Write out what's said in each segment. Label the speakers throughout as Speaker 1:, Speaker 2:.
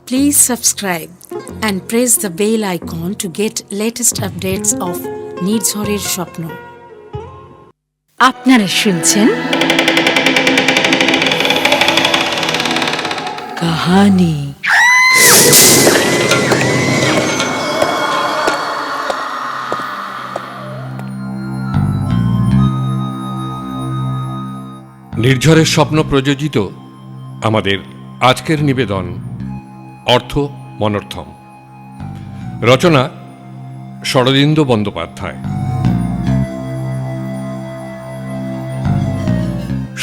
Speaker 1: Please subscribe and press the bell icon to get latest updates of নির্ঝরের স্বপ্ন। আপনারা শুনছেন কাহানি।
Speaker 2: নির্ঝরের স্বপ্ন প্রযোজিত আমাদের আজকের নিবেদন অর্থ মনর্থম। রচনা শরদিন্দু বন্দ্যোপাধ্যায়।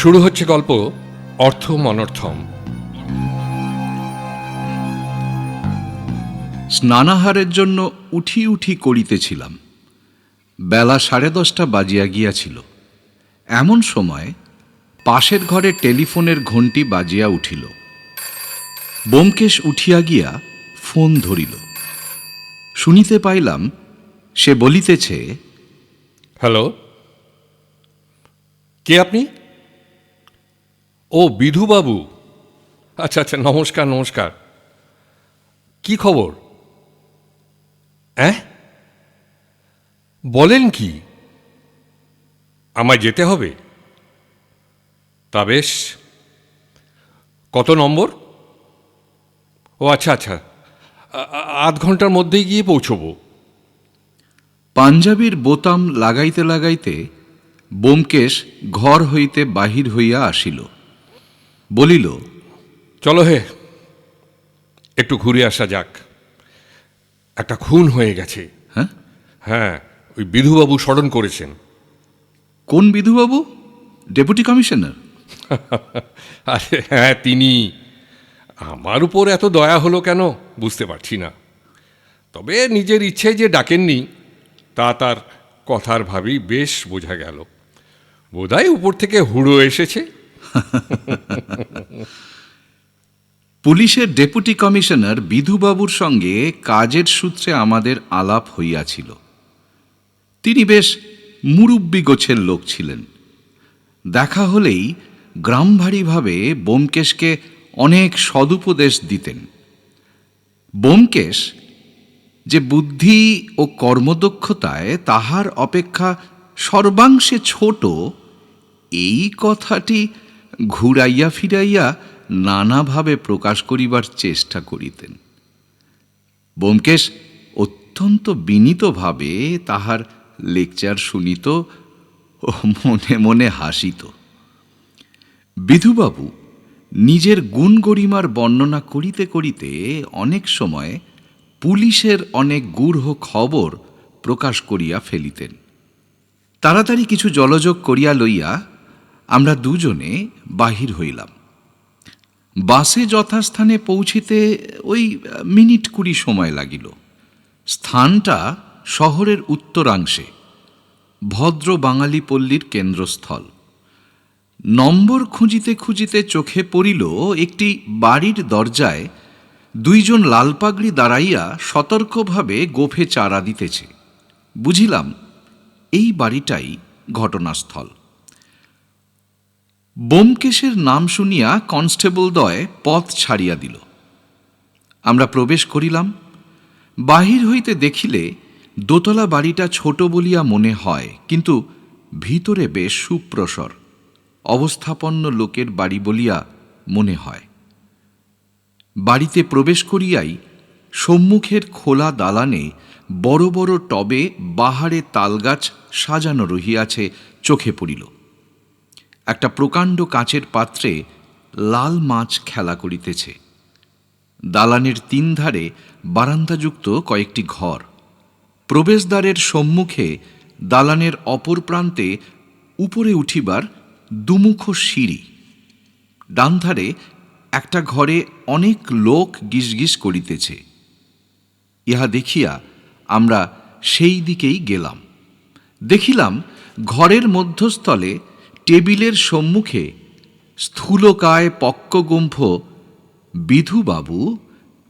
Speaker 2: শুরু হচ্ছে গল্প অর্থ মনর্থম।
Speaker 3: স্নানাহারের জন্য উঠি উঠি করিতেছিলাম। বেলা 10:30 বাজিয়া গিয়াছিল। এমন সময় পাশের ঘরে টেলিফোনের ঘণ্টি বাজিয়া উঠিল। ব্যোমকেশ উঠিয়া গিয়া ফোন ধরিল। শুনিতে পাইলাম সে বলিতেছে,
Speaker 2: হ্যালো, কে আপনি? ও বিধুবাবু, আচ্ছা আচ্ছা, নমস্কার নমস্কার। কি খবর? বলেন কি? আমায় যেতে হবে? তা বেশ। কত নম্বর? ও আচ্ছা আচ্ছা, আধ ঘন্টার মধ্যেই গিয়ে পৌঁছব।
Speaker 3: পাঞ্জাবির বোতাম লাগাইতে লাগাইতে ব্যোমকেশ ঘর হইতে বাহির হইয়া আসিল। বলিল,
Speaker 2: চলো হে, একটু ঘুরে আসা যাক। একটা খুন হয়ে গেছে।
Speaker 3: হ্যাঁ?
Speaker 2: হ্যাঁ, ওই বিধুবাবু স্মরণ করেছেন।
Speaker 3: কোন বিধুবাবু? Deputy commissioner?
Speaker 2: আরে হ্যাঁ, তিনি। আমার উপর এত দয়া হলো কেন বুঝতে পারছি না। তবে নিজের ইচ্ছে যে ডাকেননি তা তার কথার ভাবেই বেশ বোঝা গেল। বোধহয় উপর থেকে হুড়ো এসেছে।
Speaker 3: পুলিশের ডেপুটি কমিশনার বিধুবাবুর সঙ্গে কাজের সূত্রে আমাদের আলাপ হইয়াছিল। তিনি বেশ মুরুব্বি গোছের লোক ছিলেন। দেখা হলেই গ্রামভারীভাবে ব্যোমকেশকে অনেক সদুপদেশ দিতেন। ব্যোমকেশ যে বুদ্ধি ও কর্মদক্ষতায় তাহার অপেক্ষা সর্বাংশে ছোট, এই কথাটি ঘুরাইয়া ফিরাইয়া নানাভাবে প্রকাশ করিবার চেষ্টা করিতেন। ব্যোমকেশ অত্যন্ত বিনীতভাবে তাহার লেকচার শুনিত ও মনে মনে হাসিত। বিধুবাবু নিজের গুণ গরিমার বর্ণনা করিতে করিতে অনেক সময় পুলিশের অনেক গূঢ় খবর প্রকাশ করিয়া ফেলিতেন। তাড়াতাড়ি কিছু জলযোগ করিয়া লইয়া আমরা দুজনে বাহির হইলাম। বাসে যথাস্থানে পৌঁছিতে ওই মিনিট 20 সময় লাগিল। স্থানটা শহরের উত্তরাংশে, ভদ্র বাঙালি পল্লীর কেন্দ্রস্থল। নম্বর খুঁজিতে খুঁজিতে চোখে পড়িল একটি বাড়ির দরজায় 2 জন লালপাগড়ি দাঁড়াইয়া সতর্কভাবে গোফে চারা দিতেছে। বুঝিলাম এই বাড়িটাই ঘটনাস্থল। ব্যোমকেশের নাম শুনিয়া কনস্টেবলদ্বয় পথ ছাড়িয়া দিল। আমরা প্রবেশ করিলাম। বাহির হইতে দেখিলে দোতলা বাড়িটা ছোট বলিয়া মনে হয়, কিন্তু ভিতরে বেশ সুপ্রসর, অবস্থাপন্ন লোকের বাড়ি বলিয়া মনে হয়। বাড়িতে প্রবেশ করিয়াই সম্মুখের খোলা দালানে বড় বড় টবে বাহারে তালগাছ সাজানো রহিয়াছে চোখে পড়িল। একটা প্রকাণ্ড কাচের পাত্রে লাল মাছ খেলা করিতেছে। দালানের 3 ধারে বারান্দাযুক্ত কয়েকটি ঘর। প্রবেশদ্বারের সম্মুখে দালানের অপর প্রান্তে উপরে উঠিবার দুমুখ সিঁড়ি। ডান ধারে একটা ঘরে অনেক লোক গিজগিজ করিতেছে। ইহা দেখিয়া আমরা সেই দিকেই গেলাম। দেখিলাম ঘরের মধ্যস্থলে টেবিলের সম্মুখে স্থূলকায় পক্কগুম্ফ বিধুবাবু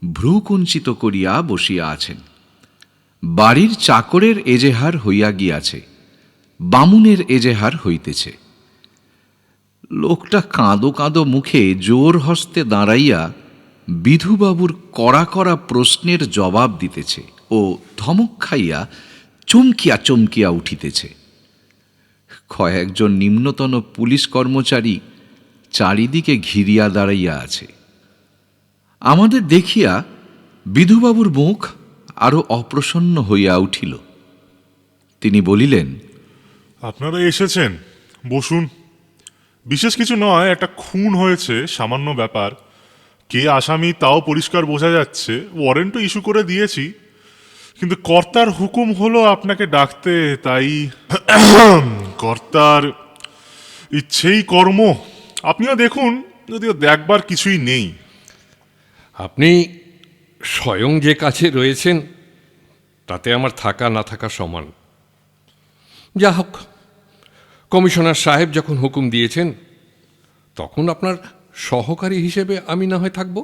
Speaker 3: ভ্রুকুঞ্চিত করিয়া বসিয়া আছেন। বাড়ির চাকরের এজেহার হইয়া গিয়াছে, বামুনের এজেহার হইতেছে। লোকটা কাঁদো কাঁদো মুখে জোর হস্তে দাঁড়াইয়া বিধুবাবুর কড়া কড়া প্রশ্নের জবাব দিতেছে ও ধমক খাইয়া চমকিয়া চমকিয়া উঠিতেছে। কয়েকজন নিম্নতন পুলিশ কর্মচারী চারিদিকে ঘিরিয়া দাঁড়াইয়া আছে। আমাদের দেখিয়া বিধুবাবুর মুখ আরো অপ্রসন্ন হইয়া উঠিল। তিনি বলিলেন,
Speaker 4: আপনারা এসেছেন, বসুন। বিশেষ কিছু নয়, একটা খুন হয়েছে, সামান্য ব্যাপার। কে আসামি তাও পরিষ্কার বোঝা যাচ্ছে, ওয়ারেন্টও ইস্যু করে দিয়েছি। কিন্তু কর্তার হুকুম হলো আপনাকে ডাকতে, তাই কর্তার ইচ্ছেই কর্ম। আপনিও দেখুন, যদিও দেখবার কিছুই নেই।
Speaker 2: আপনি স্বয়ং যে কাছে রয়েছেন তাতে আমার থাকা না থাকা সমান। যা হোক, কমিশনার সাহেব যখন হুকুম দিয়েছেন তখন আপনার সহকারী হিসেবে আমি না হয় থাকব।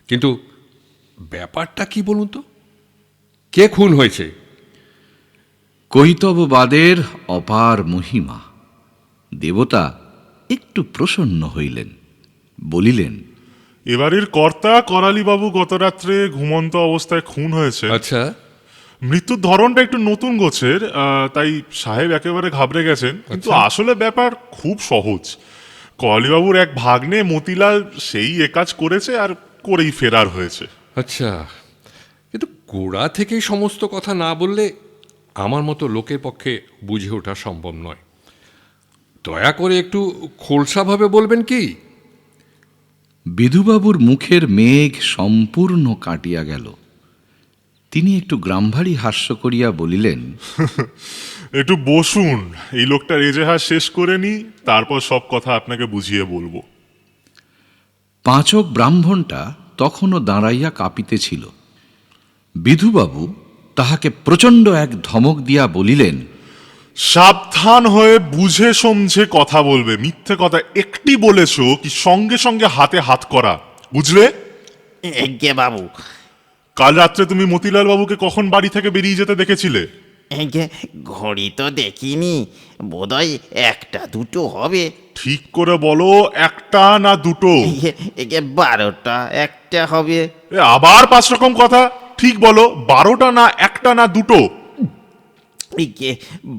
Speaker 2: কিন্তু ব্যাপারটা কি বলুন তো, কে খুন হয়েছে?
Speaker 3: কৈতববাদের অপার মহিমা। দেবতা একটু প্রসন্ন হইলেন, বলিলেন,
Speaker 4: এবারের কর্তা করালিবাবু গত রাত্রে ঘুমন্ত অবস্থায় খুন হয়েছে।
Speaker 2: আচ্ছা,
Speaker 4: মৃত্যুর ধরনটা একটু নতুন গোছের, তাই সাহেব একেবারে ঘাবড়ে গেছেন। কিন্তু আসলে ব্যাপার খুব সহজ। করালিবাবুর এক ভাগ্নে মতিলাল সেই কাজ করেছে, আর করেই ফেরার হয়েছে।
Speaker 2: আচ্ছা, কিন্তু গোড়া থেকেই সমস্ত কথা না বললে আমার মতো লোকের পক্ষে বুঝে ওঠা সম্ভব নয়। দয়া করে একটু খোলসাভাবে বলবেন কি?
Speaker 3: বিধুবাবুর মুখের মেঘ সম্পূর্ণ কাটিয়া গেল। তিনি একটু গ্রামভারী হাস্য করিয়া বলিলেন,
Speaker 4: একটু বসুন, এই লোকটার এজেহাজ শেষ করে নি, তারপর সব কথা আপনাকে বুঝিয়ে বলবো।
Speaker 3: পাঁচক ব্রাহ্মণটা তখনও দাঁড়াইয়া কাঁপিতেছিল। বিধুবাবু তাহাকে প্রচণ্ড এক ধমক দিয়া বলিলেন,
Speaker 4: সাবধান হয়ে বুঝে সমঝে কথা বলবে। মিথ্যে কথা একটি বলেছো কি সঙ্গে সঙ্গে হাতে হাত করা, বুঝলে?
Speaker 5: এগে বাবু,
Speaker 4: কাল রাত্রে তুমি মতিলাল বাবুকে কখন বাড়ি থেকে বেরিয়ে যেতে দেখেছিলে?
Speaker 5: এগে ঘড়ি তো দেখিনি, বোধহয় একটা দুটো হবে।
Speaker 4: ঠিক করে বলো, একটা না দুটো?
Speaker 5: এগে 12টা একটা হবে।
Speaker 4: আবার 5 রকম কথা। ঠিক বলো, 12টা না একটা না দুটো?
Speaker 5: এগে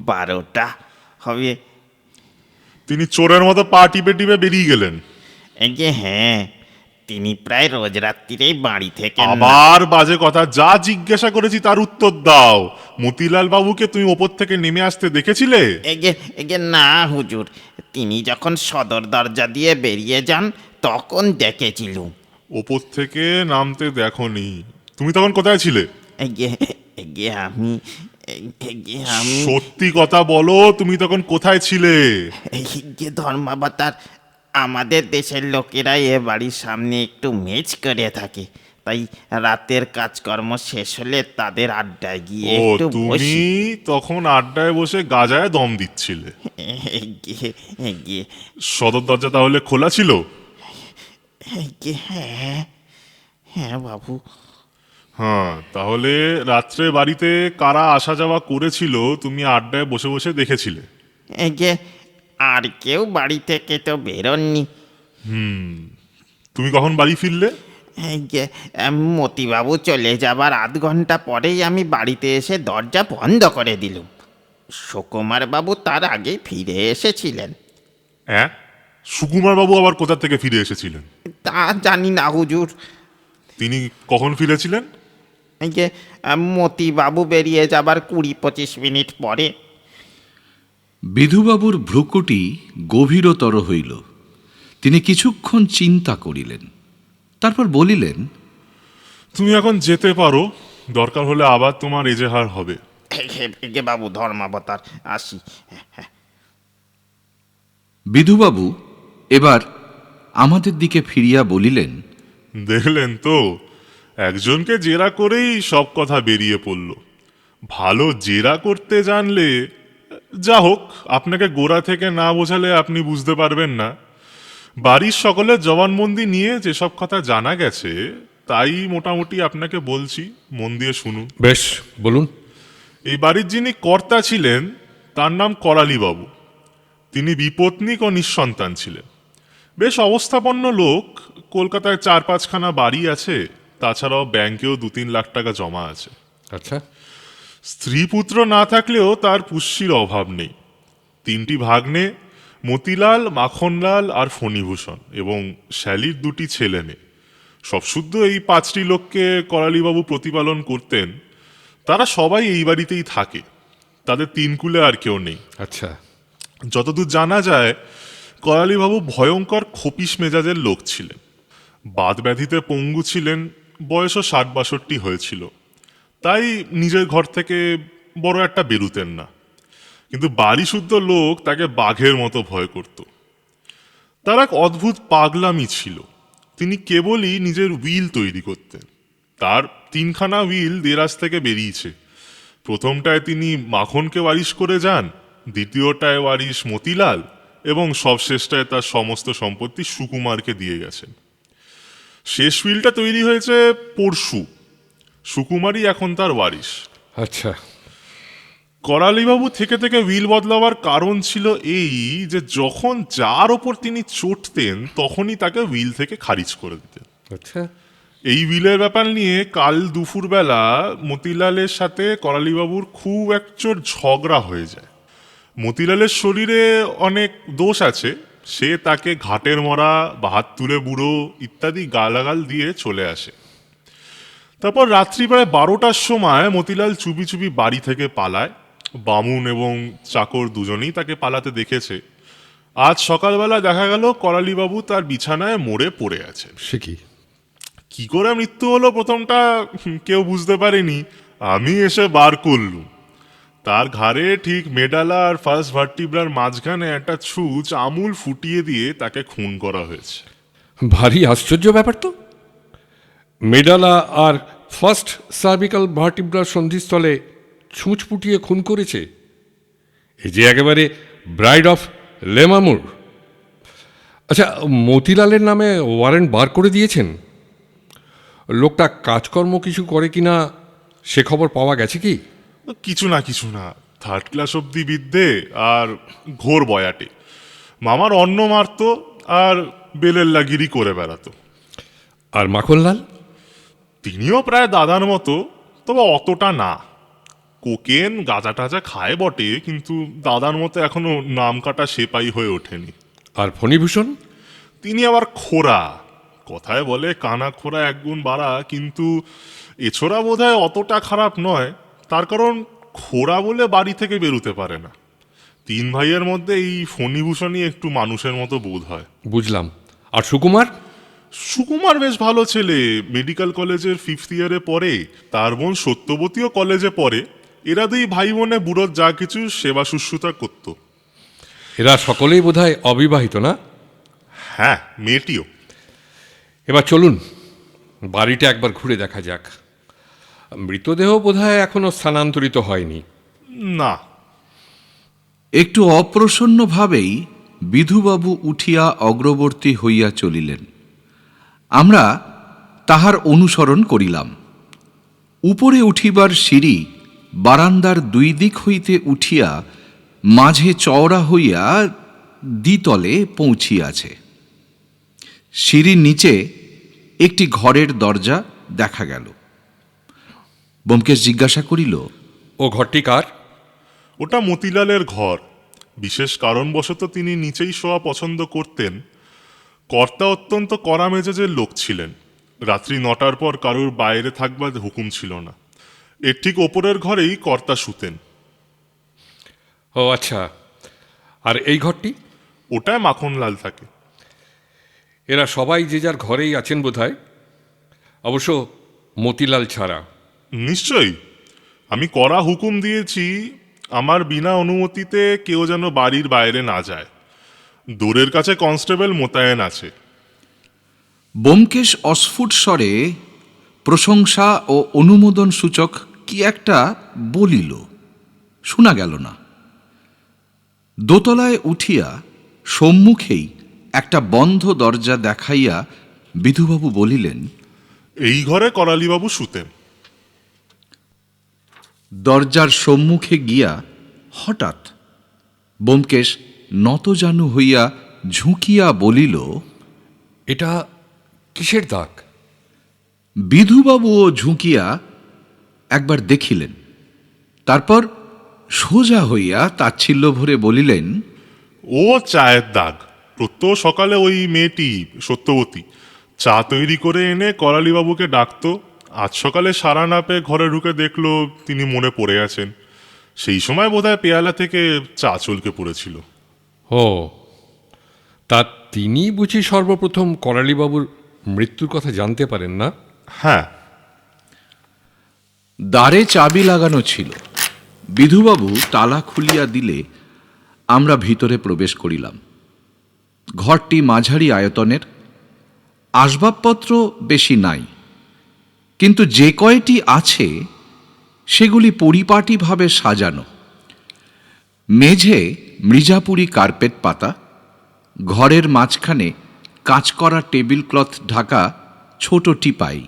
Speaker 5: 12টা হবে।
Speaker 4: তিনি চোরের মতো পা টিপে টিপে বেরিয়ে গেলেন।
Speaker 5: এগে হ্যাঁ, তিনি প্রায় রোজ রাত্রিরেই বাড়ি থেকে
Speaker 4: আবার বাজে কথা। যা জিজ্ঞাসা করেছি তার উত্তর দাও। মতিলাল বাবুকে তুমি ওপর থেকে নেমে আসতে দেখেছিলে?
Speaker 5: এগে এগে না হুজুর, তিনি যখন সদর দরজা দিয়ে বেরিয়ে যান তখন দেখেছিলুম।
Speaker 4: ওপর থেকে নামতে দেখোনি? তুমি তখন কোথায় ছিলে?
Speaker 5: এগে এগে আমি এগে আমি
Speaker 4: সত্যি কথা বলো, তুমি তখন কোথায় ছিলে?
Speaker 5: এগে ধর্মাবতার, আমাদের দেশের লোকেরা এ বাড়ির সামনে একটু মেজ করে থাকে, তাই রাতের কাজকর্ম শেষ হলে তাদের আড্ডায় গিয়ে
Speaker 4: ও,
Speaker 5: একটু
Speaker 4: তুমি
Speaker 5: বসি।
Speaker 4: তখন আড্ডায় বসে গাজায় দম দিচ্ছিলে।
Speaker 5: এগে এগে
Speaker 4: সদর দরজা তাহলে খোলা ছিল?
Speaker 5: এগে হ্যাঁ হ্যাঁ বাবু।
Speaker 4: হ্যাঁ, তাহলে রাত্রে বাড়িতে কারা আসা যাওয়া করেছিল তুমি আড্ডায় বসে বসে দেখেছিলে?
Speaker 5: এগে আর কেউ বাড়ি থেকে তো বেরোননি।
Speaker 4: তুমি কখন বাড়ি ফিরলে?
Speaker 5: এগে মতিবাবু চলে যাবার আধ ঘন্টা পরেই আমি বাড়িতে এসে দরজা বন্ধ করে দিলুম। সুকুমার বাবু তার আগে ফিরে এসেছিলেন।
Speaker 4: হ্যাঁ, সুকুমার বাবু আবার কোথা থেকে ফিরে এসেছিলেন?
Speaker 5: তা জানি না হুজুর।
Speaker 4: তিনি কখন ফিরেছিলেন?
Speaker 5: এই যে মতিবাবু বেরিয়ে যাবার 20-25 মিনিট পরে।
Speaker 3: বিধুবাবুর ভ্রুকুটি গভীরতর হইল। তিনি কিছুক্ষণ চিন্তা করিলেন, তারপর বলিলেন,
Speaker 4: তুমি এখন যেতে পারো, দরকার হলে আবার তোমার এজেহার হবে।
Speaker 5: এগে বাবু, ধর্মাবতার, আসি।
Speaker 3: বিধুবাবু এবার আমাদের দিকে ফিরিয়া বলিলেন,
Speaker 4: দেখলেন তো, একজনকে জেরা করেই সব কথা বেরিয়ে পড়ল। ভালো জেরা করতে জানলে, যা হোক, আপনাকে গোড়া থেকে না বোঝালে আপনি বুঝতে পারবেন না। বাড়ির সকলের জবানবন্দি নিয়ে যেসব কথা জানা গেছে তাই মোটামুটি আপনাকে বলছি, মন দিয়ে শুনুন।
Speaker 2: বেশ, বলুন।
Speaker 4: এই বাড়ির যিনি কর্তা ছিলেন তার নাম করালিবাবু। তিনি বিপত্নিক ও নিঃসন্তান ছিলেন। বেশ অবস্থাপন্ন লোক, কলকাতায় 4-5খানা বাড়ি আছে, তাছাড়াও ব্যাংকেও 2-3 লাখ টাকা জমা আছে।
Speaker 2: আচ্ছা,
Speaker 4: স্ত্রী পুত্র না থাকলেও তার পুষ্যির অভাব নেই। 3টি ভাগ্নে, মতিলাল, মাখনলাল আর ফণিভূষণ, এবং শ্যালির 2টি ছেলে মেয়ে। সবশুদ্ধ এই 5টি লোককে করালিবাবু প্রতিপালন করতেন। তারা সবাই এই বাড়িতেই থাকে, তাদের 3 কুলে আর কেউ নেই।
Speaker 2: আচ্ছা।
Speaker 4: যতদূর জানা যায়, করালিবাবু ভয়ঙ্কর খপিস মেজাজের লোক ছিলেন। বাত ব্যাধিতে পঙ্গু ছিলেন, বয়সও 60-62 হয়েছিল। তাই নিজের ঘর থেকে বড় একটা বেরুতেন না, কিন্তু বাড়ি শুদ্ধ লোক তাকে বাঘের মতো ভয় করত। তার এক অদ্ভুত পাগলামি ছিল, তিনি কেবলই নিজের উইল তৈরি করতেন। তার 3খানা উইল দেরাজ থেকে বেরিয়েছে। প্রথমটায় তিনি মাখনকে ওয়ারিশ করে যান, দ্বিতীয়টায় ওয়ারিশ মতিলাল, এবং সবশেষটায় তার সমস্ত সম্পত্তি সুকুমারকে দিয়ে গেছেন। শেষ উইলটা তৈরি হয়েছে পরশু। সুকুমারই এখন তার ওয়ারিশ।
Speaker 2: আচ্ছা,
Speaker 4: করালিবাবু থেকে থেকে উইল বদলাবার কারণ ছিল এই যে যখন যার ওপর তিনি চটতেন তখনই তাকে উইল থেকে খারিজ করে দিতেন।
Speaker 2: আচ্ছা।
Speaker 4: এই উইলের ব্যাপার নিয়ে কাল দুপুরবেলা মতিলালের সাথে করালিবাবুর খুব একচোট ঝগড়া হয়ে যায়। মতিলালের শরীরে অনেক দোষ আছে, সে তাকে ঘাটের মরা, হাত তুলে বুড়ো ইত্যাদি গালাগাল দিয়ে চলে আসে। তারপর রাত্রি প্রায় 12টার সময় মতিলাল চুপি চুপি বাড়ি থেকে পালায়। বামুন এবং চাকর দুজনেই তাকে পালাতে দেখেছে। আজ সকালবেলা দেখা গেল করালিবাবু তার বিছানায় মরে পড়ে আছে।
Speaker 2: সে কি?
Speaker 4: কি করে মৃত্যু হলো প্রথমটা কেউ বুঝতে পারেনি, আমি এসে বার করলুম। তার ঘাড়ে ঠিক মেডালা আর ফার্স্ট ভার্টিব্রার মাঝখানে একটা ছুঁচ আমূল ফুটিয়ে দিয়ে তাকে খুন করা হয়েছে।
Speaker 2: ভারী আশ্চর্য ব্যাপার তো। মেডালা আর ফার্স্ট সার্ভিক্যাল ভার্টিব্রার সন্ধিস্থলে ছুঁচ ফুটিয়ে খুন করেছে। এই যে একেবারে ব্রাইড অফ লেমামুর। আচ্ছা, মতিলালের নামে ওয়ারেন্ট বার করে দিয়েছেন? লোকটা কাজকর্ম কিছু করে কিনা সে খবর পাওয়া গেছে কি?
Speaker 4: কিছু না, 3rd ক্লাস অব্দি বিদ্যে আর ঘোর বয়াটে। মামার অন্ন মারত আর বেলেল্লাগিরি করে বেড়াতো।
Speaker 2: আর মাখনলাল?
Speaker 4: তিনিও প্রায় দাদার মতো, তবে অতটা না। কোকেন গাঁজা টাজা খায় বটে, কিন্তু দাদার মতো এখনো নাম কাটা সেপাই হয়ে ওঠেনি।
Speaker 2: আর ফণিভূষণ?
Speaker 4: তিনি আবার খোরা, কথায় বলে কানা খোরা 1 গুণ বাড়া, কিন্তু এছাড়া বোধহয় অতটা খারাপ নয়। তার কারণ খোরা বলে বাড়ি থেকে বেরোতে পারে না। 3 ভাইয়ের মধ্যে এই ফণিভূষণই একটু মানুষের মতো বোধ হয়।
Speaker 2: বুঝলাম। আর সুকুমার?
Speaker 4: সুকুমার বেশ ভালো ছেলে, মেডিকেল কলেজের 5th ইয়ারে পড়ে। তার বোন সত্যবতীও কলেজে পড়ে। এরা 2 ভাই বোনে বুড়োর যা কিছু সেবা শুশ্রূষা করত।
Speaker 2: এরা সকলেই বোধহয় অবিবাহিত, না?
Speaker 4: হ্যাঁ, মেয়েটিও।
Speaker 2: এবার চলুন বাড়িটা একবার ঘুরে দেখা যাক। মৃতদেহ বোধহয় এখনো স্থানান্তরিত হয়নি।
Speaker 4: না।
Speaker 3: একটু অপ্রসন্নভাবেই বিধুবাবু উঠিয়া অগ্রবর্তী হইয়া চলিলেন। আমরা তাহার অনুসরণ করিলাম। উপরে উঠিবার সিঁড়ি বারান্দার 2 দিক হইতে উঠিয়া মাঝে চওড়া হইয়া দ্বিতলে পৌঁছিয়াছে। সিঁড়ির নিচে একটি ঘরের দরজা দেখা গেল। ব্যোমকেশ জিজ্ঞাসা করিল,
Speaker 2: ও ঘরটি কার?
Speaker 4: ওটা মতিলালের ঘর। বিশেষ কারণবশত তিনি নিচেই শোয়া পছন্দ করতেন। কর্তা অত্যন্ত কড়া মেজাজের লোক ছিলেন। রাত্রি 9টার পর কারুর বাইরে থাকবার হুকুম ছিল না। এর ঠিক ওপরের ঘরেই কর্তা শুতেন।
Speaker 2: ও আচ্ছা। আর এই ঘরটি?
Speaker 4: ওটায় মাখনলাল থাকে।
Speaker 2: এরা সবাই যে যার ঘরেই আছেন বোধহয়, অবশ্য মতিলাল ছাড়া।
Speaker 4: নিশ্চয়ই। আমি কড়া হুকুম দিয়েছি, আমার বিনা অনুমতিতে কেউ যেন বাড়ির বাইরে না যায়। দূরের কাছে কনস্টেবল মোতায়েন আছে।
Speaker 3: ব্যোমকেশ অস্ফুট স্বরে প্রশংসা ও অনুমোদন সূচক কি একটা বলিল, শোনা গেল না। দোতলায় উঠিয়া সম্মুখেই একটা বন্ধ দরজা দেখাইয়া বিধুবাবু বলিলেন,
Speaker 4: এই ঘরে করালিবাবু শুতেন।
Speaker 3: দরজার সম্মুখে গিয়া হঠাৎ ব্যোমকেশ নতজানু হইয়া ঝুঁকিয়া বলিল,
Speaker 2: এটা কিসের দাগ?
Speaker 3: বিধুবাবুও ঝুঁকিয়া একবার দেখিলেন, তারপর সোজা হইয়া তাচ্ছিল্য ভরে বলিলেন,
Speaker 4: ও চায়ের দাগ। প্রত্যহ সকালে ওই মেয়েটি সত্যবতী চা তৈরি করে এনে করালিবাবুকে ডাকতো। আজ সকালে সারা না পেয়ে ঘরে ঢুকে দেখলো তিনি মনে পড়ে আছেন। সেই সময় বোধহয় পেয়ালা থেকে চা চলকে পড়েছিল।
Speaker 2: ও, তা তিনি বুঝি সর্বপ্রথম করালিবাবুর মৃত্যুর কথা জানতে পারেন না?
Speaker 4: হ্যাঁ।
Speaker 3: দ্বারে চাবি লাগানো ছিল। বিধুবাবু তালা খুলিয়া দিলে আমরা ভিতরে প্রবেশ করিলাম। ঘরটি মাঝারি আয়তনের, আসবাবপত্র বেশি নাই, কিন্তু যে কয়টি আছে সেগুলি পরিপাটিভাবে সাজানো। মেঝে মৃজাপুরি কার্পেট পাতা, ঘরের মাঝখানে কাঁচ করা টেবিল ক্লথ ঢাকা ছোট টিপাই,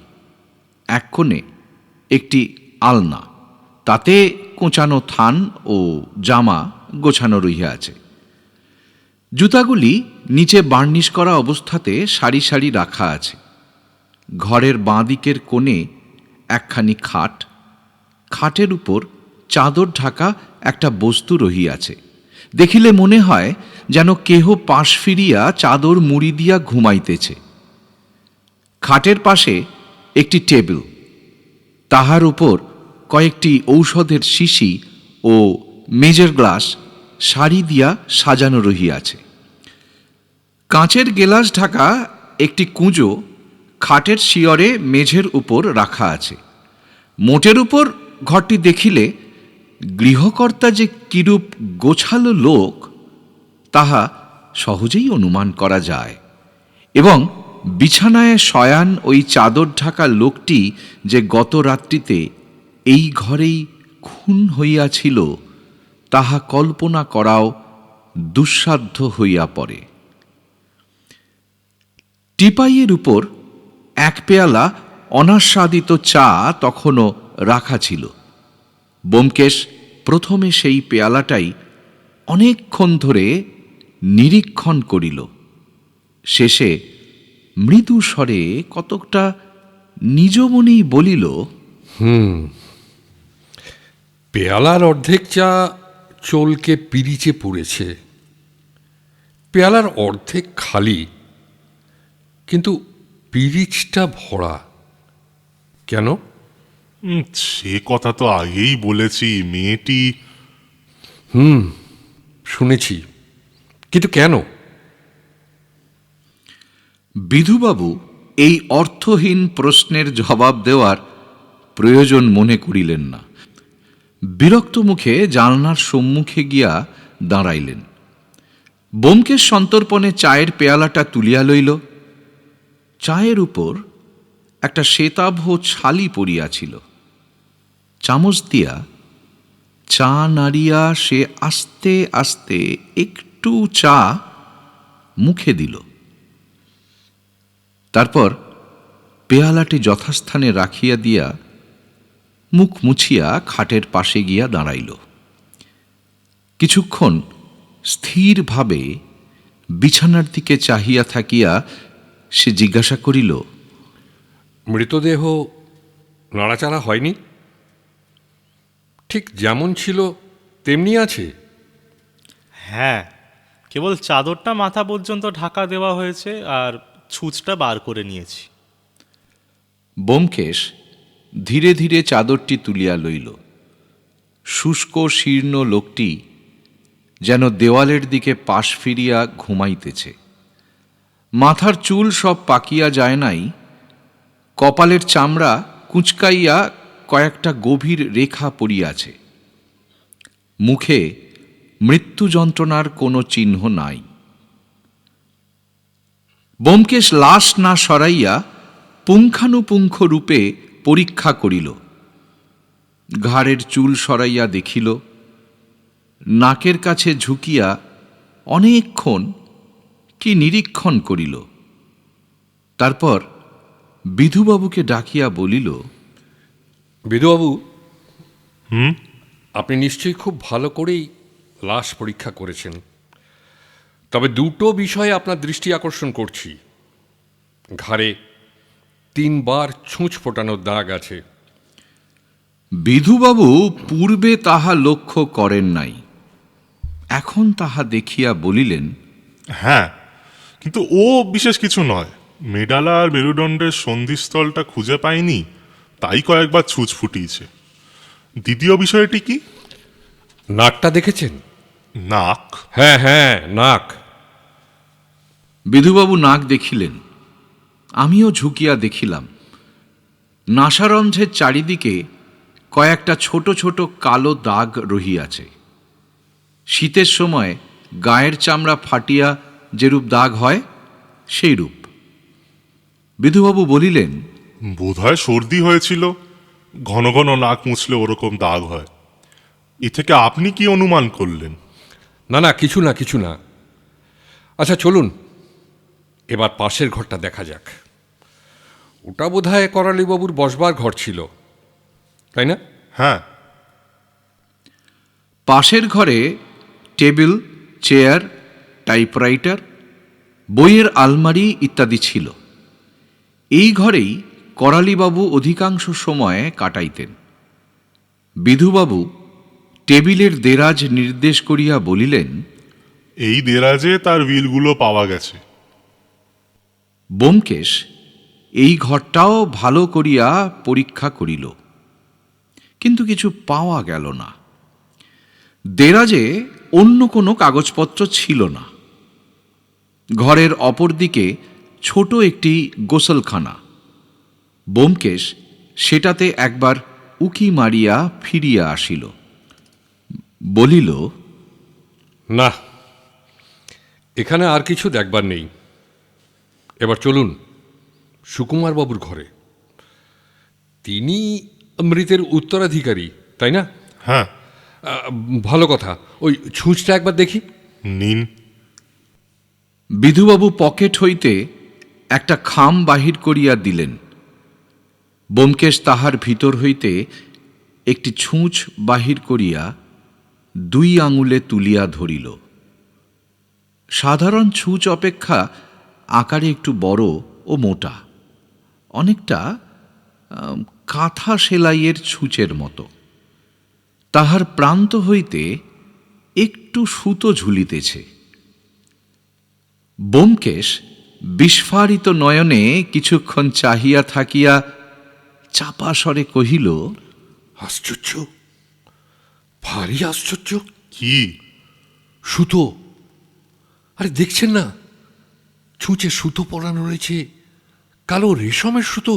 Speaker 3: এক কোণে একটি আলনা, তাতে কোঁচানো থান ও জামা গোছানো রহিয়া আছে। জুতাগুলি নিচে বার্নিশ করা অবস্থাতে সারি সারি রাখা আছে। ঘরের বাঁ দিকের কোণে একখানি খাট, খাটের উপর চাদর ঢাকা একটা বস্তু রহিয়াছে। দেখিলে মনে হয় যেন কেহ পাশ ফিরিয়া চাদর মুড়ি দিয়া ঘুমাইতেছে। খাটের পাশে একটি টেবিল, তাহার উপর কয়েকটি ঔষধের শিশি ও মেজের গ্লাস সারি দিয়া সাজানো রহিয়াছে। কাঁচের গেলাস ঢাকা একটি কুঁজো খাটের শিয়রে মেঝের উপর রাখা আছে। মোটের উপর ঘরটি দেখিলে গৃহকর্তা যে কিরূপ গোছালো লোক তাহা সহজেই অনুমান করা যায়, এবং বিছানায় শয়ান ওই চাদর ঢাকা লোকটি যে গত রাত্রিতে এই ঘরেই খুন হইয়াছিল তাহা কল্পনা করাও দুঃসাধ্য হইয়া পড়ে। টিপাইয়ের উপর এক পেয়ালা অনাস্বাদিত চা তখনও রাখা ছিল। ব্যোমকেশ প্রথমে সেই পেয়ালাটাই অনেকক্ষণ ধরে নিরীক্ষণ করিল। শেষে মৃদু স্বরে কতকটা নিজ মনেই বলিল,
Speaker 2: পেয়ালার অর্ধেক চা চলকে পিরিচে পড়েছে, পেয়ালার অর্ধেক খালি, কিন্তু পিরিচটা ভরা। কেন?
Speaker 4: সে কথা তো আগেই বলেছি। মেয়েটি
Speaker 2: শুনেছি, কিন্তু কেন?
Speaker 3: বিধুবাবু এই অর্থহীন প্রশ্নের জবাব দেওয়ার প্রয়োজন মনে করিলেন না। বিরক্ত মুখে জানলার সম্মুখে গিয়া দাঁড়াইলেন। ব্যোমকেশ সন্তর্পণে চায়ের পেয়ালাটা তুলিয়া লইল। চায়ের উপর একটা শ্বেতাভ ছালি পড়িয়াছিল। চামচ দিয়া চা নাড়িয়া সে আস্তে আস্তে একটু চা মুখে দিল। তারপর পেয়ালাটি যথাস্থানে রাখিয়া দিয়া মুখ মুছিয়া খাটের পাশে গিয়া দাঁড়াইল। কিছুক্ষণ স্থিরভাবে বিছানার দিকে চাহিয়া থাকিয়া সে জিজ্ঞাসা করিল,
Speaker 2: মৃতদেহ নাড়াচাড়া হয়নি? ঠিক যেমন ছিল তেমনি আছে?
Speaker 6: হ্যাঁ, কেবল চাদরটা মাথা পর্যন্ত ঢাকা দেওয়া হয়েছে আর ছুঁচটা বার করে নিয়েছি।
Speaker 3: ব্যোমকেশ ধীরে ধীরে চাদরটি তুলিয়া লইল। শুষ্ক শীর্ণ লোকটি যেন দেওয়ালের দিকে পাশ ফিরিয়া ঘুমাইতেছে। মাথার চুল সব পাকিয়া যায় নাই, কপালের চামড়া কুঁচকাইয়া কয়েকটা গভীর রেখা পড়িয়াছে। মুখে মৃত্যু যন্ত্রণার কোনো চিহ্ন নাই। ব্যোমকেশ লাশ না সরাইয়া পুঙ্খানুপুঙ্খ রূপে পরীক্ষা করিল। ঘাড়ের চুল সরাইয়া দেখিল, নাকের কাছে ঝুঁকিয়া অনেকক্ষণ কি নিরীক্ষণ করিল। তারপর বিধুবাবুকে ডাকিয়া বলিল,
Speaker 2: বিধুবাবু, আপনি নিশ্চয়ই খুব ভালো করেই লাশ পরীক্ষা করেছেন। তবে দুটো বিষয়ে আপনার দৃষ্টি আকর্ষণ করছি। ঘাড়ে 3 বার ছুঁচ ফোটানোর দাগ আছে।
Speaker 3: বিধুবাবু পূর্বে তাহা লক্ষ্য করেন নাই, এখন তাহা দেখিয়া বলিলেন,
Speaker 4: হ্যাঁ, কিন্তু ও বিশেষ কিছু নয়। মেডালা আর মেরুদণ্ডের সন্ধিস্থলটা খুঁজে পায়নি, তাই কয়েকবার ছুঁচ ফুটিয়েছে। দ্বিতীয় বিষয়টি কি?
Speaker 2: নাকটা দেখেছেন?
Speaker 4: নাক?
Speaker 2: হ্যাঁ হ্যাঁ, নাক।
Speaker 3: বিধুবাবু নাক দেখিলেন, আমিও ঝুঁকিয়া দেখিলাম। নাসারন্ধ্রের চারিদিকে কয়েকটা ছোট ছোট কালো দাগ রহিয়াছে। শীতের সময় গায়ের চামড়া ফাটিয়া যেরূপ দাগ হয় সেই রূপ। বিধুবাবু বলিলেন,
Speaker 4: বোধহয় সর্দি হয়েছিল, ঘন ঘন নাক মুছলে ওরকম দাগ হয়। এ থেকে আপনি কি অনুমান করলেন?
Speaker 2: না না, কিছু না কিছু না। আচ্ছা চলুন, এবার পাশের ঘরটা দেখা যাক। ওটা বোধহয় করালিবাবুর বসবার ঘর ছিল, তাই না?
Speaker 4: হ্যাঁ।
Speaker 3: পাশের ঘরে টেবিল, চেয়ার, টাইপরাইটার, বইয়ের আলমারি ইত্যাদি ছিল। এই ঘরেই করালিবাবু অধিকাংশ সময় কাটাইতেন। বিধুবাবু টেবিলের দেরাজ নির্দেশ করিয়া বলিলেন,
Speaker 4: এই দেরাজে তার বিলগুলো পাওয়া গেছে।
Speaker 3: ব্যোমকেশ এই ঘরটাও ভালো করিয়া পরীক্ষা করিল, কিন্তু কিছু পাওয়া গেল না। দেরাজে অন্য কোনো কাগজপত্র ছিল না। ঘরের অপর দিকে ছোট একটি গোসলখানা। ব্যোমকেশ সেটাতে একবার উকি মারিয়া ফিরিয়া আসিল, বলিল,
Speaker 2: না, এখানে আর কিছু দেখবার নেই। এবার চলুন সুকুমারবাবুর ঘরে। তিনি মৃতের উত্তরাধিকারী, তাই না?
Speaker 4: হ্যাঁ।
Speaker 2: ভালো কথা, ওই ছুঁচটা একবার দেখি।
Speaker 4: নিন।
Speaker 3: বিধুবাবু পকেট হইতে একটা খাম বাহির করিয়া দিলেন। ব্যোমকেশ তাহার ভিতর হইতে একটি ছুঁচ বাহির করিয়া 2 আঙুলে তুলিয়া ধরিল। সাধারণ ছুঁচ অপেক্ষা আকারে একটু বড় ও মোটা, অনেকটা কাঁথা সেলাইয়ের ছুঁচের মতো। তাহার প্রান্ত হইতে একটু সুতো ঝুলিতেছে। ব্যোমকেশ বিস্ফারিত নয়নে কিছুক্ষণ চাহিয়া থাকিয়া চাপা স্বরে কহিল,
Speaker 2: আশ্চর্য, ভারী আশ্চর্য।
Speaker 4: কি?
Speaker 2: সুতো। আরে দেখছেন না, ছুঁচে সুতো পরানো রয়েছে, কালো রেশমের সুতো।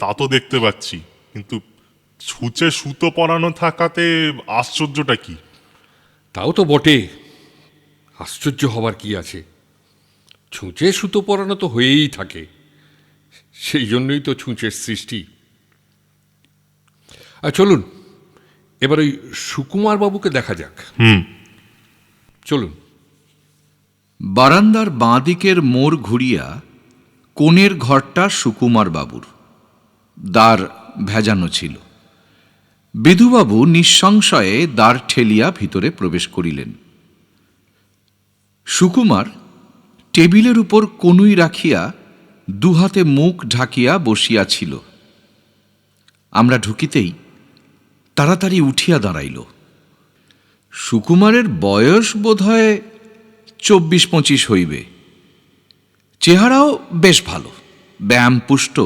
Speaker 4: তা তো দেখতে পাচ্ছি, কিন্তু ছুঁচে সুতো পরানো থাকাতে আশ্চর্যটা কি?
Speaker 2: তাও তো বটে, আশ্চর্য হবার কি আছে? ছুঁচে সুতো পরানো তো হয়েই থাকে, সেই জন্যই তো ছুঁচের সৃষ্টি। আর চলুন এবার ওই সুকুমার বাবুকে দেখা যাক। চলুন।
Speaker 3: বারান্দার বাঁদিকের মোড় ঘুরিয়া কোণের ঘরটা সুকুমার বাবুর। দ্বার ভেজানো ছিল। বিধুবাবু নিঃসংশয়ে দ্বার ঠেলিয়া ভিতরে প্রবেশ করিলেন। সুকুমার টেবিলের উপর কনুই রাখিয়া 2 হাতে মুখ ঢাকিয়া বসিয়াছিল। আমরা ঢুকিতেই তাড়াতাড়ি উঠিয়া দাঁড়াইল। সুকুমারের বয়স বোধহয় 24-25 হইবে। চেহারাও বেশ ভালো, ব্যায়ামপুষ্ট,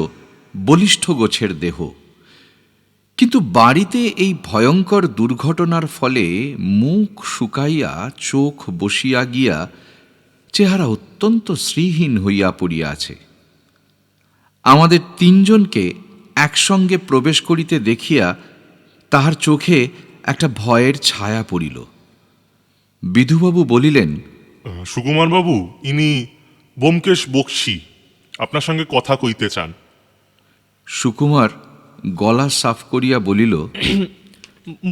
Speaker 3: বলিষ্ঠ গোছের দেহ। কিন্তু বাড়িতে এই ভয়ঙ্কর দুর্ঘটনার ফলে মুখ শুকাইয়া চোখ বসিয়া গিয়া চেহারা অত্যন্ত শ্রীহীন হইয়া পড়িয়া আছে। আমাদের 3 জনকে একসঙ্গে প্রবেশ করিতে দেখিয়া তাহার চোখে একটা ভয়ের ছায়া পড়িল। বিধুবাবু বলিলেন,
Speaker 4: সুকুমার বাবু, ইনি ব্যোমকেশ বক্সী, আপনার সঙ্গে কথা কইতে চান।
Speaker 3: সুকুমার গলা সাফ করিয়া বলিল,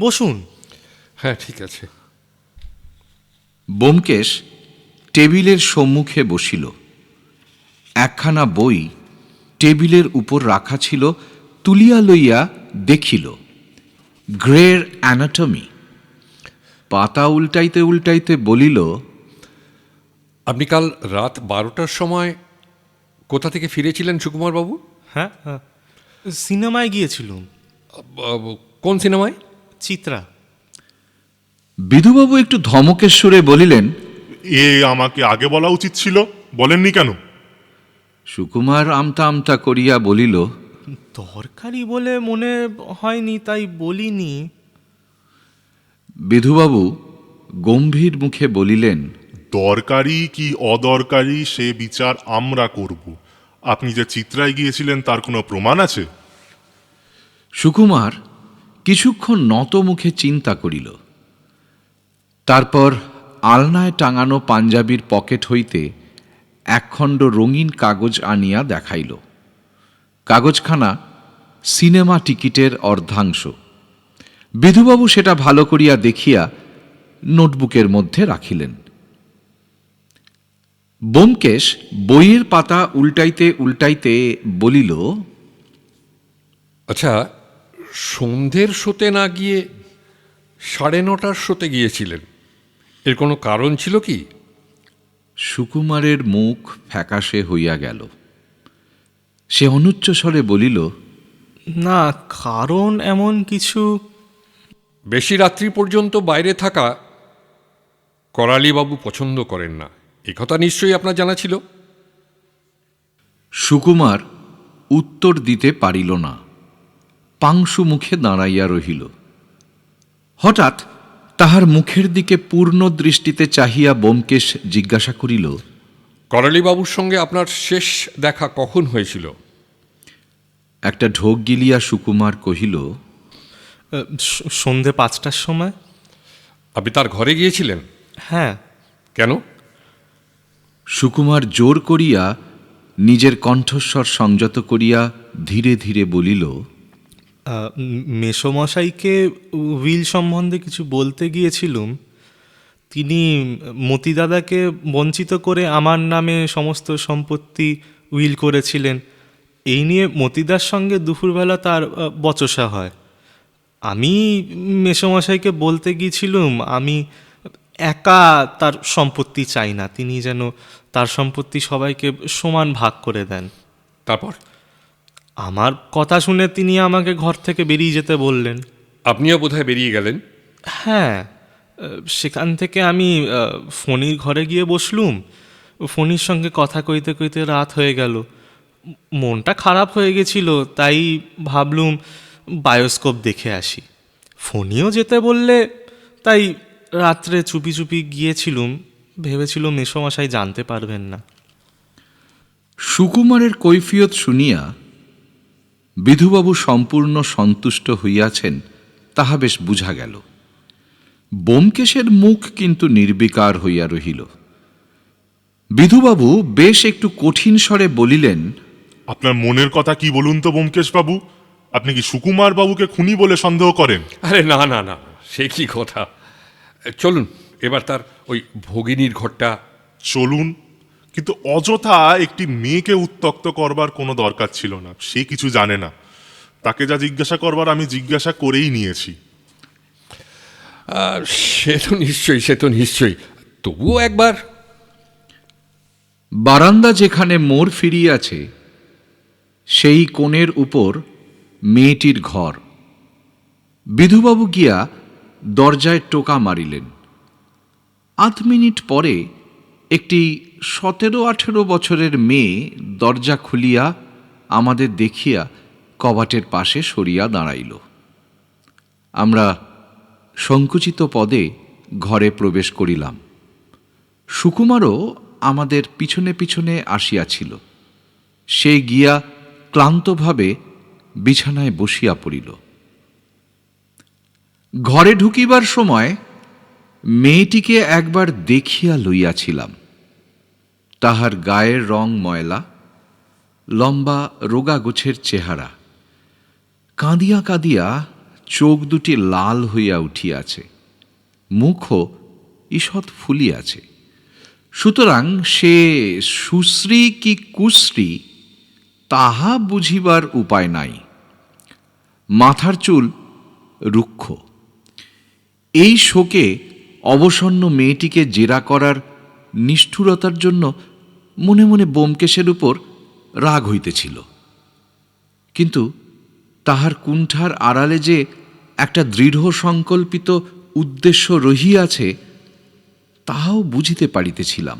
Speaker 6: বসুন।
Speaker 2: হ্যাঁ ঠিক আছে।
Speaker 3: ব্যোমকেশ টেবিলের সম্মুখে বসিল। একখানা বই টেবিলের উপর রাখা ছিল, তুলিয়া লইয়া দেখিল, গ্রের অ্যানাটমি। পাতা উল্টাইতে উল্টাইতে বলিল,
Speaker 2: আপনি কাল রাত 12টার সময় কোথা থেকে ফিরেছিলেন সুকুমারবাবু?
Speaker 6: হ্যাঁ, সিনেমায় গিয়েছিলুম।
Speaker 2: কোন সিনেমায়?
Speaker 6: চিত্রা।
Speaker 3: বিধুবাবু একটু ধমকের সুরে বলিলেন।
Speaker 4: এ আমাকে আগে বলা উচিত ছিল, বলেননি কেন?
Speaker 3: সুকুমার আমতা আমতা করিয়া বলিল,
Speaker 6: দরকারি বলে মনে হয়নি, তাই বলিনি।
Speaker 3: বিধুবাবু গম্ভীর মুখে বলিলেন,
Speaker 4: দরকারি কি অদরকারি সে বিচার আমরা করব। আপনি যে চিত্রায় গিয়েছিলেন তার কোনো প্রমাণ আছে?
Speaker 3: সুকুমার কিছুক্ষণ নত মুখে চিন্তা করিল। তারপর আলনায় টাঙানো পাঞ্জাবির পকেট হইতে একখণ্ড রঙিন কাগজ আনিয়া দেখাইল। কাগজখানা সিনেমা টিকিটের অর্ধাংশ। বিধুবাবু সেটা ভালো করিয়া দেখিয়া নোটবুকের মধ্যে রাখিলেন। ব্যোমকেশ বইয়ের পাতা উল্টাইতে উল্টাইতে বলিল,
Speaker 2: আচ্ছা, সন্ধ্যের শোতে না গিয়ে 9:30টার শোতে গিয়েছিলেন, এর কোনো কারণ ছিল কি?
Speaker 3: সুকুমারের মুখ ফ্যাকাশে হইয়া গেল। সে অনুচ্চ স্বরে বলিল,
Speaker 6: না, কারণ এমন কিছু।
Speaker 2: বেশি রাত্রি পর্যন্ত বাইরে থাকা করালিবাবু পছন্দ করেন না, একথা নিশ্চয়ই আপনার জানা ছিল।
Speaker 3: সুকুমার উত্তর দিতে পারিল না, পাংশু মুখে দাঁড়াইয়া রহিল। হঠাৎ তাহার মুখের দিকে পূর্ণ দৃষ্টিতে চাহিয়া ব্যোমকেশ জিজ্ঞাসা করিল,
Speaker 2: করালিবাবুর সঙ্গে আপনার শেষ দেখা কখন হয়েছিল?
Speaker 3: একটা ঢোক গিলিয়া সুকুমার কহিল,
Speaker 6: সন্ধে 5টার সময়।
Speaker 2: আপনি তার ঘরে গিয়েছিলেন?
Speaker 6: হ্যাঁ।
Speaker 2: কেন?
Speaker 3: সুকুমার জোর করিয়া নিজের কণ্ঠস্বর সংযত করিয়া ধীরে ধীরে বলিল,
Speaker 6: মেসোমশাইকে উইল সম্বন্ধে কিছু বলতে গিয়েছিলুম। তিনি মতিদাদাকে বঞ্চিত করে আমার নামে সমস্ত সম্পত্তি উইল করেছিলেন। এই নিয়ে মতিদার সঙ্গে দুপুরবেলা তার বচসা হয়। আমি মেসোমশাইকে বলতে গিয়েছিলুম আমি একা তার সম্পত্তি চাই না, তিনি যেন তার সম্পত্তি সবাইকে সমান ভাগ করে দেন।
Speaker 2: তারপর?
Speaker 6: আমার কথা শুনে তিনি আমাকে ঘর থেকে বেরিয়ে যেতে বললেন।
Speaker 2: আপনিও বোধহয় বেরিয়ে গেলেন?
Speaker 6: হ্যাঁ, সেখান থেকে আমি ফণির ঘরে গিয়ে বসলুম। ফণির সঙ্গে কথা কইতে কইতে রাত হয়ে গেল। মনটা খারাপ হয়ে গেছিল, তাই ভাবলুম বায়োস্কোপ দেখে আসি। ফণিও যেতে বললে, তাই রাত্রে চুপি চুপি গিয়েছিলুম। ভেবেছিলুম মেসোমশাই জানতে পারবেন না।
Speaker 3: সুকুমারের কৈফিয়ত শুনিয়া বিধুবাবু সম্পূর্ণ সন্তুষ্ট হইয়াছেন তাহা বেশ বুঝা গেল। ব্যোমকেশের মুখ কিন্তু নির্বিকার হইয়া রহিল। বিধুবাবু বেশ একটু কঠিন স্বরে বলিলেন,
Speaker 4: আপনার মনের কথা কি বলুন তো ব্যোমকেশ বাবু? আপনি কি সুকুমার বাবুকে খুনি বলে সন্দেহ করেন?
Speaker 2: আরে না না না, সে কি কথা। চলুন এবার তার ওই ভগিনীর ঘরটা।
Speaker 4: চলুন, কিন্তু অযথা একটি মেয়েকে উত্ত্যক্ত করবার কোনো দরকার ছিল না। সে কিছু জানে না। তাকে যা জিজ্ঞাসা করবার আমি জিজ্ঞাসা করেই নিয়েছি।
Speaker 2: সে তো নিশ্চয়ই, তবুও একবার।
Speaker 3: বারান্দা যেখানে মোড় ফিরিয়াছে সেই কোণের উপর মেয়েটির ঘর। বিধুবাবু গিয়া দরজায় টোকা মারিলেন। 8 মিনিট পরে একটি 17-18 বছরের মেয়ে দরজা খুলিয়া আমাদের দেখিয়া কবাটের পাশে সরিয়া দাঁড়াইল। আমরা সংকুচিত পদে ঘরে প্রবেশ করিলাম। সুকুমারও আমাদের পিছনে পিছনে আসিয়াছিল। সে গিয়া ক্লান্তভাবে বিছানায় বসিয়া পড়িল। ঘরে ঢুকিবার সময় মেয়েটিকে একবার দেখিয়া লইয়াছিলাম। তাহার গায়ের রং ময়লা, লম্বা রোগা গোছের চেহারা, কাঁদিয়া কাঁদিয়া চোখ দুটি লাল হইয়া উঠিয়াছে, মুখও ঈষৎ ফুলিয়াছে। সুতরাং সে সুশ্রী কি কুশ্রী তাহা বুঝিবার উপায় নাই। মাথার চুল রুক্ষ। এই শোকে অবসন্ন মেয়েটিকে জেরা করার নিষ্ঠুরতার জন্য মনে মনে ব্যোমকেশের উপর রাগ হইতেছিল, কিন্তু তাহার কুণ্ঠার আড়ালে যে একটা দৃঢ় সংকল্পিত উদ্দেশ্য রহিয়াছে তাহাও বুঝিতে পারিতেছিলাম।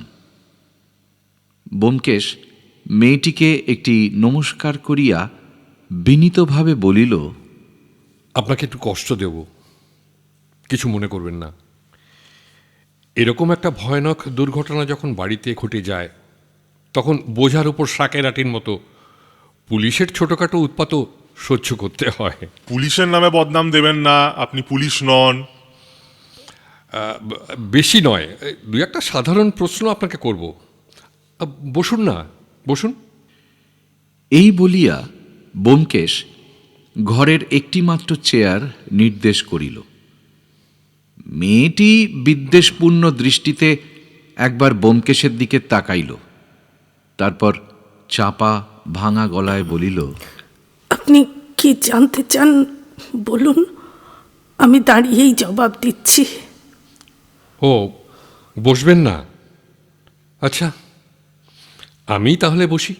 Speaker 3: ব্যোমকেশ মেয়েটিকে একটি নমস্কার করিয়া বিনীতভাবে বলিল,
Speaker 2: আপনাকে একটু কষ্ট দেব, কিছু মনে করবেন না। এরকম একটা ভয়ানক দুর্ঘটনা যখন বাড়িতে ঘটে যায় তখন বোঝার উপর শাকের আটির মতো পুলিশের ছোটোখাটো উৎপাতও সহ্য করতে হয়।
Speaker 4: পুলিশের নামে বদনাম দেবেন না, আপনি পুলিশ নন।
Speaker 2: বেশি নয়, দু একটা সাধারণ প্রশ্ন আপনাকে করব। বসুন না, বসুন।
Speaker 3: এই বলিয়া ব্যোমকেশ ঘরের একটিমাত্র চেয়ার নির্দেশ করিল। মেয়েটি বিদ্বেষপূর্ণ দৃষ্টিতে একবার ব্যোমকেশের দিকে তাকাইল, তারপর চাপা ভাঙা গলায় বলিল,
Speaker 7: আপনি কি জানতে চান বলুন, আমি দাঁড়িয়েই জবাব দিচ্ছি।
Speaker 2: ও, বসবেন না? আচ্ছা, আমি তাহলে বসি।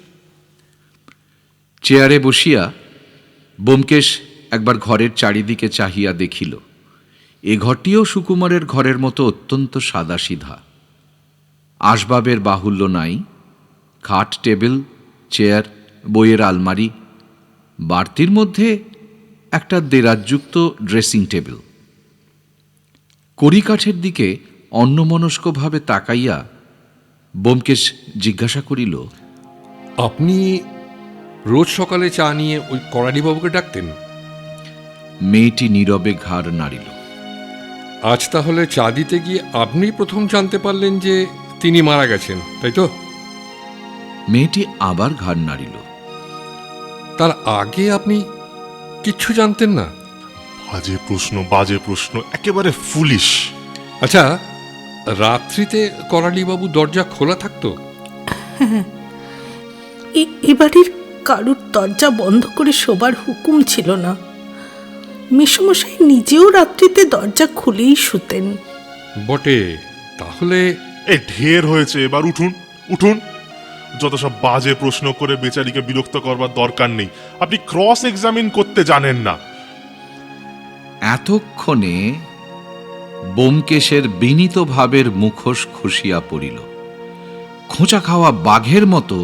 Speaker 3: চেয়ারে বসিয়া ব্যোমকেশ একবার ঘরের চারিদিকে চাহিয়া দেখিল। এ ঘরটিও সুকুমারের ঘরের মতো অত্যন্ত সাদাসিধা। আসবাবের বাহুল্য নাই, খাট, টেবিল, চেয়ার, বইয়ের আলমারি, বাড়তির মধ্যে একটা দেরাজযুক্ত ড্রেসিং টেবিল। কড়িকাঠের দিকে অন্যমনস্কভাবে তাকাইয়া ব্যোমকেশ জিজ্ঞাসা করিল,
Speaker 2: আপনি রোজ সকালে চা নিয়ে ওই করালিবাবুকে ডাকতেন?
Speaker 3: মেয়েটি নীরবে ঘাড় নাড়িল।
Speaker 2: আজ তাহলে চা দিতে গিয়ে আপনি প্রথম জানতে পারলেন যে তিনি মারা গেছেন, তাই তো?
Speaker 3: মেয়েটি আবার ঘাড় নাড়িল।
Speaker 2: তার আগে আপনি কিচ্ছু জানতেন না?
Speaker 4: বাজে প্রশ্ন, বাজে প্রশ্ন, একেবারে ফুলিশ।
Speaker 2: আচ্ছা, রাত্রিতে করালিবাবু দরজা খোলা থাকতো?
Speaker 7: এবাড়ির কারুর দরজা বন্ধ করে শোবার হুকুম ছিল না। মেসোমশাই নিজেও রাত্রিতে দরজা খুলেই শুতেন।
Speaker 2: বটে, তাহলে
Speaker 4: এ ঢের হয়েছে, এবার উঠুন, উঠুন। যত সব বাজে প্রশ্ন করে বেচারিকে বিরক্ত করবার দরকার নেই। আপনি ক্রস এক্সামিন করতে জানেন না।
Speaker 3: এতক্ষণে ব্যোমকেশের বিনীত ভাবের মুখোশ খসিয়া পড়িল। খোঁচা খাওয়া বাঘের মতো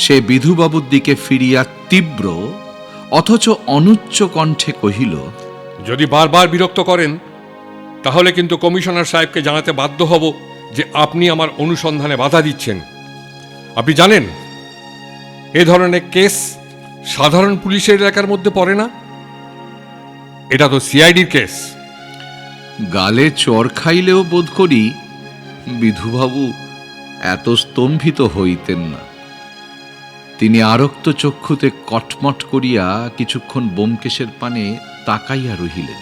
Speaker 3: সে বিধুবাবুর দিকে ফিরিয়া তীব্র অথচ অনুচ্চ কণ্ঠে কহিল,
Speaker 2: যদি বারবার বিরক্ত করেন তাহলে কিন্তু কমিশনার সাহেবকে জানাতে বাধ্য হব যে আপনি আমার অনুসন্ধানে বাধা দিচ্ছেন। আপনি জানেন এ ধরনের কেস সাধারণ পুলিশের এলাকার মধ্যে পড়ে না, এটা তো সিআইডির কেস।
Speaker 3: গালে চর খাইলেও বোধ করি বিধুবাবু এত স্তম্ভিত হইতেন না। তিনি আরক্ত চক্ষুতে কটমট করিয়া কিছুক্ষণ ব্যোমকেশের পানে তাকাইয়া রহিলেন।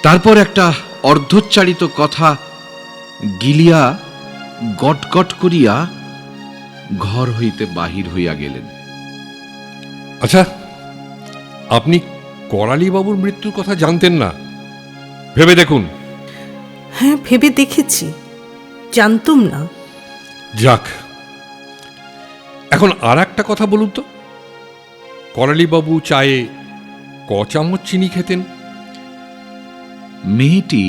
Speaker 3: তারপর একটা অর্ধোচ্চারিত কথা গিলিয়া গটগট করিয়া ঘর হইতে বাহির হইয়া গেলেন।
Speaker 2: আচ্ছা, আপনি করালিবাবুর মৃত্যুর কথা জানতেন না? ভেবে দেখুন।
Speaker 7: হ্যাঁ, ভেবে দেখেছি, জানতুম না।
Speaker 2: যাক, এখন আর একটা কথা বলুন তো, করালিবাবু চায়ে ক চামচ চিনি খেতেন?
Speaker 3: মেয়েটি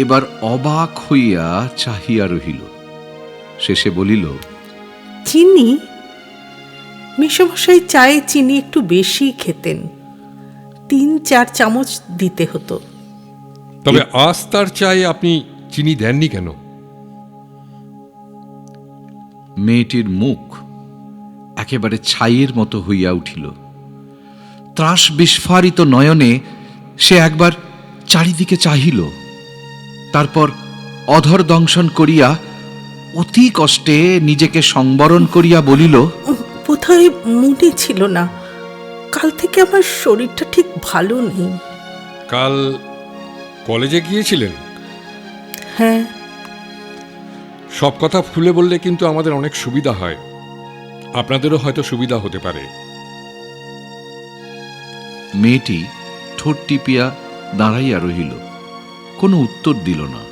Speaker 3: এবার অবাক হইয়া চাহিয়া রহিল, শেষে বলিল,
Speaker 7: চিনি? মেসোমশাই চায়ে চিনি একটু বেশি খেতেন, 3-4 চামচ দিতে হতো।
Speaker 2: তবে আজ তার চায়ে আপনি চিনি দেননি কেন?
Speaker 3: মেয়েটির মুখ একেবারে ছাইয়ের মতো হইয়া উঠিল। ত্রাস বিস্ফারিত নয়নে সে একবার চারিদিকে চাহিল, তারপর অধর দংশন করিয়া অতি কষ্টে নিজেকে সংবরণ করিয়া বলিল,
Speaker 7: বোধহয় মনে ছিল না, কাল থেকে আমার শরীরটা ঠিক ভালো নেই।
Speaker 2: কাল কলেজে গিয়েছিলেন?
Speaker 7: হ্যাঁ।
Speaker 2: সব কথা খুলে বললে কিন্তু আমাদের অনেক সুবিধা হয়, আপনাদেরও হয়তো সুবিধা হতে পারে।
Speaker 3: মেয়েটি ঠোঁট টিপিয়া দাঁড়াইয়া রহিল, কোনো উত্তর দিল না।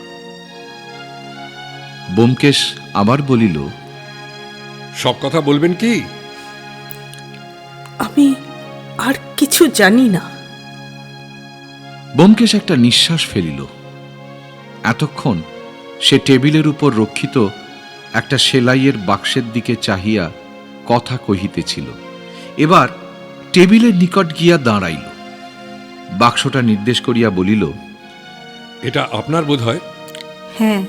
Speaker 3: ব্যোমকেশ আবার বলিল,
Speaker 2: সব কথা বলবেন কি?
Speaker 7: আমি আর কিছু জানি না।
Speaker 3: ব্যোমকেশ একটা নিঃশ্বাস ফেলিল। এতক্ষণ সে টেবিলের উপর রক্ষিত একটা সেলাইয়ের বাক্সের দিকে চাহিয়া কথা কহিতেছিল। এবার টেবিলের নিকট গিয়া দাঁড়াইল, বাক্সটা নির্দেশ করিয়া বলিল,
Speaker 2: এটা আপনার বোধ হয়।
Speaker 7: হ্যাঁ।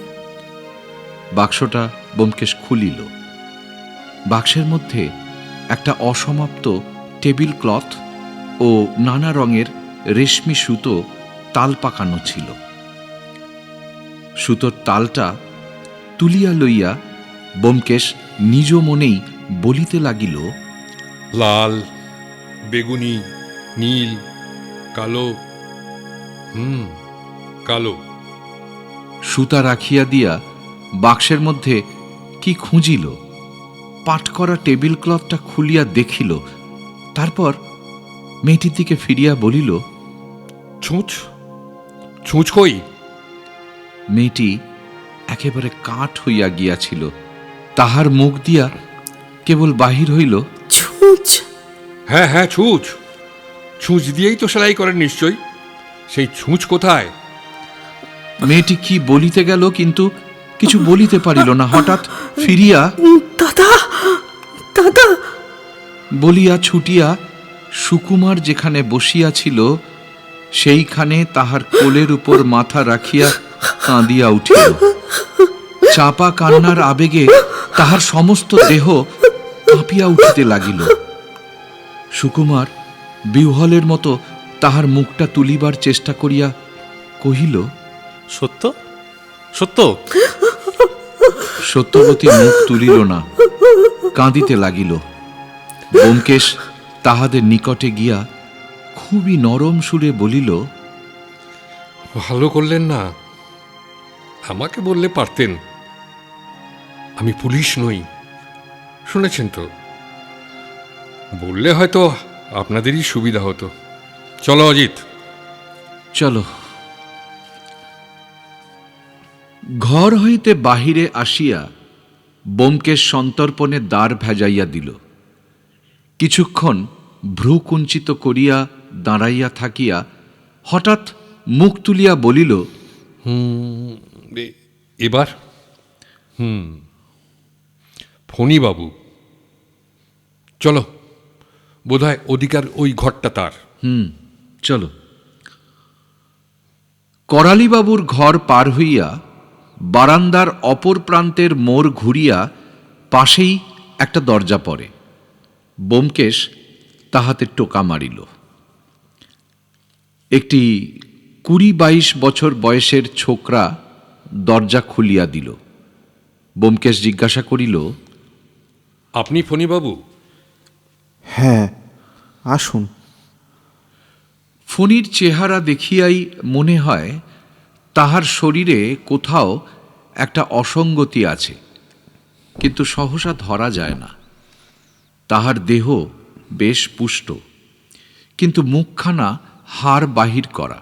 Speaker 3: বাক্সটা ব্যোমকেশ খুলিল। বাক্সের মধ্যে একটা অসমাপ্ত টেবিল ক্লথ ও নানা রঙের রেশমি সুতো তাল পাকানো ছিল। সুতোর তালটা তুলিয়া লইয়া ব্যোমকেশ নিজ মনেই বলিতে লাগিল,
Speaker 2: লাল, বেগুনি, নীল, কালো। কালো।
Speaker 3: সুতা রাখিয়া দিয়া বাক্সের মধ্যে কি খুঁজিল, পাট করা টেবিল ক্লথটা খুলিয়া দেখিল। তারপর মেয়েটির দিকে ফিরিয়া বলিল,
Speaker 2: ছুঁচ, ছুঁচ কই?
Speaker 3: মেয়েটি একেবারে কাঠ হইয়া গিয়াছিল। তাহার মুখ দিয়া কেবল বাহির হইল,
Speaker 7: ছুঁচ।
Speaker 2: হ্যাঁ হ্যাঁ, ছুঁচ। ছুঁচ দিয়েই তো সেলাই করেন নিশ্চয়ই। সেই ছুঁচ কোথায়?
Speaker 3: মেয়েটি কি বলিতে গেল, কিন্তু কিছু বলিতে পারিল না। হঠাৎ ফিরিয়া
Speaker 7: দাদা, দাদা
Speaker 3: বলিয়া ছুটিয়া সুকুমার যেখানে বসিয়াছিল সেইখানে তাহার কোলের উপর মাথা রাখিয়া কাঁদিয়া উঠিল। চাপা কান্নার আবেগে তাহার সমস্ত দেহ কাঁপিয়া উঠিতে লাগিল। সুকুমার বিহ্বলের মতো তাহার মুখটা তুলিবার চেষ্টা করিয়া কহিল,
Speaker 6: সত্য? সত্য?
Speaker 3: সত্যবতী মুখ তুলিল না, কাঁদিতে লাগিল। ব্যোমকেশ তাহাদের নিকটে গিয়া খুবই নরম সুরে বলিল,
Speaker 2: ভালো করলেন না, আমাকে বললে পারতেন। আমি পুলিশ নই, শুনেছেন তো। বললে হয়তো আপনাদেরই সুবিধা হতো। চলো অজিত।
Speaker 3: চলো। ঘর হইতে বাহিরে আসিয়া ব্যোমকেশ সন্তর্পণে দ্বার ভেজাইয়া দিল। কিছুক্ষণ ভ্রু কুঞ্চিত করিয়া দাঁড়াইয়া থাকিয়া হঠাৎ মুখ তুলিয়া বলিল,
Speaker 2: এবার ফণিবাবু। চলো, বোধহয় অধিকার ওই ঘরটা তার।
Speaker 3: চলো। করালিবাবুর ঘর পার হইয়া বারান্দার অপর প্রান্তের মোড় ঘুরিয়া পাশেই একটা দরজা পড়ে। ব্যোমকেশ তাহাতে টোকা মারিল। একটি 20-22 বছর বয়সের ছোকরা দরজা খুলিয়া দিল। ব্যোমকেশ জিজ্ঞাসা করিল,
Speaker 2: আপনি ফণিবাবু?
Speaker 8: হ্যাঁ, আসুন।
Speaker 3: ফণির চেহারা দেখিয়াই মনে হয় তাহার শরীরে কোথাও একটা অসঙ্গতি আছে, কিন্তু সহসা ধরা যায় না। তাহার দেহ বেশ পুষ্ট, কিন্তু মুখখানা হাড় বাহির করা।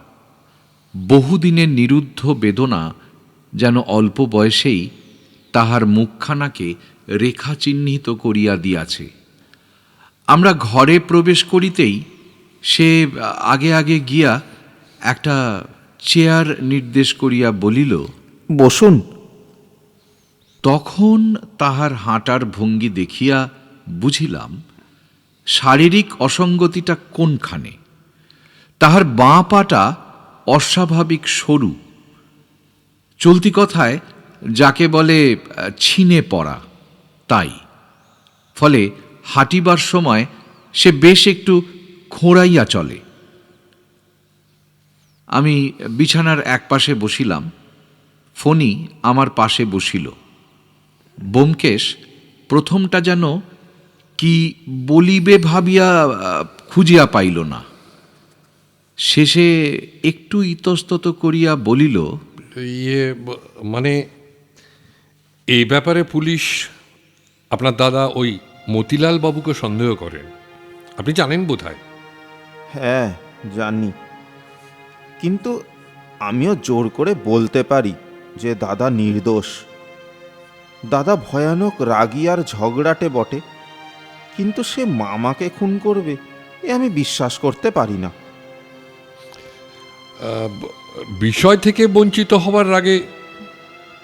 Speaker 3: বহুদিনের নিরুদ্ধ বেদনা যেন অল্প বয়সেই তাহার মুখখানাকে রেখা চিহ্নিত করিয়া দিয়াছে। আমরা ঘরে প্রবেশ করিতেই সে আগে আগে গিয়া একটা চেয়ার নির্দেশ করিয়া বলিল,
Speaker 8: বসুন।
Speaker 3: তখন তাহার হাঁটার ভঙ্গি দেখিয়া বুঝিলাম শারীরিক অসঙ্গতিটা কোনখানে। তাহার বাঁ পাটা অস্বাভাবিক সরু, চলতি কথায় যাকে বলে ছিনে পড়া, তাই। ফলে হাঁটিবার সময় সে বেশ একটু খোঁড়াইয়া চলে। আমি বিছানার একপাশে বসিলাম, ফণি আমার পাশে বসিল। ব্যোমকেশ প্রথমটা যেন কি বলিবে ভাবিয়া খুঁজিয়া পাইল না। শেষে একটু ইতস্তত করিয়া বলিল,
Speaker 2: মানে এই ব্যাপারে পুলিশ আপনার দাদা ওই মতিলাল বাবুকে সন্দেহ করেন, আপনি জানেন বোধহয়।
Speaker 8: হ্যাঁ, জানি। কিন্তু আমিও জোর করে বলতে পারি যে দাদা নির্দোষ। দাদা ভয়ানক রাগী আর ঝগড়াটে বটে, কিন্তু সে মামাকে খুন করবে এ আমি বিশ্বাস করতে পারি না।
Speaker 2: বিষয় থেকে বঞ্চিত হবার রাগে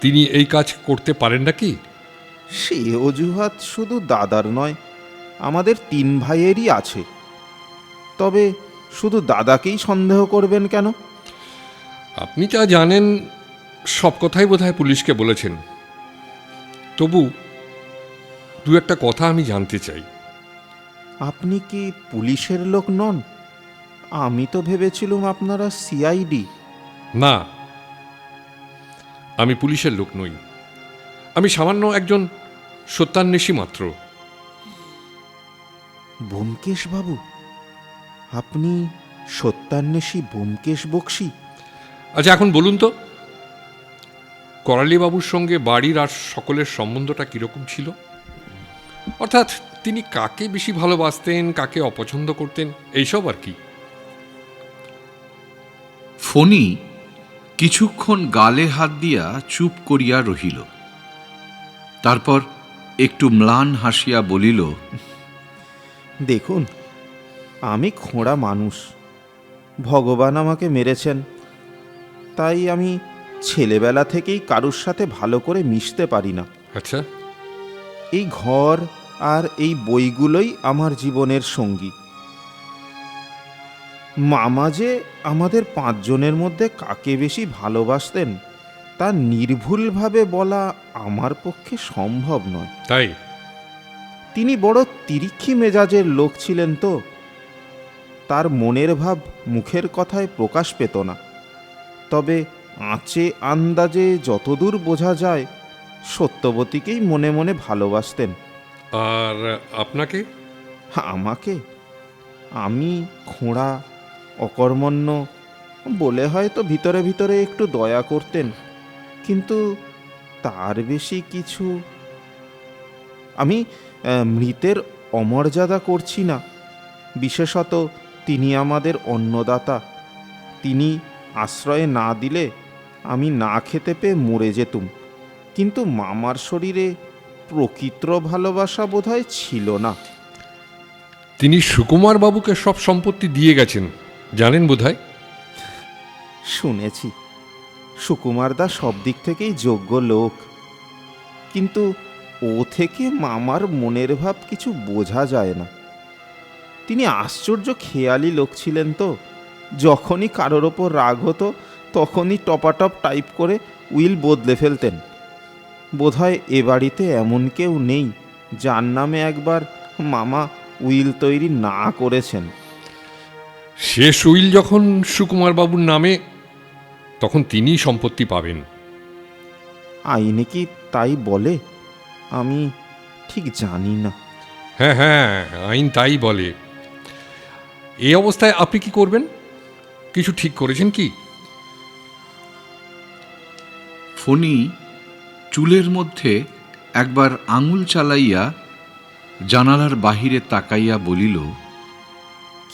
Speaker 2: তিনি এই কাজ করতে পারেন নাকি?
Speaker 8: সে অজুহাত শুধু দাদার নয়, আমাদের 3 ভাইয়েরই আছে। তবে শুধু দাদাকেই সন্দেহ করবেন কেন?
Speaker 2: আপনি যা জানেন সব কথাই বোধহয় পুলিশকে বলেছেন। তবু দু একটা কথা আমি জানতে চাই।
Speaker 8: আপনি কি পুলিশের লোক নন? আমি তো ভেবেছিলুম আপনারা সিআইডি।
Speaker 2: না, আমি পুলিশের লোক নই। আমি সামান্য একজন সত্যান্বেষী মাত্র।
Speaker 8: ব্যোমকেশ বাবু, আপনি সত্যান্বেষী ব্যোমকেশ বক্সী?
Speaker 2: আচ্ছা, এখন বলুন তো, করালিবাবুর সঙ্গে বাড়ির আর সকলের সম্বন্ধটা কীরকম ছিল? অর্থাৎ তিনি কাকে বেশি ভালোবাসতেন, কাকে অপছন্দ করতেন, এইসব আর কি।
Speaker 3: ফণি কিছুক্ষণ গালে হাত দিয়া চুপ করিয়া রহিল। তারপর একটু ম্লান হাসিয়া বলিল,
Speaker 8: দেখুন, আমি খোঁড়া মানুষ, ভগবান আমাকে মেরেছেন, তাই আমি ছেলেবেলা থেকেই কারুর সাথে ভালো করে মিশতে পারি না।
Speaker 2: আচ্ছা,
Speaker 8: এই ঘর আর এই বইগুলোই আমার জীবনের সঙ্গী। মামা যে আমাদের 5 জনের মধ্যে কাকে বেশি ভালোবাসতেন তা নির্ভুলভাবে বলা আমার পক্ষে সম্ভব নয়।
Speaker 2: তাই?
Speaker 8: তিনি বড় তিরিক্ষি মেজাজের লোক ছিলেন তো, তার মনের ভাব মুখের কথায় প্রকাশ পেত না। তবে আঁচে আন্দাজে যতদূর বোঝা যায় সত্যবতীকেই মনে মনে ভালোবাসতেন।
Speaker 2: আর আপনাকে?
Speaker 8: আমাকে? আমি খোঁড়া, অকর্মণ্য বলে হয়তো ভিতরে ভিতরে একটু দয়া করতেন, কিন্তু তার বেশি কিছু। আমি মৃতের অমর্যাদা করছি না। বিশেষত তিনি আমাদের অন্নদাতা। তিনি আশ্রয় না দিলে আমি না খেতে পেয়ে মরে যেতুম। কিন্তু মামার শরীরে প্রকৃত ভালোবাসা বোধহয় ছিল না।
Speaker 2: তিনি সুকুমার বাবুকে সব সম্পত্তি দিয়ে গেছেন, জানেন বোধহয়?
Speaker 8: শুনেছি, সুকুমারদা সব দিক থেকেই যোগ্য লোক, কিন্তু ও থেকে মামার মনের ভাব কিছু বোঝা যায় না। তিনি আশ্চর্য খেয়ালি লোক ছিলেন তো, যখনই কারোর ওপর রাগ হতো তখনই টপাটপ টাইপ করে উইল বদলে ফেলতেন। বোধহয় এ বাড়িতে এমন কেউ নেই যার নামে একবার মামা উইল তৈরি না করেছেন।
Speaker 2: শেষ উইল যখন সুকুমার বাবুর নামে, তখন তিনিই সম্পত্তি পাবেন।
Speaker 8: আইনে কি তাই বলে? আমি ঠিক জানি না।
Speaker 2: হ্যাঁ হ্যাঁ, আইন তাই বলে। এই অবস্থায় আপনি কি করবেন? কিছু ঠিক করেছেন কি?
Speaker 3: ফণি চুলের মধ্যে একবার আঙুল চালাইয়া জানালার বাহিরে তাকাইয়া বলিল,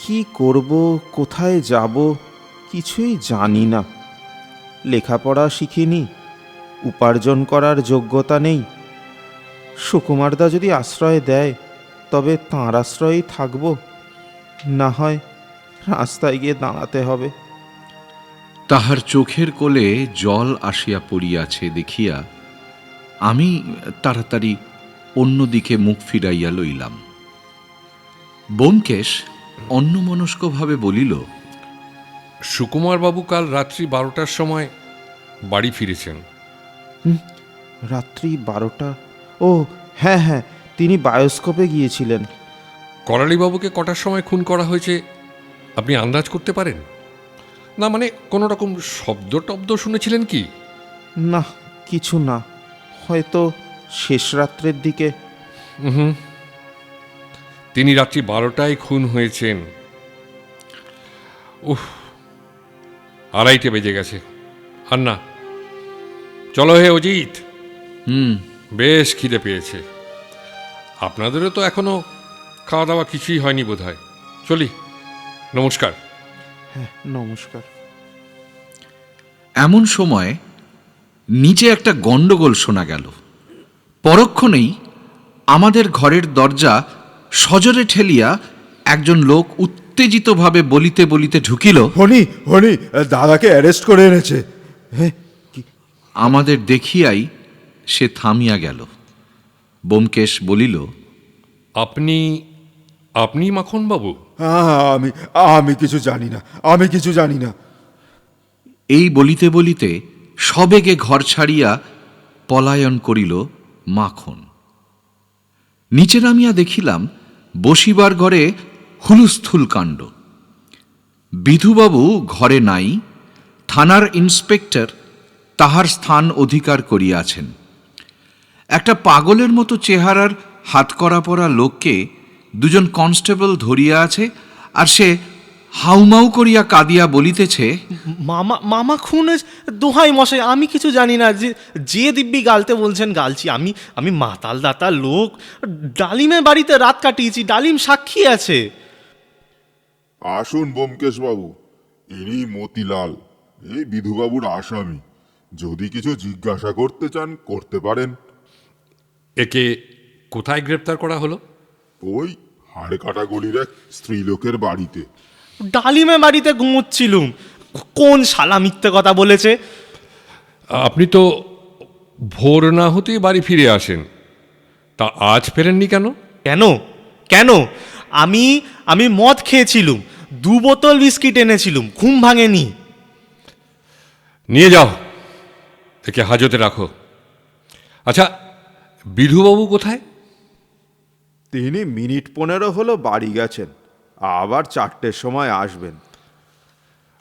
Speaker 8: কি করব, কোথায় যাব, কিছুই জানি না। লেখাপড়া শিখিনি, উপার্জন করার যোগ্যতা নেই। সুকুমারদা যদি আশ্রয় দেয় তবে তাঁর আশ্রয়েই থাকব, না হয় রাস্তায় গিয়ে দাঁড়াতে হবে।
Speaker 3: তাহার চোখের কোলে জল আসিয়া পড়িয়াছে দেখিয়া আমি তাড়াতাড়ি অন্যদিকে মুখ ফিরাইয়া লইলাম। ব্যোমকেশ অন্যমনস্কভাবে বলিল,
Speaker 2: সুকুমার বাবু কাল রাত্রি 12টার সময় বাড়ি ফিরেছেন।
Speaker 8: রাত্রি 12টা? ও হ্যাঁ হ্যাঁ, তিনি বায়োস্কোপে গিয়েছিলেন।
Speaker 2: করালিবাবুকে কটার সময় খুন করা হয়েছে আপনি আন্দাজ করতে পারেন? না মানে কোনো রকম শব্দ টব্দ শুনেছিলেন কি?
Speaker 8: না, কিছু না, হয়তো শেষ রাত্রের দিকে।
Speaker 2: তিনি রাত্রি 12টায় খুন হয়েছেন। উহ, 2:30 বেজে গেছে। আর না, চলো হে অজিত, বেশ খিদে পেয়েছে। আপনাদেরও তো এখনো খাওয়া দাওয়া কিছুই হয়নি বোধহয়। চলি, নমস্কার।
Speaker 8: হ্যাঁ, নমস্কার।
Speaker 3: এমন সময় নিচে একটা গন্ডগোল শোনা গেল। পরক্ষণেই আমাদের ঘরের দরজা সজোরে ঠেলিয়া একজন লোক উত্তেজিতভাবে বলিতে বলিতে ঢুকিল।
Speaker 9: হনি হনি, দাদাকে অ্যারেস্ট করে এনেছে। হ্যাঁ,
Speaker 3: আমাদের দেখিয়াই সে থামিয়া গেল। ব্যোমকেশ বলিল,
Speaker 2: আপনি আপনি মাখনবাবু?
Speaker 9: আমি আমি কিছু জানি না, আমি কিছু জানি না।
Speaker 3: এই বলিতে বলিতে সবেগে ঘর ছাড়িয়া পলায়ন করিল মাখন। নিচে নামিয়া দেখিলাম বসিবার ঘরে হুলুস্থুল কাণ্ড। বিধুবাবু ঘরে নাই, থানার ইন্সপেক্টর তাহার স্থান অধিকার করিয়াছেন। একটা পাগলের মতো চেহারার হাতকড়া পরা লোককে দুজন কনস্টেবল ধরিয়া আছে, আর সে হাউমাউ করিয়া কাঁদিয়া বলিতেছে,
Speaker 6: মামা মামা খুন হয়েছে। দোহাই মশাই, আমি কিছু জানি না। যে দিব্যি গালতে বলছেন গালছি। আমি মাতাল দাতা লোক, ডালিমের বাড়িতে রাত কাটিয়েছি, ডালিম সাক্ষী আছে।
Speaker 10: আসুন ব্যোমকেশ বাবু, ইনি মতিলাল, এই বিধুবাবুর আসামি। যদি কিছু জিজ্ঞাসা করতে চান করতে পারেন।
Speaker 2: একে কোথায় গ্রেপ্তার করা হলো?
Speaker 10: ওই হাড় কাটা গলির এক স্ত্রীলোকের বাড়িতে।
Speaker 6: ডালিমের বাড়িতে ঘুমোচ্ছিলুম। কোন শালা মিথ্যে কথা বলেছে?
Speaker 2: আপনি তো ভোর না হতেই বাড়ি ফিরে আসেন, তা আজ ফেরেননি কেন?
Speaker 6: কেন কেন? আমি মদ খেয়েছিলুম, 2 বোতল বিস্কিট এনেছিলুম, ঘুম ভাঙেনি।
Speaker 2: নিয়ে যাও, একে হাজতে রাখো। আচ্ছা, বিধুবাবু কোথায়?
Speaker 8: তিনি মিনিট 15 হলো বাড়ি গেছেন, আবার 4টের সময় আসবেন।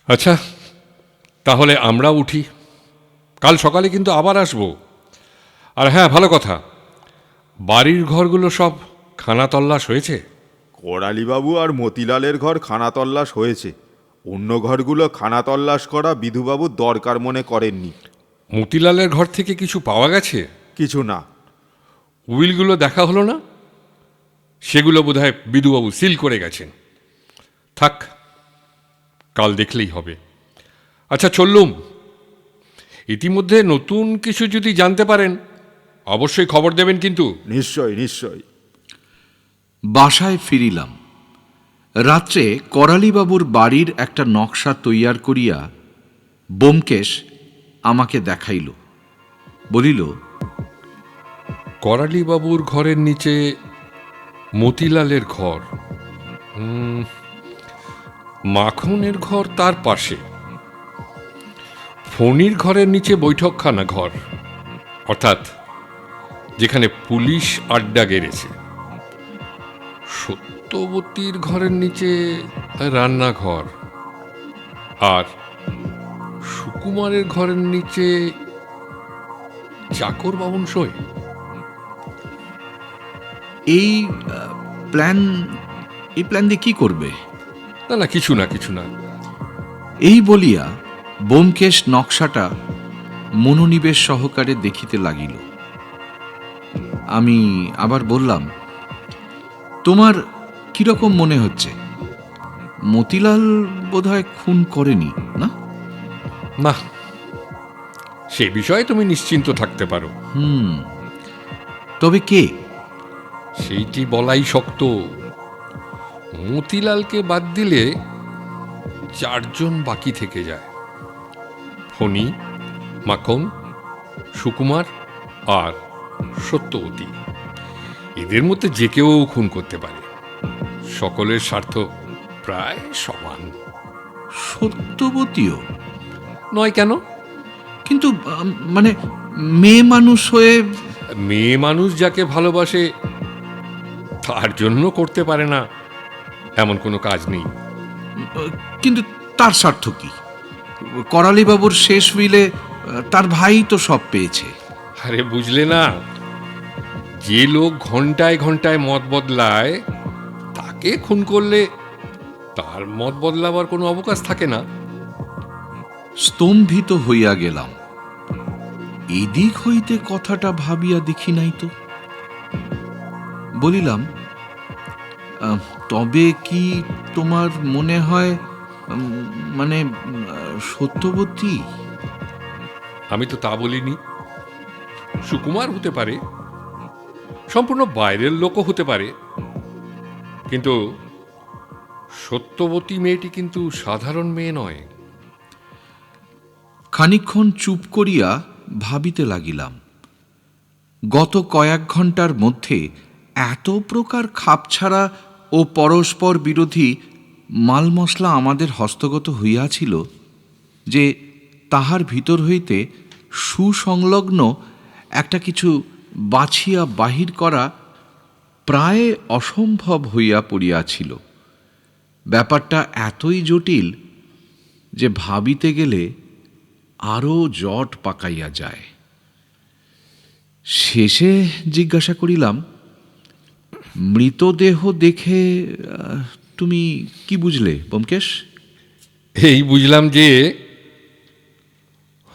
Speaker 2: আচ্ছা, তাহলে আমরা উঠি, কাল সকালে কিন্তু আবার আসবো। আর হ্যাঁ, ভালো কথা, বাড়ির ঘরগুলো সব খানাতল্লাশ হয়েছে?
Speaker 8: করালিবাবু আর মতিলালের ঘর খানাতল্লাশ হয়েছে, অন্য ঘরগুলো খানাতল্লাশ করা বিধুবাবু দরকার মনে করেননি।
Speaker 2: মতিলালের ঘর থেকে কিছু পাওয়া গেছে?
Speaker 8: কিছু না।
Speaker 2: উইলগুলো দেখা হলো না? সেগুলো বোধহয় বিধুবাবু সিল করে গেছেন। থাক, কাল দেখলেই হবে। আচ্ছা চললুম, ইতিমধ্যে নতুন কিছু যদি জানতে পারেন অবশ্যই খবর দেবেন কিন্তু।
Speaker 8: নিশ্চয় নিশ্চয়।
Speaker 3: বাসায় ফিরিলাম। রাত্রে করালিবাবুর বাড়ির একটা নকশা তৈয়ার করিয়া ব্যোমকেশ আমাকে দেখাইল। বলিল,
Speaker 2: করালিবাবুর ঘরের নিচে মতিলালের ঘর, মাখনের ঘর তার পাশে, ফণির ঘরের নিচে বৈঠকখানা ঘর, অর্থাৎ যেখানে পুলিশ আড্ডা গেড়েছে, সত্যবতীর ঘরের নিচে রান্নাঘর, আর সুকুমারের ঘরের নিচে চাকর বাবুনসই।
Speaker 3: এই প্ল্যান দিয়ে কি করবে?
Speaker 2: না না, কিছু না কিছু না।
Speaker 3: এই বলিয়া ব্যোমকেশ নকশাটা মনোনিবেশ সহকারে দেখিতে লাগিল। আমি আবার বললাম, তোমার কিরকম মনে হচ্ছে? মতিলাল বোধহয় খুন করেনি, না?
Speaker 2: না, সে বিষয়ে তুমি নিশ্চিন্ত থাকতে পারো।
Speaker 3: তবে কে?
Speaker 2: সেইটি বলাই শক্ত। মতিলালকে বাদ দিলে 4 জন বাকি থেকে যায়, ফণি, মাখন, সুকুমার আর সত্যবতী। এদের মধ্যে যে কেউ খুন করতে পারে, সকলের স্বার্থ প্রায় সমান।
Speaker 3: সত্যবতীও
Speaker 2: নয় কেন?
Speaker 3: কিন্তু মানে মেয়ে মানুষ হয়ে।
Speaker 2: মেয়ে মানুষ যাকে ভালোবাসে তার জন্য করতে পারে না এমন কোনো কাজ নেই।
Speaker 3: কিন্তু তার স্বার্থ কি? করালিবাবুর শেষ উইলে তার ভাই তো সব পেয়েছে।
Speaker 2: আরে বুঝলে না, যে লোক ঘন্টায় ঘন্টায় মত বদলায় তাকে খুন করলে তার মত বদলাবার কোনো অবকাশ থাকে না।
Speaker 3: স্তম্ভিত হইয়া গেলাম। এদিক হইতে কথাটা ভাবিয়া দেখি নাই তো। বলিলাম, তবে কি তোমার মনে হয় মানে সত্যবতী?
Speaker 2: আমি তো তা বলিনি। সুকুমার হতে পারে, সম্পূর্ণ বাইরের লোকও হতে পারে, কিন্তু সত্যবতী মেয়েটি কিন্তু সাধারণ মেয়ে নয়।
Speaker 3: খানিকক্ষণ চুপ করিয়া ভাবিতে লাগিলাম। গত কয়েক ঘন্টার মধ্যে এত প্রকার খাপছাড়া ও পরস্পর বিরোধী মাল মশলা আমাদের হস্তগত হইয়াছিল যে তাহার ভিতর হইতে সুসংলগ্ন একটা কিছু বাছিয়া বাহির করা প্রায় অসম্ভব হইয়া পড়িয়াছিল। ব্যাপারটা এতই জটিল যে ভাবিতে গেলে আরও জট পাকাইয়া যায়। শেষে জিজ্ঞাসা করিলাম, মৃতদেহ দেখে তুমি কি বুঝলে ব্যোমকেশ?
Speaker 2: এই বুঝলাম যে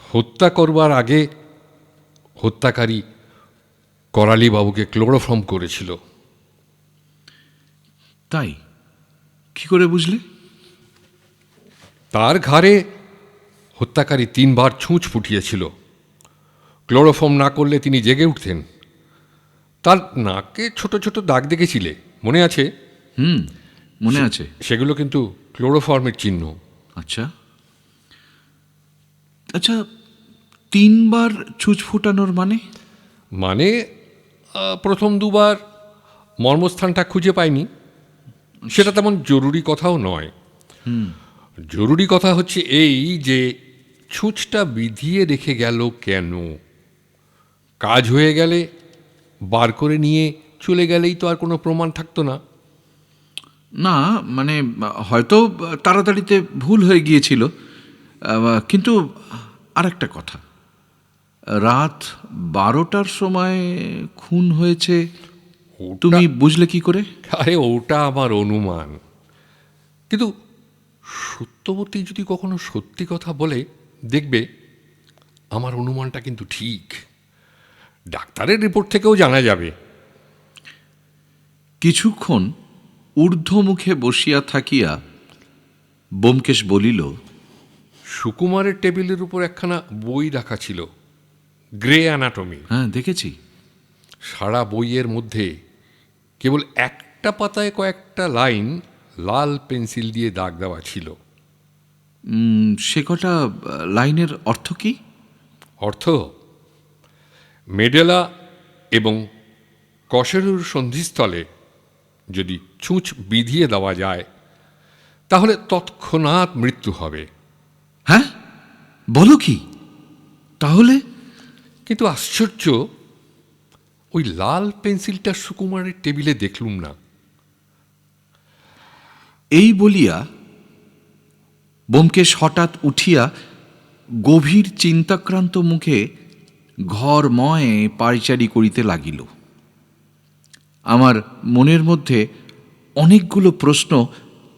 Speaker 2: হত্যা করবার আগে হত্যাকারী করালি বাবুকে ক্লোরোফর্ম করেছিল।
Speaker 3: তাই? কি করে বুঝলে?
Speaker 2: তার ঘাড়ে হত্যাকারী 3 বার ছুঁচ ফুটিয়েছিল। ক্লোরোফর্ম না করলে তিনি জেগে উঠতেন। তার নাকে ছোট ছোট দাগ দেখেছিলে, মনে আছে?
Speaker 3: মনে আছে।
Speaker 2: সেগুলো কিন্তু ক্লোরোফর্মের চিহ্ন।
Speaker 3: আচ্ছা আচ্ছা, 3 বার ছুঁচ ফুটানোর মানে?
Speaker 2: প্রথম 2 বার মর্মস্থানটা খুঁজে পাইনি। সেটা তেমন জরুরি কথাও নয়। জরুরি কথা হচ্ছে এই যে ছুঁচটা বিধিয়ে রেখে গেল কেন? কাজ হয়ে গেলে বার করে নিয়ে চলে গেলেই তো আর কোনো প্রমাণ থাকতো না।
Speaker 3: না, মানে হয়তো তাড়াতাড়িতে ভুল হয়ে গিয়েছিল, কিন্তু আর একটা কথা, রাত 12টার সময় খুন হয়েছে তুমি বুঝলে কি করে?
Speaker 2: আরে ওটা আমার অনুমান। কিন্তু সত্যবতী যদি কখনো সত্যি কথা বলে, দেখবে আমার অনুমানটা কিন্তু ঠিক। ডাক্তারের রিপোর্ট থেকেও জানা যাবে।
Speaker 3: কিছুক্ষণ ঊর্ধ্বমুখে বসিয়া থাকিয়া ব্যোমকেশ বলিল,
Speaker 2: সুকুমারের টেবিলের উপর একখানা বই রাখা ছিল, গ্রে অ্যানাটমি।
Speaker 3: হ্যাঁ, দেখেছি।
Speaker 2: সারা বইয়ের মধ্যে কেবল একটা পাতায় কয়েকটা লাইন লাল পেন্সিল দিয়ে দাগ দেওয়া ছিল।
Speaker 3: সে কটা লাইনের অর্থ কি?
Speaker 2: অর্থ, মেডেলা এবং কশেরুর সন্ধিস্থলে যদি ছুঁচ বিধিয়ে দেওয়া যায় তাহলে তৎক্ষণাৎ মৃত্যু হবে।
Speaker 3: হ্যাঁ, বলো কি? তাহলে?
Speaker 2: কিন্তু আশ্চর্য, ওই লাল পেন্সিলটা সুকুমারের টেবিলে দেখলুম না।
Speaker 3: এই বলিয়া ব্যোমকেশ হঠাৎ উঠিয়া গভীর চিন্তাক্রান্ত মুখে ঘরময় পায়চারি করিতে লাগিল। আমার মনের মধ্যে অনেকগুলো প্রশ্ন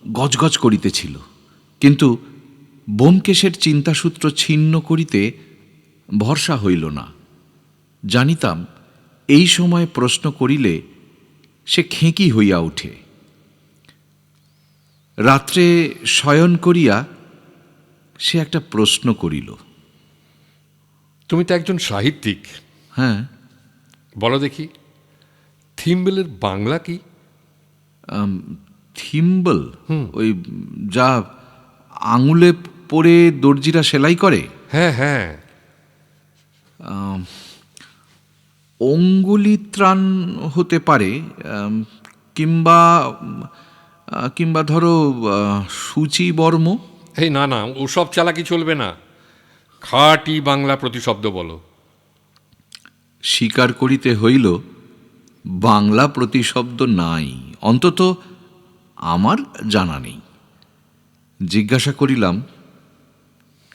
Speaker 3: গজগজ করিতেছিল, কিন্তু ব্যোমকেশের চিন্তাসূত্র ছিন্ন করিতে ভরসা হইল না। জানিতাম এই সময় প্রশ্ন করিলে সে খেঁকি হইয়া ওঠে। রাত্রে শয়ন করিয়া সে একটা প্রশ্ন করিল।
Speaker 2: তুমি তো একজন সাহিত্যিক।
Speaker 3: হ্যাঁ।
Speaker 2: বলো দেখি, থিম্বলের বাংলা কি?
Speaker 3: থিম্বল? ওই যা আঙুলে পরে দর্জিরা সেলাই করে?
Speaker 2: হ্যাঁ হ্যাঁ।
Speaker 3: অঙ্গুলিত্রাণ হতে পারে, কিংবা কিংবা ধরো সূচিবর্ম।
Speaker 2: এই না না, ওসব চালাকি চলবে না। খাঁটি বাংলা প্রতিশব্দ বলো।
Speaker 3: স্বীকার করিতে হইল বাংলা প্রতিশব্দ নাই, অন্তত আমার জানা নেই। জিজ্ঞাসা করিলাম,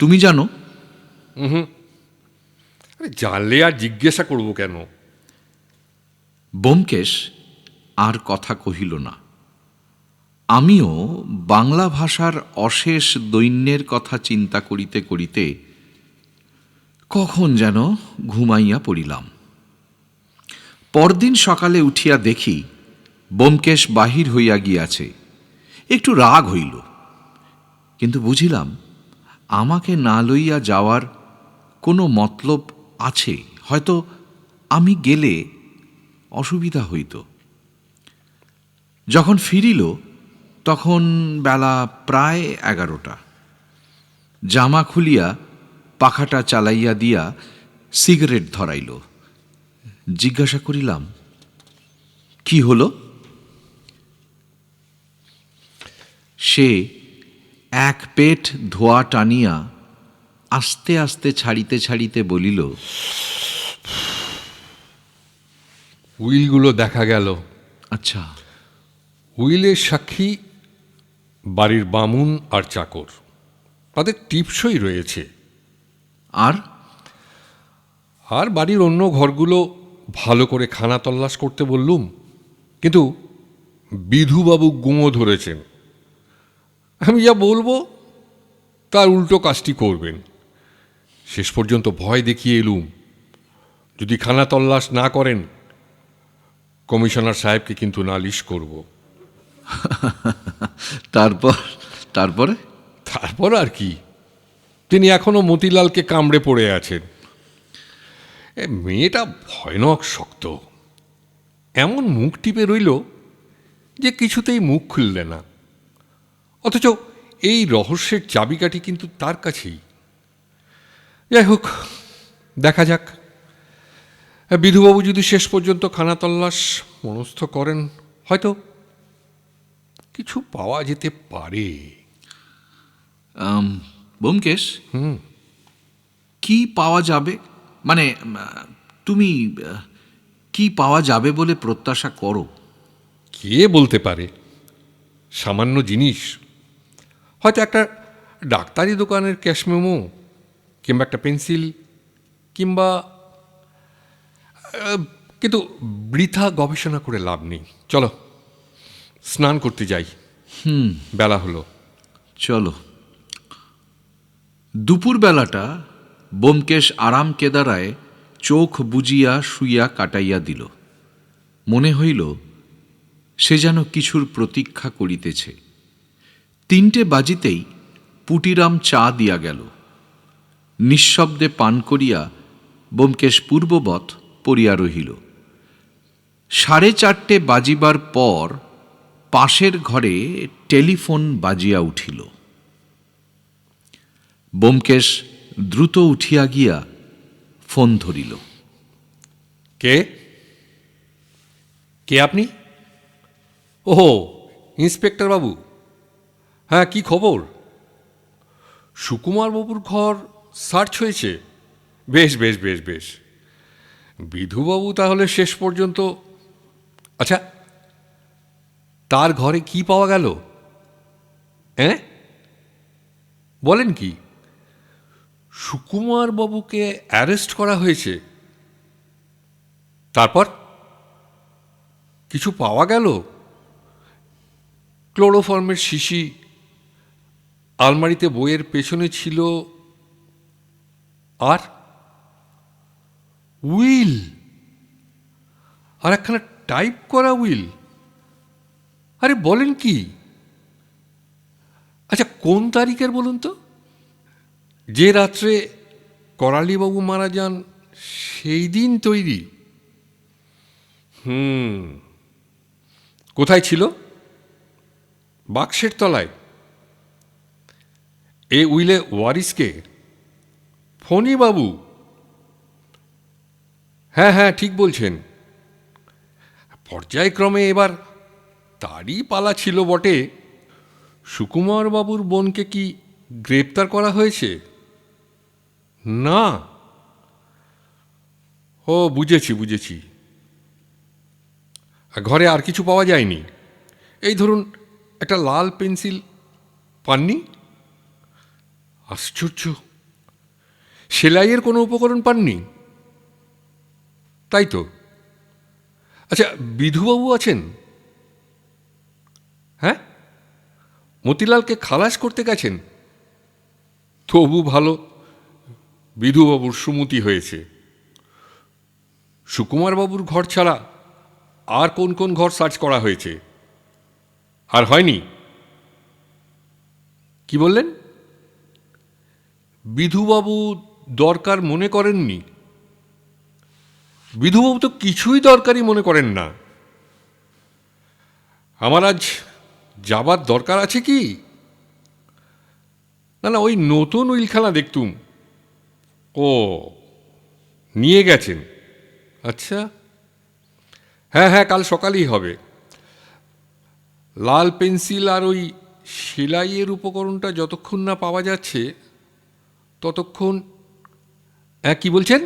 Speaker 3: তুমি জানো?
Speaker 2: জানলে আর জিজ্ঞাসা করব কেন?
Speaker 3: ব্যোমকেশ আর কথা কহিল না। আমিও বাংলা ভাষার অশেষ দৈন্যের কথা চিন্তা করিতে করিতে কখন যেন ঘুমাইয়া পড়িলাম। পরদিন সকালে উঠিয়া দেখি ব্যোমকেশ বাহির হইয়া গিয়াছে। একটু রাগ হইল, কিন্তু বুঝিলাম আমাকে না লইয়া যাওয়ার কোনো মতলব আছে। হয়তো আমি গেলে অসুবিধা হইত। যখন ফিরিল তখন বেলা প্রায় 11টা। জামা খুলিয়া পাখাটা চালাইয়া দিয়া সিগারেট ধরাইল। জিজ্ঞাসা করিলাম, কি হলো? সে এক পেট ধোয়া টানিয়া আস্তে আস্তে ছাড়িতে ছাড়িতে বলিল,
Speaker 2: উইলগুলো দেখা গেল।
Speaker 3: আচ্ছা।
Speaker 2: উইলের সাক্ষী বাড়ির বামুন আর চাকর, তাদের টিপসই রয়েছে।
Speaker 3: আর
Speaker 2: আর বাড়ির অন্য ঘরগুলো ভালো করে খানা তল্লাশ করতে বললুম, কিন্তু বিধুবাবু গুঁয়ো ধরেছেন। আমি যা বলবো তার উল্টো কাজটি করবেন। শেষ পর্যন্ত ভয় দেখিয়ে এলুম, যদি খানা তল্লাশ না করেন কমিশনার সাহেবকে কিন্তু নালিশ করব।
Speaker 3: তারপরে
Speaker 2: তারপর আর কি, তিনি এখনো মতিলালকে কামড়ে পড়ে আছেন। মেয়েটা ভয়ানক শক্ত, এমন মুখ টিপে রইল যে কিছুতেই মুখ খুললে না। অথচ এই রহস্যের চাবিকাঠি কিন্তু তার কাছেই। যাই হোক, দেখা যাক। বিধুবাবু যদি শেষ পর্যন্ত খানা তল্লাশ মনস্থ করেন, হয়তো কিছু পাওয়া যেতে পারে।
Speaker 3: ব্যোমকেশ, কি পাওয়া যাবে? মানে তুমি কি পাওয়া যাবে বলে প্রত্যাশা করো?
Speaker 2: কে বলতে পারে? সামান্য জিনিস, হয়তো একটা ডাক্তারি দোকানের ক্যাশ মেমো, কিংবা একটা পেন্সিল, কিংবা কিন্তু বৃথা গবেষণা করে লাভ নেই। চলো স্নান করতে যাই, বেলা হলো।
Speaker 3: চলো। দুপুর বেলাটা ব্যোমকেশ আরাম কেদারায় চোখ বুজিয়া শুইয়া কাটাইয়া দিল। মনে হইল সে যেন কিছুর প্রতীক্ষা করিতেছে। 3টে বাজিতেই পুটিরাম চা দিয়া গেল। নিঃশব্দে পান করিয়া ব্যোমকেশ পূর্ববৎ পড়িয়া রহিল। 4:30 বাজিবার পর পাশের ঘরে টেলিফোন বাজিয়া উঠিল। ব্যোমকেশ দ্রুত উঠিয়া গিয়া ফোন ধরিল।
Speaker 2: কে কে আপনি? ওহো, ইন্সপেক্টর বাবু। হ্যাঁ, কি খবর? সুকুমার বাবুর ঘর সার্চ হয়েছে? বেশ বেশ বেশ বেশ। বিধুবাবু তাহলে শেষ পর্যন্ত... আচ্ছা, তার ঘরে কি পাওয়া গেল? হ্যাঁ, বলেন কি? সুকুমার বাবুকে অ্যারেস্ট করা হয়েছে? তারপর কিছু পাওয়া গেল? ক্লোরোফর্মের শিশি আলমারিতে বইয়ের পেছনে ছিল, আর উইল, আর একখানা টাইপ করা উইল। আরে বলেন কি? আচ্ছা, কোন তারিখের বলুন তো? যে রাত্রে করালিবাবু মারা যান সেই দিন তৈরি? কোথায় ছিল? বাক্সের তলায়? এ উইলে ওয়ারিসকে? ফণী বাবু? হ্যাঁ হ্যাঁ, ঠিক বলছেন। পর্যায়ক্রমে এবার তারই পালা ছিল বটে। সুকুমার বাবুর বোনকে কি গ্রেপ্তার করা হয়েছে? না। ও, বুঝেছি বুঝেছি। ঘরে আর কিছু পাওয়া যায়নি? এই ধরুন একটা লাল পেন্সিল পাননি? আশ্চর্য, সেলাইয়ের কোনো উপকরণ পাননি? তাই তো। আচ্ছা, বিধুবাবু আছেন? হ্যাঁ, মতিলালকে খালাস করতে গেছেন? তবু ভালো, বিধুবাবুর সুমতি হয়েছে। সুকুমার বাবুর ঘর ছাড়া আর কোন কোন ঘর সার্চ করা হয়েছে? আর হয়নি? কি বললেন? বিধুবাবু দরকার মনে করেননি? বিধুবাবু তো কিছুই দরকারি মনে করেন না। আমার আজ যাবার দরকার আছে কি? না না, ওই নতুন উইলখানা দেখতুম। ও, নিয়ে গেছেন? আচ্ছা, হ্যাঁ হ্যাঁ, কাল সকালেই হবে। লাল পেন্সিল আর ওই সেলাইয়ের উপকরণটা যতক্ষণ না পাওয়া যাচ্ছে ততক্ষণ। হ্যাঁ, কি বলছেন?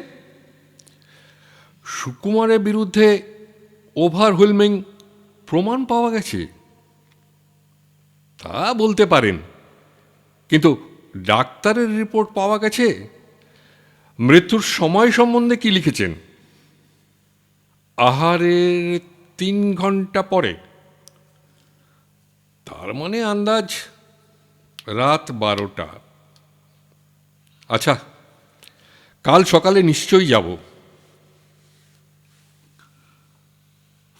Speaker 2: সুকুমারের বিরুদ্ধে ওভারওয়েলমিং প্রমাণ পাওয়া গেছে? তা বলতে পারেন, কিন্তু ডাক্তারের রিপোর্ট পাওয়া গেছে। মৃত্যুর সময় সম্বন্ধে কি লিখেছেন? আহারের 3 ঘন্টা পরে। তার মানে আন্দাজ রাত 12টা। আচ্ছা, কাল সকালে নিশ্চয়ই যাব।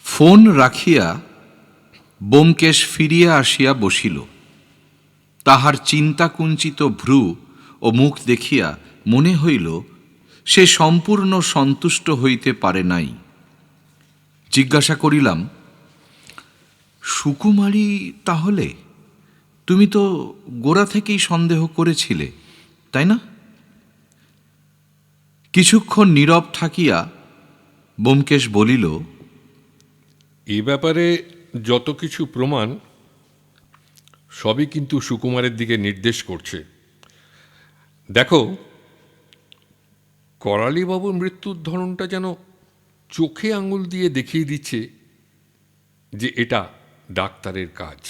Speaker 3: ফোন রাখিয়া ব্যোমকেশ ফিরিয়া আসিয়া বসিল। তাহার চিন্তাকুঞ্চিত ভ্রু ও মুখ দেখিয়া মনে হইল সে সম্পূর্ণ সন্তুষ্ট হইতে পারে নাই। জিজ্ঞাসা করিলাম, সুকুমারী তাহলে? তুমি তো গোড়া থেকেই সন্দেহ করেছিলে, তাই না? কিছুক্ষণ নীরব থাকিয়া ব্যোমকেশ বলিল,
Speaker 2: এ ব্যাপারে যত কিছু প্রমাণ সবই কিন্তু সুকুমারের দিকে নির্দেশ করছে। দেখো, করালিবাবুর মৃত্যুর ধরনটা যেন চোখে আঙুল দিয়ে দেখিয়ে দিচ্ছে যে এটা ডাক্তারের কাজ।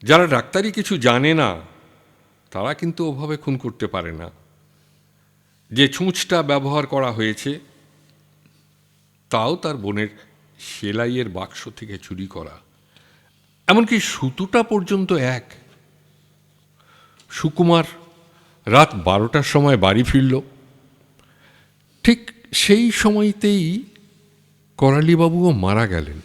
Speaker 2: যারা ডাক্তারি কিছু জানে না তারা কিন্তু ওভাবে খুন করতে পারে না। যে ছুঁচটা ব্যবহার করা হয়েছে তাও তার বোনের সেলাইয়ের বাক্স থেকে চুরি করা, এমনকি সুতোটা পর্যন্ত এক। সুকুমার রাত 12টার সময় বাড়ি ফিরল। ঠিক সেই সময়তেই করালিবাবুও মারা গেলেন।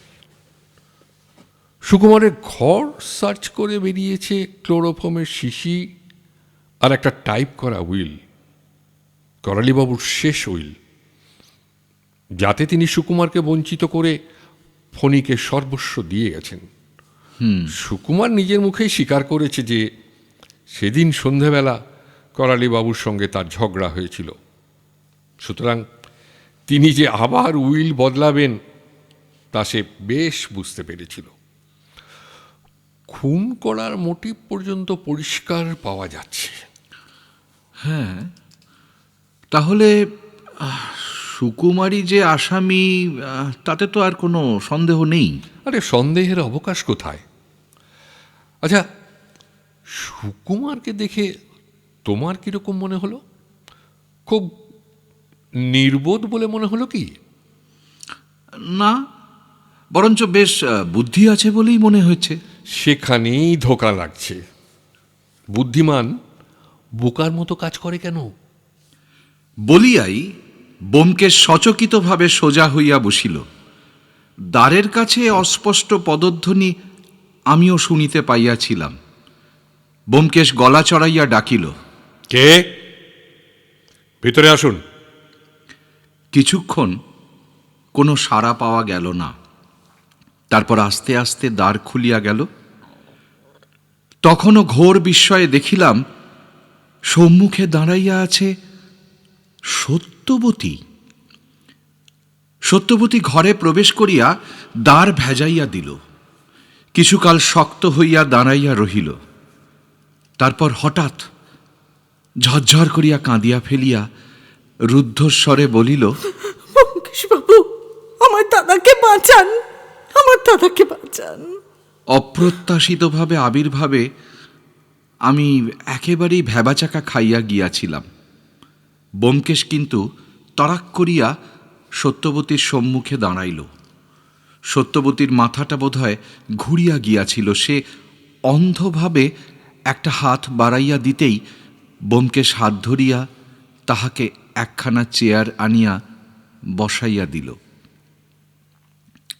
Speaker 2: সুকুমারের ঘর সার্চ করে বেরিয়েছে ক্লোরোফর্মের শিশি আর একটা টাইপ করা উইল, করালিবাবুর শেষ উইল, যাতে তিনি সুকুমারকে বঞ্চিত করে ফণিকে সর্বস্ব দিয়ে গেছেন। সুকুমার নিজের মুখেই স্বীকার করেছে যে সেদিন সন্ধেবেলা করালিবাবুর সঙ্গে তার ঝগড়া হয়েছিল। সুতরাং তিনি যে আবার উইল বদলাবেন তা সে বেশ বুঝতে পেরেছিল। খুন করার মোটিভ পর্যন্ত পরিষ্কার পাওয়া যাচ্ছে।
Speaker 3: হ্যাঁ, তাহলে সুকুমারী যে আসামি তাতে তো আর কোনো সন্দেহ নেই।
Speaker 2: আরে, সন্দেহের অবকাশ কোথায়? আচ্ছা, সুকুমারকে দেখে তোমার কিরকম মনে হলো? খুব নির্বোধ বলে মনে হলো কি?
Speaker 3: না, বরঞ্চ বেশ বুদ্ধি আছে বলেই মনে হয়েছে।
Speaker 2: সেখানেই ধোঁকা লাগছে। বুদ্ধিমান বোকার মতো কাজ করে কেন?
Speaker 3: বলিয়াই ব্যোমকেশ সচকিতভাবে সোজা হইয়া বসিল। দ্বারের কাছে অস্পষ্ট পদধ্বনি আমিও শুনিতে পাইয়াছিলাম। ব্যোমকেশ গলা চড়াইয়া ডাকিল,
Speaker 2: কে? ভিতরে আসুন।
Speaker 3: কিছুক্ষণ কোনো সাড়া পাওয়া গেল না। তারপর আস্তে আস্তে দ্বার খুলিয়া গেল। তখনও ঘোর বিস্ময়ে দেখিলাম সম্মুখে দাঁড়াইয়া আছে সত্যবতী। সত্যবতী ঘরে প্রবেশ করিয়া দ্বার ভেজাইয়া দিল। কিছুকাল শক্ত হইয়া দাঁড়াইয়া রহিল। তারপর হঠাৎ ঝরঝর করিয়া কাঁদিয়া ফেলিয়া রুদ্ধস্বরে বলিল,
Speaker 7: ব্যোমকেশবাবু, আমার দাদাকে বাঁচান, আমার দাদাকে বাঁচান।
Speaker 3: অপ্রত্যাশিতভাবে আবির্ভাবে আমি একেবারেই ভ্যাবাচাকা খাইয়া গিয়াছিলাম। ব্যোমকেশ কিন্তু তড়াক করিয়া সত্যবতীর সম্মুখে দাঁড়াইল। সত্যবতীর মাথাটা বোধহয় ঘুরিয়া গিয়াছিল। সে অন্ধভাবে একটা হাত বাড়াইয়া দিতেই ব্যোমকেশ হাত ধরিয়া তাহাকে একখানা চেয়ার আনিয়া বসাইয়া দিল।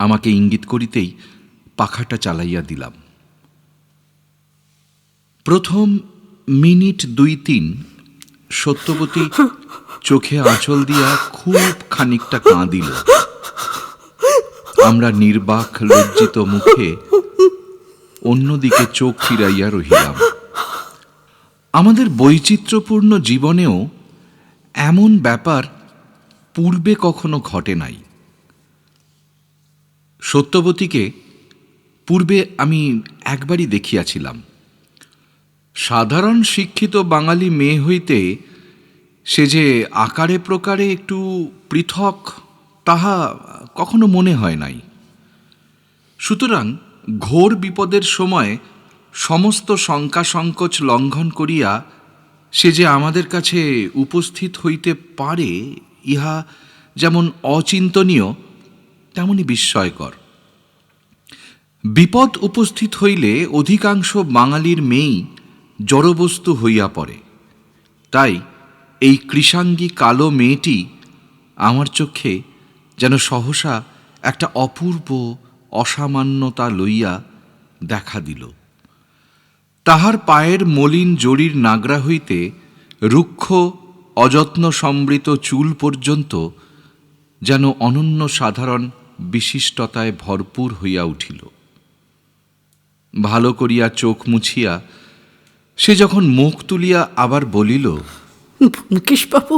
Speaker 3: আমাকে ইঙ্গিত করিতেই পাখাটা চালাইয়া দিলাম। প্রথম মিনিট 2-3 সত্যবতী চোখে আঁচল দিয়া খুব খানিকটা কাঁদিল। আমরা নির্বাক লজ্জিত মুখে অন্যদিকে চোখ ফিরাইয়া রহিলাম। আমাদের বৈচিত্র্যপূর্ণ জীবনেও এমন ব্যাপার পূর্বে কখনো ঘটে নাই। সত্যবতীকে পূর্বে আমি একবারই দেখিয়াছিলাম। সাধারণ শিক্ষিত বাঙালি মেয়ে হইতে সে যে আকারে প্রকারে একটু পৃথক তাহা কখনো মনে হয় নাই। সুতরাং ঘোর বিপদের সময় সমস্ত শঙ্কা সংকোচ লঙ্ঘন করিয়া সে যে আমাদের কাছে উপস্থিত হইতে পারে, ইহা যেমন অচিন্তনীয় তেমনি বিস্ময়কর। বিপদ উপস্থিত হইলে অধিকাংশ বাঙালির মেয়েই জড়বস্তু হইয়া পড়ে। তাই এই কৃষাঙ্গী কালো মেয়েটি আমার চক্ষে যেন সহসা একটা অপূর্ব অসামান্যতা লইয়া দেখা দিল। তাহার পায়ের মলিন জরির নাগরা হইতে রুক্ষ অযত্ন সমৃত চুল পর্যন্ত যেন অনন্য সাধারণ বিশিষ্টতায় ভরপুর হইয়া উঠিল। ভালো করিয়া চোখ মুছিয়া সে যখন মুখ তুলিয়া আবার বলিল,
Speaker 7: ব্যোমকেশবাবু,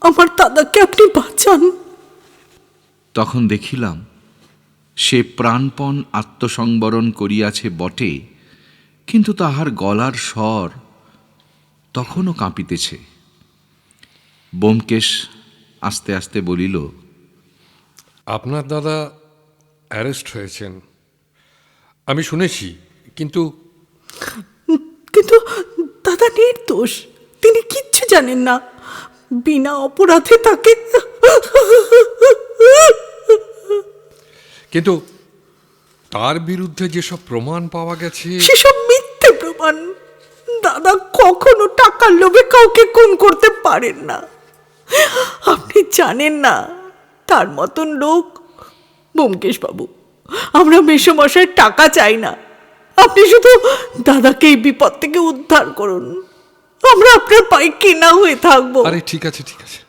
Speaker 7: আমার দাদাকে আপনি বাঁচান,
Speaker 3: তখন দেখিলাম সে প্রাণপণ আত্মসংবরণ করিয়াছে বটে, কিন্তু তাহার গলার স্বর তখনও কাঁপিতেছে। ব্যোমকেশ আস্তে আস্তে বলিল,
Speaker 2: আপনার দাদা অ্যারেস্ট হয়েছেন আমি শুনেছি, কিন্তু
Speaker 7: কিন্তু দাদা নির্দোষ, তিনি কিচ্ছু জানেন না। বিনা অপরাধে তাকে।
Speaker 2: কিন্তু তার বিরুদ্ধে যেসব প্রমাণ পাওয়া গেছে
Speaker 7: সেসব মিথ্যে প্রমাণ। দাদা কখনো টাকার লোভে কাউকে খুন করতে পারেন না। আপনি জানেন না তার মতন লোক। ব্যোমকেশবাবু, আমরা মেসোমশাইয়ের টাকা চাই না, আপনি শুধু দাদাকে এই বিপদ থেকে উদ্ধার করুন। আমরা আপনার পায়ে কেনা হয়ে থাকবো।
Speaker 2: আরে ঠিক আছে ঠিক আছে।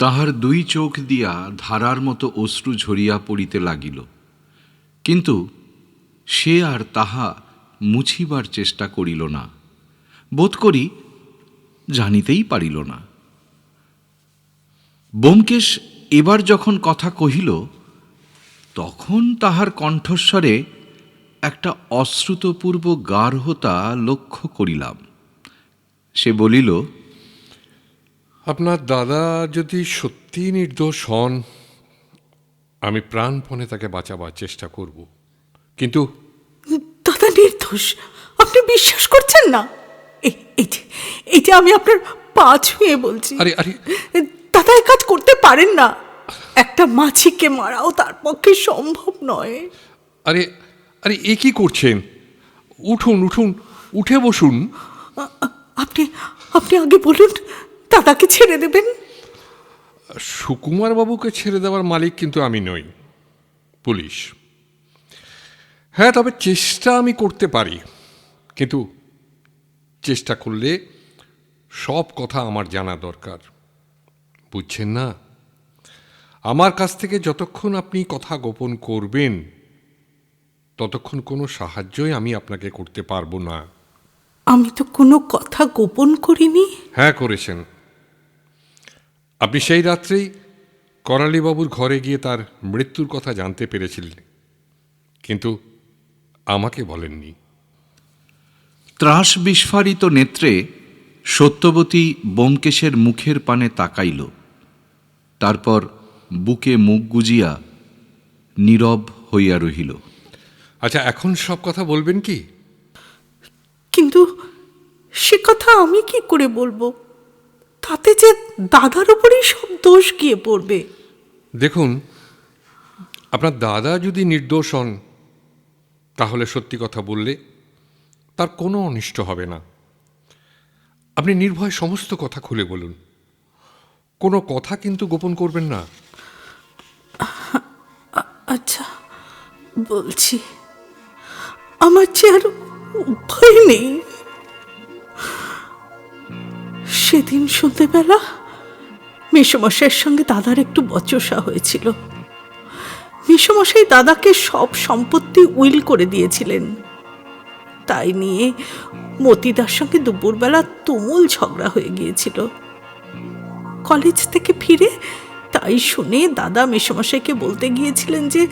Speaker 3: তাহার দুই চোখ দিয়া ধারার মতো অশ্রু ঝরিয়া পড়িতে লাগিল, কিন্তু সে আর তাহা মুছিবার চেষ্টা করিল না। বোধ করি জানিতেই পারিল না। ব্যোমকেশ এবার যখন কথা কহিল, তখন তাহার কণ্ঠস্বরে একটা অশ্রুতপূর্ব গার্হতা লক্ষ্য করিলাম। সে বলিল,
Speaker 2: আপনার দাদা যদি সত্যি নির্দোষ হন, আমি প্রাণপণে তাকে বাঁচাবার চেষ্টা করব, কিন্তু
Speaker 7: দাদা নির্দোষ আপনি বিশ্বাস করছেন না? এই যে আমি আপনার পা ছুঁয়ে বলছি,
Speaker 2: আরে আরে
Speaker 7: দাদা এই কাজ করতে পারেন না। একটা মাছিকে মারাও তার পক্ষে সম্ভব নয়।
Speaker 2: আরে আরে এ কি করছেন? উঠুন উঠুন, উঠে বসুন।
Speaker 7: আপনি আপনি আগে বলুন, দাদাকে ছেড়ে দেবেন?
Speaker 2: সুকুমার বাবুকে ছেড়ে দেওয়ার মালিক কিন্তু আমি নই, পুলিশ। হ্যাঁ, তবে চেষ্টা আমি করতে পারি, কিন্তু চেষ্টা করলে সব কথা আমার জানা দরকার, বুঝছেন না? আমার কাছ থেকে যতক্ষণ আপনি কথা গোপন করবেন, ততক্ষণ কোনো সাহায্যই আমি আপনাকে করতে পারবো না।
Speaker 7: আমি তো কোনো কথা গোপন করিনি।
Speaker 2: হ্যাঁ, করেছেন। আপনি সেই রাত্রেই করালিবাবুর ঘরে গিয়ে তার মৃত্যুর কথা জানতে পেরেছিলেন, কিন্তু আমাকে বলেননি।
Speaker 3: ত্রাস বিস্ফারিত নেত্রে সত্যবতী ব্যোমকেশের মুখের পানে তাকাইল, তারপর বুকে মুখ গুজিয়া নীরব হইয়া রহিল।
Speaker 2: আচ্ছা, এখন সব কথা বলবেন কি?
Speaker 7: কিন্তু সে কথা আমি কি করে বলবো? তাতে যে দাদার উপরেই সব দোষ গিয়ে পড়বে।
Speaker 2: দেখুন, আপনার দাদা যদি নির্দোষ হন, তাহলে সত্যি কথা বললে তার কোনো অনিষ্ট হবে না। আপনি নির্ভয় সমস্ত কথা খুলে বলুন, কোনো কথা কিন্তু গোপন করবেন না।
Speaker 7: আচ্ছা, বলছি। আমার যে আর উপায় নেই। সেদিন সন্ধ্যেবেলা মেসোমশাইয়ের সঙ্গে দাদার একটু বচসা হয়েছিল। মেসোমশাই দাদাকে সব সম্পত্তি উইল করে দিয়েছিলেন। তাই নিয়ে মতিদার সঙ্গে দুপুরবেলা তুমুল ঝগড়া হয়ে গিয়েছিল। কলেজ থেকে ফিরে তাই শুনে দাদা মেসোমশাইকে বলতে গিয়েছিলেন যে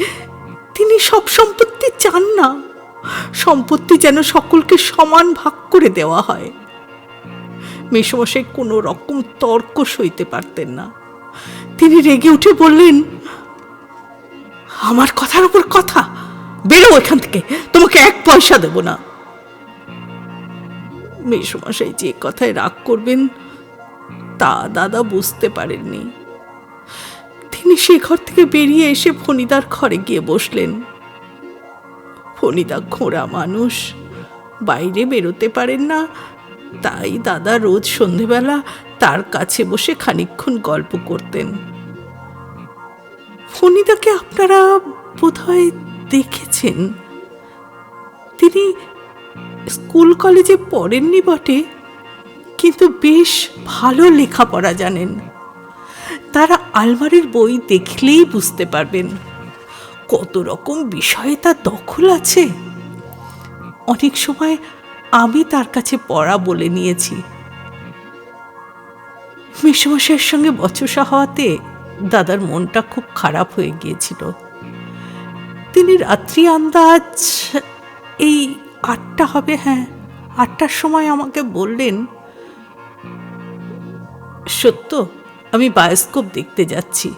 Speaker 7: তিনি সব সম্পত্তি চান না, সম্পত্তি যেন সকলকে সমান ভাগ করে দেওয়া হয়। মেসোমশাই কোনো রকম তর্ক সইতে পারতেন না। তিনি রেগে উঠে বললেন, আমার কথার উপর কথা, বেরো এখান থেকে, তোমাকে 1 পয়সা দেব না। মেসোমশাই যে কথায় রাগ করবেন তা দাদা বুঝতে পারেননি। তিনি সে ঘর থেকে বেরিয়ে এসে ফণিদার ঘরে গিয়ে বসলেন। ফণিদা ঘোড়া মানুষ, বাইরে বেরোতে পারেন না, তাই দাদা রোজ সন্ধেবেলা তার কাছে বসে খানিকক্ষণ গল্প করতেন। ফণিদাকে আপনারা বোধহয় দেখেছেন। তিনি স্কুল কলেজে পড়েননি বটে, কিন্তু বেশ ভালো লেখাপড়া জানেন। তারা আলমারির বই দেখলেই বুঝতে পারবেন কত রকম বিষয়ে তার দখল আছে। অনেক সময় আমি তার কাছে পড়া বলে নিয়েছি। মেসোমশাইয়ের সঙ্গে বচসা হওয়াতে দাদার মনটা খুব খারাপ হয়ে গিয়েছিল। তিনি রাত্রি আন্দাজ এই 8টা হবে, হ্যাঁ 8টার সময় আমাকে বললেন, সত্য আমি বায়োস্কোপ দেখতে যাচ্ছি,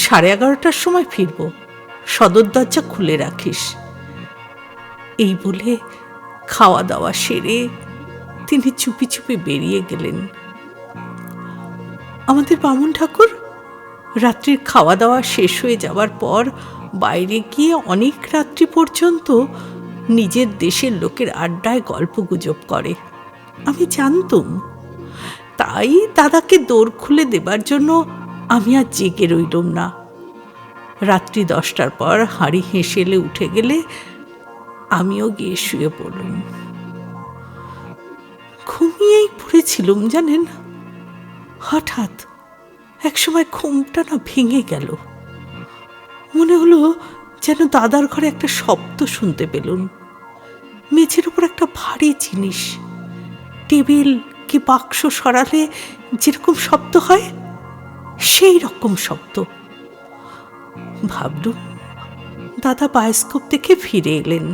Speaker 7: 11:30টার সময় ফিরব, সদর দরজা খুলে রাখিস। এই বলে খাওয়া দাওয়া সেরে তিনি চুপি চুপি বেরিয়ে গেলেন। আমাদের বামুন ঠাকুর রাত্রির খাওয়া দাওয়া শেষ হয়ে যাওয়ার পর বাইরে গিয়ে অনেক রাত্রি পর্যন্ত নিজের দেশের লোকের আড্ডায় গল্প গুজব করে। আমি জানতুম, তাই দাদাকে দৌড় খুলে দেবার জন্য আমি আর জেগে রইলুম না। রাত্রি 10টার পর হাঁড়ি হেসেলে উঠে গেলে আমিও গিয়ে শুয়ে পড়লুম। ঘুমিয়েই পড়েছিলুম জানেন, হঠাৎ একসময় ঘুমটা না ভেঙে গেল। মনে হলো যেন দাদার ঘরে একটা শব্দ শুনতে পেলুম। মেঝের উপর একটা ভারী জিনিস, টেবিল কি বাক্স সরালে যেরকম শব্দ হয় সেই রকম শব্দ। ভাবলুম দাদা বায়োস্কোপ দেখে ফিরে এলেন।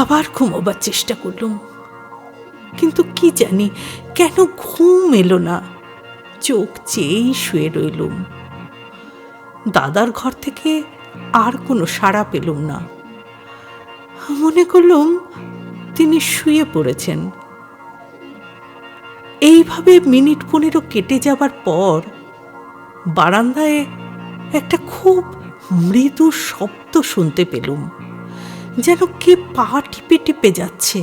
Speaker 7: আবার ঘুমোবার চেষ্টা করলুম, কিন্তু কি জানি কেন ঘুম এলো না। চোখ চেয়েই শুয়ে রইলুম। দাদার ঘর থেকে আর কোনো সাড়া পেলুম না। মনে করলুম তিনি শুয়ে পড়েছেন। এইভাবে মিনিট 15 কেটে যাবার পর বারান্দায় একটা খুব মৃদু শব্দ শুনতে পেলুম, যেন কে পা টিপে টিপে যাচ্ছে।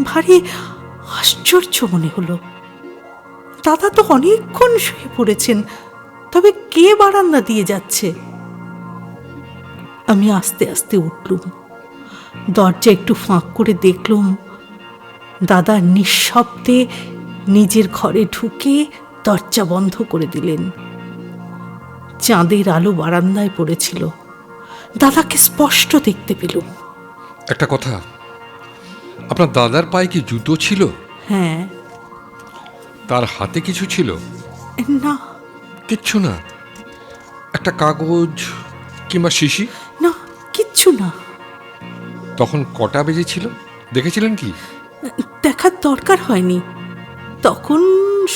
Speaker 7: ভারী আশ্চর্য মনে হলো। দাদা তো অনেকক্ষণ শুয়ে পড়েছেন, তবে কে বারান্দা দিয়ে যাচ্ছে? আমি আস্তে আস্তে উঠলুম, দরজা একটু ফাঁক করে দেখলুম দাদা নিঃশব্দে নিজের ঘরে ঢুকে দরজা বন্ধ করে দিলেন। চাঁদের আলো বারান্দায় পড়েছিল, দাদাকে স্পষ্ট দেখতে পেলুম।
Speaker 2: একটা কথা, আপনার দাদার পায়ে কি জুতো ছিল?
Speaker 7: হ্যাঁ।
Speaker 2: তার হাতে কিছু ছিল?
Speaker 7: না।
Speaker 2: কিচ্ছু না? একটা কাগজ কিংবা শিশি?
Speaker 7: না, কিচ্ছু না।
Speaker 2: তখন কটা বেজেছিল দেখেছিলেন কি?
Speaker 7: দেখার দরকার হয়নি, তখন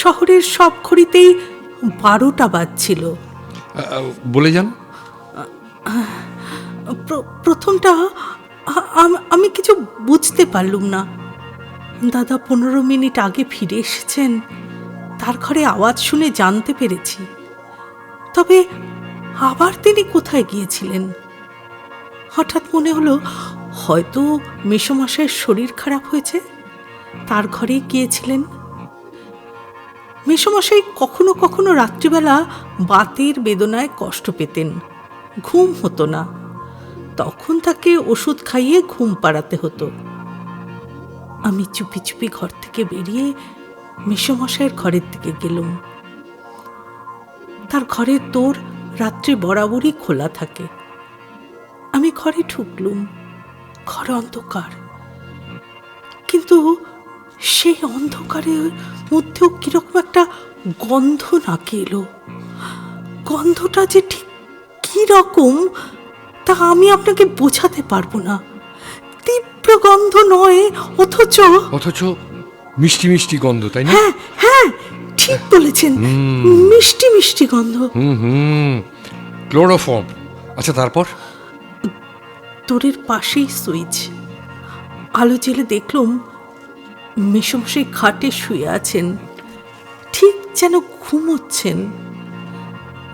Speaker 7: শহরের সব ঘড়িতেই 12টা বাজছিল।
Speaker 2: বলে যান।
Speaker 7: প্রথমটা আমি কিছু বুঝতে পারলুম না। দাদা 15 মিনিট আগে ফিরে এসেছেন, তার ঘরে আওয়াজ শুনে জানতে পেরেছি। তবে আবার তিনি কোথায় গিয়েছিলেন? হঠাৎ মনে হলো হয়তো মেসোমশাইয়ের শরীর খারাপ হয়েছে, তার ঘরে গিয়েছিলেন। মেসোমশাই কখনো কখনো রাত্রিবেলা বাতের বেদনায় কষ্ট পেতেন, ঘুম হতো না, তখন তাকে ওষুধ খাইয়ে ঘুম পাড়াতে হতো। আমি চুপি চুপি ঘর থেকে বেরিয়ে মেসোমশাইয়ের ঘরের দিকে গেলুম। তার ঘরের দোর রাত্রে বরাবরই খোলা থাকে। আমি ঘরে ঢুকলুম। ঘর অন্ধকার, কিন্তু সেই অন্ধকারের মধ্যেও কিরকম একটা গন্ধ নাকে এলো। গন্ধটা যে ঠিক কিরকম তা আমি আপনাকে বোঝাতে পারবো না। তীব্র গন্ধ নয়, অথচ
Speaker 2: মিষ্টি মিষ্টি গন্ধ, তাই না?
Speaker 7: হ্যাঁ হ্যাঁ, ঠিক বলেছেন, মিষ্টি মিষ্টি গন্ধ।
Speaker 2: ক্লোরোফর্ম। আচ্ছা, তারপর?
Speaker 7: দোরের পাশেই সুইচ। আলো জেলে দেখলুম মেসোমশাই খাটে শুয়ে আছেন, ঠিক যেন ঘুমোচ্ছেন।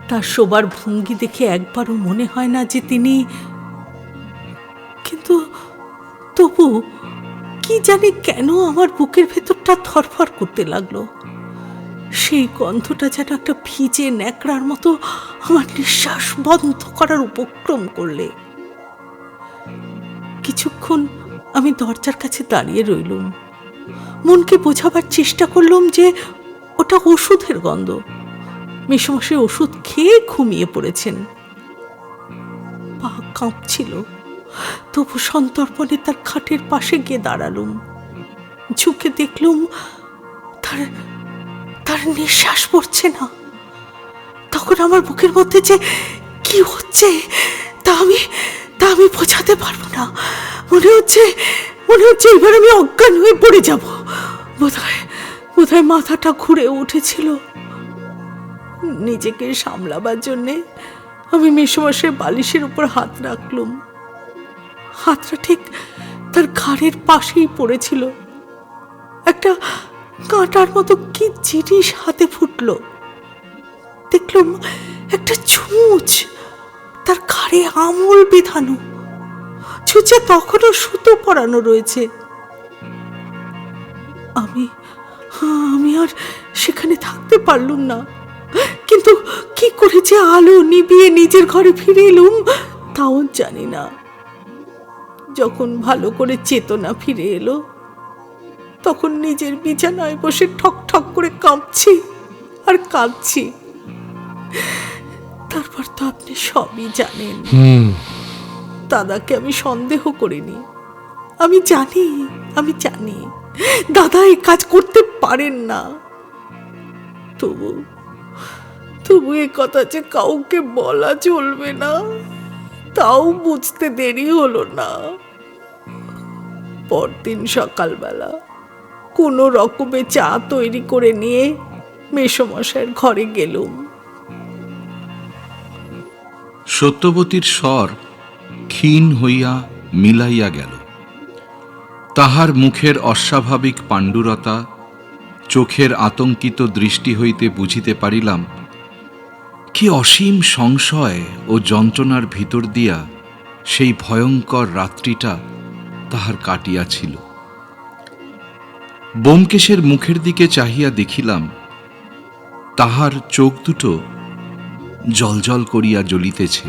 Speaker 7: তার শোবার ভঙ্গি দেখে একবারও মনে হয় না যে তিনি, কিন্তু তবু কি জানি কেন আমার বুকের ভেতরটা ধরফর করতে লাগলো। সেই গন্ধটা যেন একটা ভিজে ন্যাকড়ার মতো আমার নিঃশ্বাস বন্ধ করার উপক্রম করলে। কিছুক্ষণ আমি দরজার কাছে দাঁড়িয়ে রইলুম। মনকে বোঝাবার চেষ্টা করলাম যে ওটা ওষুধের গন্ধ। মেসোমশাই ওষুধ খেয়ে ঘুমিয়ে পড়েছেন। পা কাঁপছিল, তবু সন্তর্পণে তার খাটের পাশে গিয়ে দাঁড়ালুম। ঝুঁকে দেখলুম তার নিঃশ্বাস পড়ছে না। তখন আমার বুকের মধ্যে যে কি হচ্ছে তা আমি বোঝাতে পারবো না। মনে হচ্ছে এবার আমি অজ্ঞান হয়ে পড়ে যাব। বোধহয় মাথাটা ঘুরে উঠেছিল। নিজেকে সামলাবার জন্যে আমি মেসোমশাই বালিশের উপর হাত রাখলুম। হাতটা ঠিক তার ঘাড়ের পাশেই পড়েছিল। একটা কাঁটার মতো কি জিনিস হাতে ফুটল। দেখলুম একটা ছুঁচ তার ঘাড়ে আমূল বিধানো। ছুঁচে তখনও সুতো পরানো রয়েছে। আমি আর সেখানে থাকতে পারলুম না। কিন্তু কি করে যে আলো নিভিয়ে নিজের ঘরে ফিরে এলুম তাও জানি না। যখন ভালো করে চেতনা ফিরে এলো, তখন নিজের বিছানায় বসে ঠক ঠক করে কাঁপছি আর কাঁদছি। তারপর তো আপনি সবই জানেন। দাদাকে আমি সন্দেহ করিনি। আমি জানি দাদা এই কাজ করতে পারেন না। তবু এ কথা যে কাউকে বলা চলবে না, তাও বুঝতে দেরি হলো না। পরদিন সকালবেলা কোনো রকমে চা তৈরি করে নিয়ে মেসোমশাইয়ের ঘরে গেলুম।
Speaker 3: সত্যবতীর স্বর ক্ষীণ হইয়া মিলাইয়া গেল। তাহার মুখের অস্বাভাবিক পাণ্ডুরতা, চোখের আতঙ্কিত দৃষ্টি হইতে বুঝিতে পারিলাম কি অসীম সংশয় ও যন্ত্রণার ভিতর দিয়া সেই ভয়ঙ্কর রাত্রিটা তাহার কাটিয়াছিল। ব্যোমকেশের মুখের দিকে চাহিয়া দেখিলাম তাহার চোখ দুটো জলজল করিয়া জ্বলিতেছে।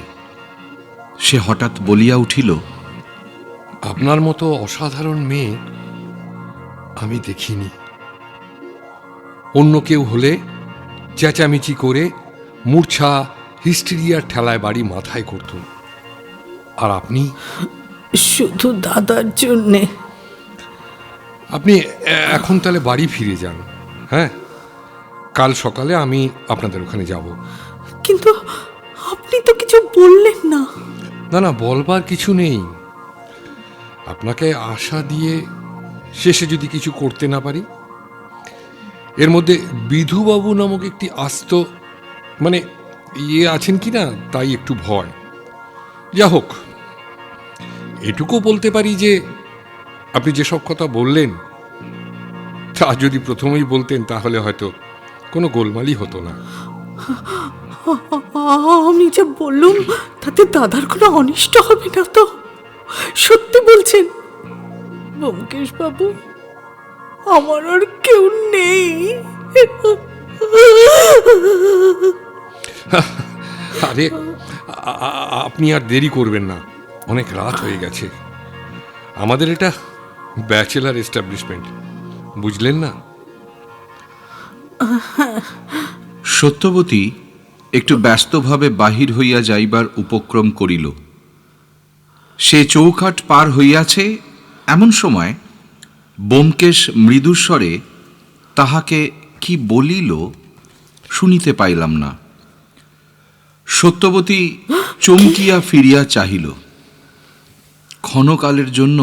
Speaker 3: সে হঠাৎ বলিয়া উঠিল,
Speaker 2: আপনার মতো অসাধারণ মেয়ে আমি দেখিনি। অন্য কেউ হলে চেঁচামেচি করে মূর্ছা হিস্টেরিয়ার ঠেলায় বাড়ি মাথায় করত, আর আপনি
Speaker 7: শুধু দাদার জন্যে।
Speaker 2: আপনি এখন তাহলে বাড়ি ফিরে যান। হ্যাঁ, কাল সকালে আমি আপনাদের ওখানে যাব।
Speaker 7: কিন্তু আপনি তো কিছু বললেন না।
Speaker 2: না, বলবার কিছু নেই। আপনাকে আশা দিয়ে শেষে যদি কিছু করতে না পারি। এর মধ্যে বিধুবাবু নামক একটি আস্ত আছেন কি না তাই একটু ভয়। যা হোক, এটুকু বলতে পারি যে আপনি যেসব কথা বললেন তা যদি প্রথমেই বলতেন তাহলে হয়তো কোনো গোলমালই হতো না।
Speaker 7: আমি যে বললুম তাতে দাদার কোনো অনিষ্ট হবে না তো? সত্যি বলছেন ব্যোমকেশ বাবু? আমার আর কেউ নেই।
Speaker 2: আরে আপনি আর দেরি করবেন না, অনেক রাত হয়ে গেছে। আমাদের এটা ব্যাচেলার এস্টাবলিশমেন্ট, বুঝলেন না?
Speaker 3: সত্যবতী একটু ব্যস্তভাবে বাহির হইয়া যাইবার উপক্রম করিল। সে চৌখাট পার হইয়াছে এমন সময় ব্যোমকেশ মৃদুস্বরে তাহাকে কি বলিল শুনিতে পাইলাম না। সত্যবতী চমকিয়া ফিরিয়া চাহিল। ক্ষণকালের জন্য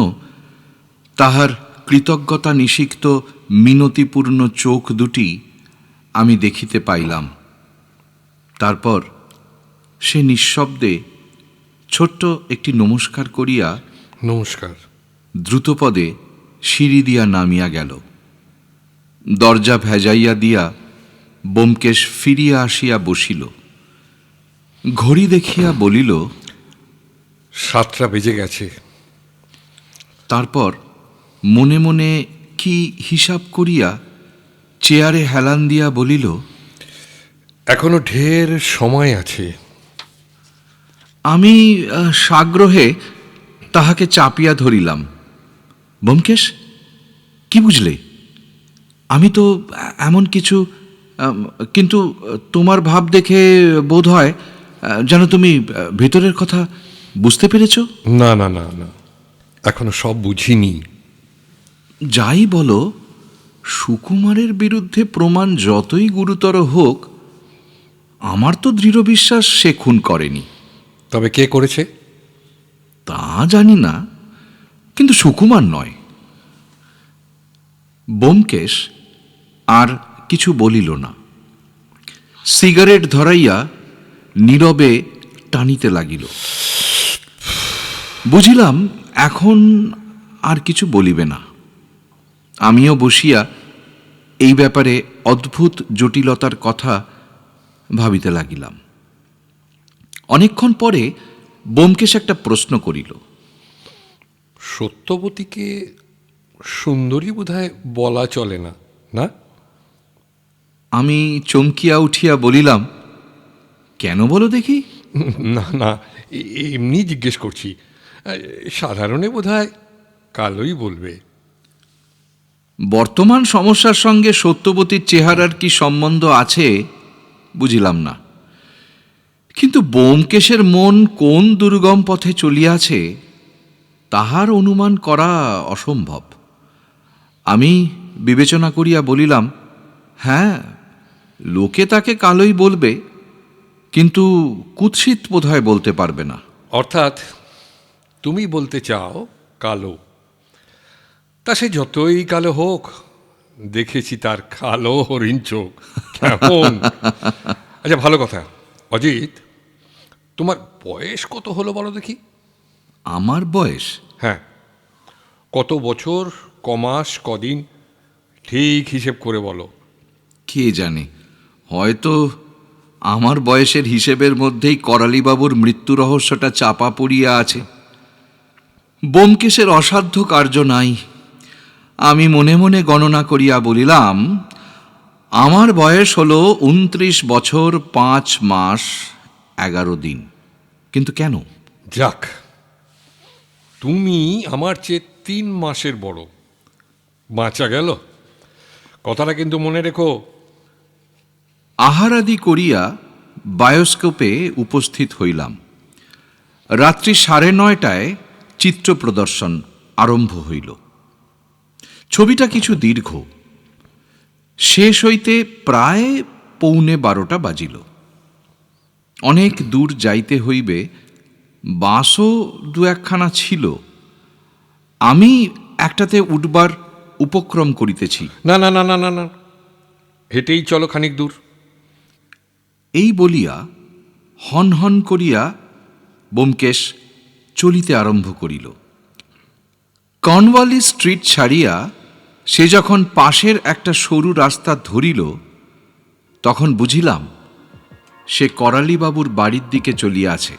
Speaker 3: তাহার কৃতজ্ঞতা নিষিক্ত মিনতিপূর্ণ চোখ দুটি আমি দেখিতে পাইলাম। তারপর সে নিঃশব্দে ছোট্ট একটি নমস্কার করিয়া
Speaker 2: নমস্কার
Speaker 3: দ্রুতপদে সিঁড়ি দিয়া নামিয়া গেল। দরজা ভেজাইয়া দিয়া ব্যোমকেশ ফিরিয়া আসিয়া বসিল। ঘড়ি দেখিয়া বলিল,
Speaker 2: 7টা বেজে গেছে।
Speaker 3: তারপর মনে মনে কি হিসাব করিয়া চেয়ারে হেলান দিয়া বলিল,
Speaker 2: এখনো ঢের সময় আছে।
Speaker 3: আমি সাগ্রহে তাহাকে চাপিয়া ধরিলাম। ব্যোমকেশ, কি বুঝলে? আমি তো এমন কিছু, কিন্তু তোমার ভাব দেখে বোধ হয় যেন তুমি ভেতরের কথা বুঝতে পেরেছ।
Speaker 2: না না না না, এখনো সব বুঝিনি।
Speaker 3: যাই বলো, সুকুমারের বিরুদ্ধে প্রমাণ যতই গুরুতর হোক, আমার তো দৃঢ় বিশ্বাস সে খুন করেনি।
Speaker 2: তবে কে করেছে
Speaker 3: তা জানি না, কিন্তু সুকুমার নয়। ব্যোমকেশ আর কিছু বলিল না। সিগারেট ধরাইয়া নীরবে টানিতে লাগিল। বুঝিলাম এখন আর কিছু বলিবে না। আমিও বসিয়া এই ব্যাপারে অদ্ভুত জটিলতার কথা ভাবিতে লাগিলাম। অনেকক্ষণ পরে ব্যোমকেশ একটা প্রশ্ন করিল।
Speaker 2: সত্যবতীকে সুন্দরী বোধহয় বলা চলে না, না?
Speaker 3: আমি চমকিয়া উঠিয়া বলিলাম, কেন বলো দেখি?
Speaker 2: না না, এমনি জিজ্ঞেস করছি। সাধারণে বোধহয় কালোই বলবে।
Speaker 3: বর্তমান সমস্যার সঙ্গে সত্যবতীর চেহারার কি সম্বন্ধ আছে বুঝিলাম না, কিন্তু ব্যোমকেশের মন কোন দুর্গম পথে চলিয়াছে তাহার অনুমান করা অসম্ভব। আমি বিবেচনা করিয়া বলিলাম, হ্যাঁ, লোকে তাকে কালোই বলবে, কিন্তু কুৎসিত বোধহয় বলতে পারবে না।
Speaker 2: অর্থাৎ তুমি বলতে চাও কালো। তা সে যতই কালো হোক, দেখেছি তার কালো হরিণ চোখ কেমন। আচ্ছা, ভালো কথা। অজিত, তোমার বয়স কত হলো বলো দেখি?
Speaker 3: আমার বয়স?
Speaker 2: হ্যাঁ, কত বছর, কমাস, কদিন, ঠিক হিসেব করে বলো।
Speaker 3: কে জানে, হয়তো আমার বয়সের হিসেবের মধ্যেই করালিবাবুর মৃত্যু রহস্যটা চাপা পড়িয়া আছে। ব্যোমকেশের অসাধ্য কার্য নাই। আমি মনে মনে গণনা করিয়া বলিলাম, আমার বয়স হলো 29 বছর 5 মাস 11 দিন। কিন্তু কেন?
Speaker 2: যাক, তুমি আমার চেয়ে 3 মাসের বড়। বাঁচা গেল। কথাটা কিন্তু মনে রেখো।
Speaker 3: আহারাদি করিয়া বায়োস্কোপে উপস্থিত হইলাম। রাত্রি 9:30টায় চিত্র প্রদর্শন আরম্ভ হইল। ছবিটা কিছু দীর্ঘ। শেষ হইতে প্রায় 11:45 বাজিল। অনেক দূর যাইতে হইবে, বাসও 2-1খানা ছিল। আমি একটাতে উঠবার উপক্রম করিতেছি।
Speaker 2: না না না না না না, হেঁটেই চলো খানিক দূর।
Speaker 3: এই বলিয়া হন হন করিয়া ব্যোমকেশ চলিতে আরম্ভ করিল। কর্নওয়ালিস স্ট্রিট ছাড়িয়া সে যখন পাশের একটা সরু রাস্তা ধরিল, তখন বুঝিলাম সে করালিবাবুর বাড়ির দিকে চলিয়াছে।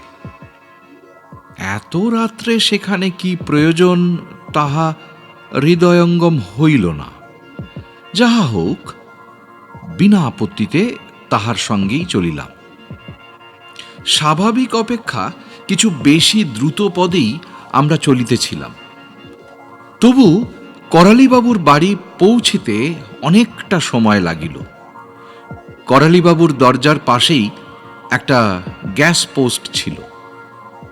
Speaker 3: এত রাত্রে সেখানে কি প্রয়োজন তাহা হৃদয়ঙ্গম হইল না। যাহা হোক, বিনা আপত্তিতে তাহার সঙ্গেই চলিলাম। স্বাভাবিক অপেক্ষা কিছু বেশি দ্রুত পদেই আমরা চলিতেছিলাম। তবু করালিবাবুর বাড়ি পৌঁছিতে অনেকটা সময় লাগিল। করালিবাবুর দরজার পাশেই একটা গ্যাস পোস্ট ছিল।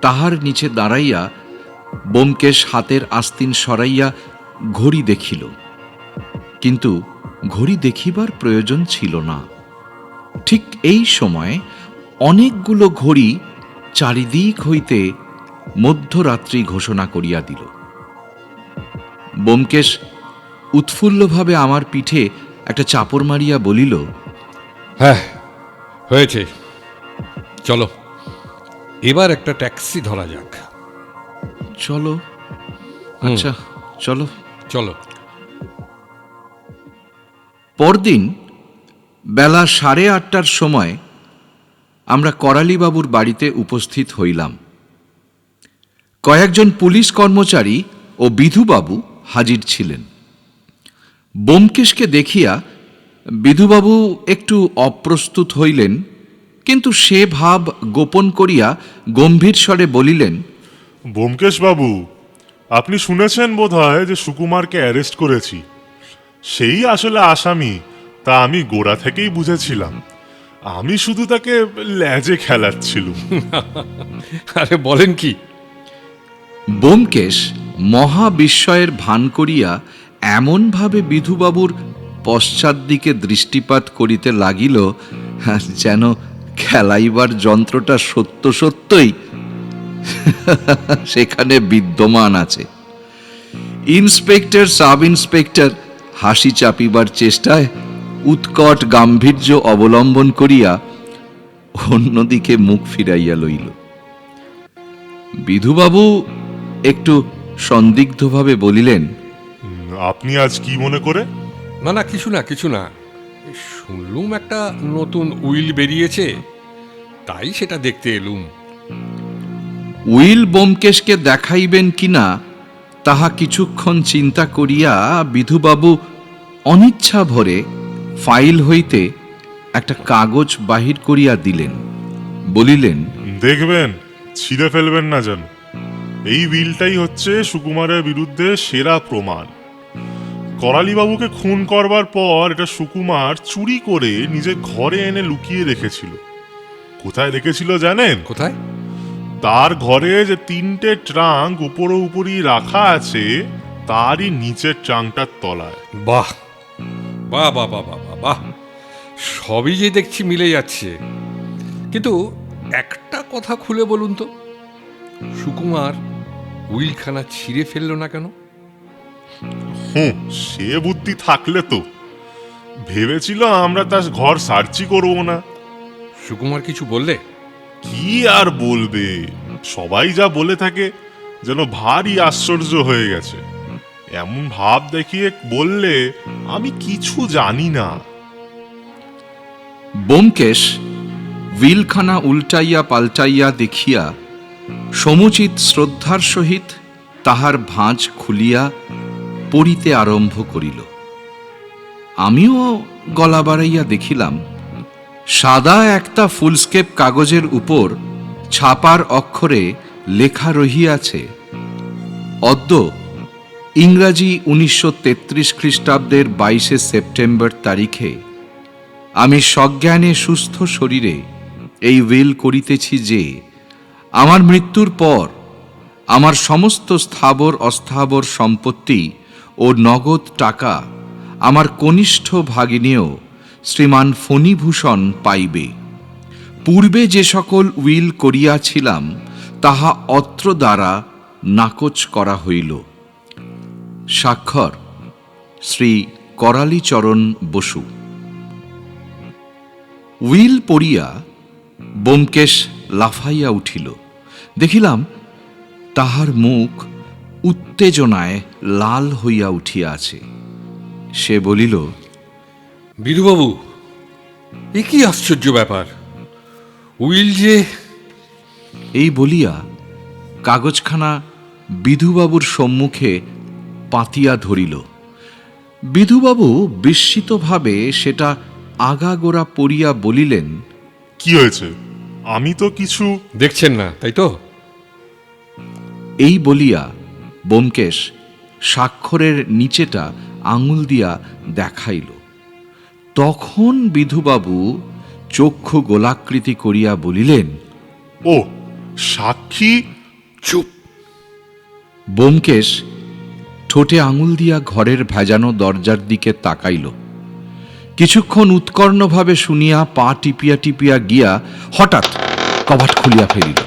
Speaker 3: তাহার নিচে দাঁড়াইয়া ব্যোমকেশ হাতের আস্তিন সরাইয়া ঘড়ি দেখিল, কিন্তু ঘড়ি দেখিবার প্রয়োজন ছিল না। ঠিক এই সময় অনেকগুলো ঘড়ি চারিদিক হইতে মধ্যরাত্রি ঘোষণা করিয়া দিল। ব্যোমকেশ উৎফুল্লভাবে আমার পিঠে একটা চাপড় মারিয়া বলিল,
Speaker 2: হ্যাঁ, হয়েছে, চলো এবার একটা ট্যাক্সি ধরা যাক।
Speaker 3: চলো। আচ্ছা, চলো।
Speaker 2: চলো।
Speaker 3: পরদিন বেলা 8:30টার সময় আমরা করালিবাবুর বাড়িতে উপস্থিত হইলাম। কয়েকজন পুলিশ কর্মচারী ও বিধুবাবু হাজির ছিলেন। ব্যোমকেশকে দেখিয়া বিধুবাবু একটু অপ্রস্তুত হইলেন, কিন্তু সে ভাব গোপন করিয়া গম্ভীর স্বরে বলিলেন,
Speaker 4: ব্যোমকেশ বাবু, আপনি শুনেছেন বোধহয় যে সুকুমারকে অ্যারেস্ট করেছি। সেই আসলে আসামি, তা আমি গোড়া থেকেই বুঝেছিলাম। আমি শুধু তাকে ল্যাজে খেলাচ্ছিলুম।
Speaker 2: আরে বলেন কি?
Speaker 3: ব্যোমকেশ মহা বিস্ময়ের ভান করিয়া এমনভাবে বিধুবাবুর পশ্চাৎ দিকে দৃষ্টিপাত করিতে লাগিল, যেন খেলাইবার যন্ত্রটা সত্য সত্যই সেখানে বিদ্যমান আছে। ইন্সপেক্টর সাব ইন্সপেক্টর হাসি চাপিবার চেষ্টায় উৎকট গাম্ভীর্য অবলম্বন করিয়া অন্যদিকে মুখ ফিরাইয়া লইল। বিধুবাবু একটু সন্দিগ্ধভাবে বলিলেন,
Speaker 4: আপনি আজ কি মনে করে?
Speaker 2: না না, কিছু না, কিছু না। শুনলুম একটা নতুন উইল বেরিয়েছে, তাই সেটা দেখতে এলুম।
Speaker 3: উইল ব্যোমকেশকে দেখাইবেন কিনা তাহা কিছুক্ষণ চিন্তা করিয়া বিধুবাবু অনিচ্ছা ভরে ফাইল হইতে একটা কাগজ বাহির করিয়া দিলেন। বলিলেন,
Speaker 4: দেখবেন, ছিঁড়ে ফেলবেন না যেন। এই উইলটাই হচ্ছে সুকুমারের বিরুদ্ধে সেরা প্রমাণ। করালিবাবুকে খুন করবার পর এটা সুকুমার চুরি করে নিজের ঘরে এনে লুকিয়ে রেখেছিল। কোথায় রেখেছিল জানেন?
Speaker 2: কোথায়?
Speaker 4: তার ঘরে যে 3টে ট্রাঙ্ক উপরে উপরই রাখা আছে, তারই নিচের ট্রাঙ্কটার তলায়।
Speaker 2: বাহ বাহ বাহ বাহ বাহ বাহ, সবই যে দেখছি মিলে যাচ্ছে। কিন্তু একটা কথা খুলে বলুন তো, সুকুমার উইলখানা ছিঁড়ে ফেলল না কেন?
Speaker 4: সে বুদ্ধি থাকলে তো ভেবেছিল আমরা তার ঘর সার্চই করবো না।
Speaker 2: সুকুমার কিছু বললে?
Speaker 4: কি আর বলবে, সবাই যা বলে থাকে যেন ভারী আশ্চর্য হয়ে গেছে। এমন ভাব দেখিয়ে বললে আমি কিছু জানি না।
Speaker 3: ব্যোমকেশ উইলখানা উল্টাইয়া পাল্টাইয়া দেখিয়া সমুচিত শ্রদ্ধার সহিত তাহার ভাঁজ খুলিয়া পড়িতে আরম্ভ করিল। আমিও গলা বাড়াইয়া দেখিলাম, সাদা একটা ফুলস্কেপ কাগজের উপর ছাপার অক্ষরে লেখা রহিয়াছে, অদ্য ইংরাজি 1933 খ্রিস্টাব্দের 22 সেপ্টেম্বর তারিখে আমি সজ্ঞানে সুস্থ শরীরে এই উইল করিতেছি যে আমার মৃত্যুর পর আমার সমস্ত স্থাবর অস্থাবর সম্পত্তি ও নগদ টাকা আমার কনিষ্ঠ ভাগিনেও শ্রীমান ফণীভূষণ পাইবে। পূর্বে যে সকল উইল করিয়াছিলাম তাহা অত্র দ্বারা নাকচ করা হইল। স্বাক্ষর শ্রী করালিচরণ বসু। উইল পড়িয়া ব্যোমকেশ লাফাইয়া উঠিল। দেখিলাম তাহার মুখ উত্তেজনায় লাল হইয়া উঠিয়া আছে। সে বলিল,
Speaker 2: বিধুবাবু, এ কি আশ্চর্য ব্যাপার! উইল যে...
Speaker 3: এই বলিয়া কাগজখানা বিধুবাবুর সম্মুখে পাতিয়া ধরিল। বিধুবাবু বিস্মিতভাবে সেটা আগাগোড়া পড়িয়া বলিলেন,
Speaker 4: কি হয়েছে? আমি তো কিছু
Speaker 2: দেখছেন না, তাই তো?
Speaker 3: এই বলিয়া ব্যোমকেশ স্বাক্ষরের নিচেটা আঙুল দিয়া দেখাইল। তখন বিধুবাবু চক্ষু গোলাকৃতি করিয়া বলিলেন,
Speaker 4: ও সাক্ষী।
Speaker 2: চুপ!
Speaker 3: ব্যোমকেশ ঠোঁটে আঙুল দিয়া ঘরের ভেজানো দরজার দিকে তাকাইল। কিছুক্ষণ উৎকর্ণভাবে শুনিয়া পা টিপিয়া টিপিয়া গিয়া হঠাৎ কবাট খুলিয়া ফেলিল।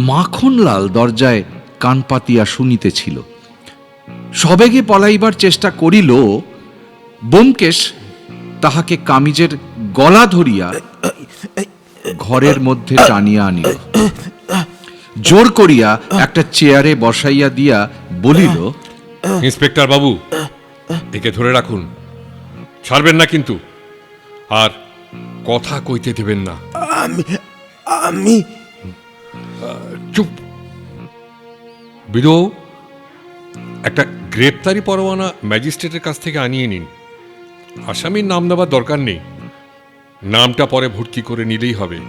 Speaker 3: মাখনলাল দরজায় কান পাতিয়া শুনিতেছিল। সবেগে পলাইবার চেষ্টা করিল, ব্যোমকেশ তাহাকে কামিজের গলা ধরিয়া ঘরের মধ্যে টানিয়া আনিল। জোর করিয়া একটা চেয়ারে বসাইয়া দিয়া বলিল,
Speaker 2: ইন্সপেক্টর বাবু, একে ধরে রাখুন, ছাড়বেন না কিন্তু, আর কথা কইতে দেবেন না।
Speaker 8: আমি
Speaker 2: চুপ! বিধু, একটা গ্রেপ্তারি পরোয়ানা ম্যাজিস্ট্রেটের কাছ থেকে আনিয়ে নিন। আসামির নাম দেওয়ার দরকার নেই, নামটা পরে ভর্তি করে নিলেই হবে।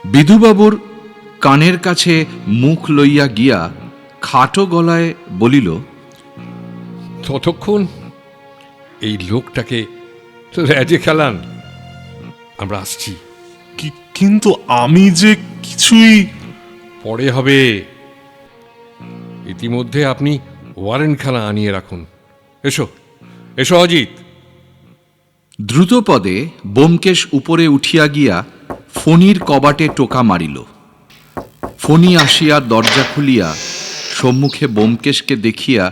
Speaker 3: বিধুবাবুর কানের কাছে মুখ লইয়া গিয়া খাটো গলায় বলিল,
Speaker 2: ততক্ষণ এই লোকটাকে রেজে খেলান, আমরা আসছি।
Speaker 4: কিন্তু আমি যে কিছুই।
Speaker 2: পরে হবে, ইতিমধ্যে আপনি ওয়ারেন্টখানা আনিয়ে রাখুন। এসো এসো অজিত।
Speaker 3: দ্রুতপদে ব্যোমকেশ উপরে উঠিয়া গিয়া ফণির কবাটে টোকা মারিল। ফণি আসিয়া দরজা খুলিয়া সম্মুখে ব্যোমকেশকে দেখিয়া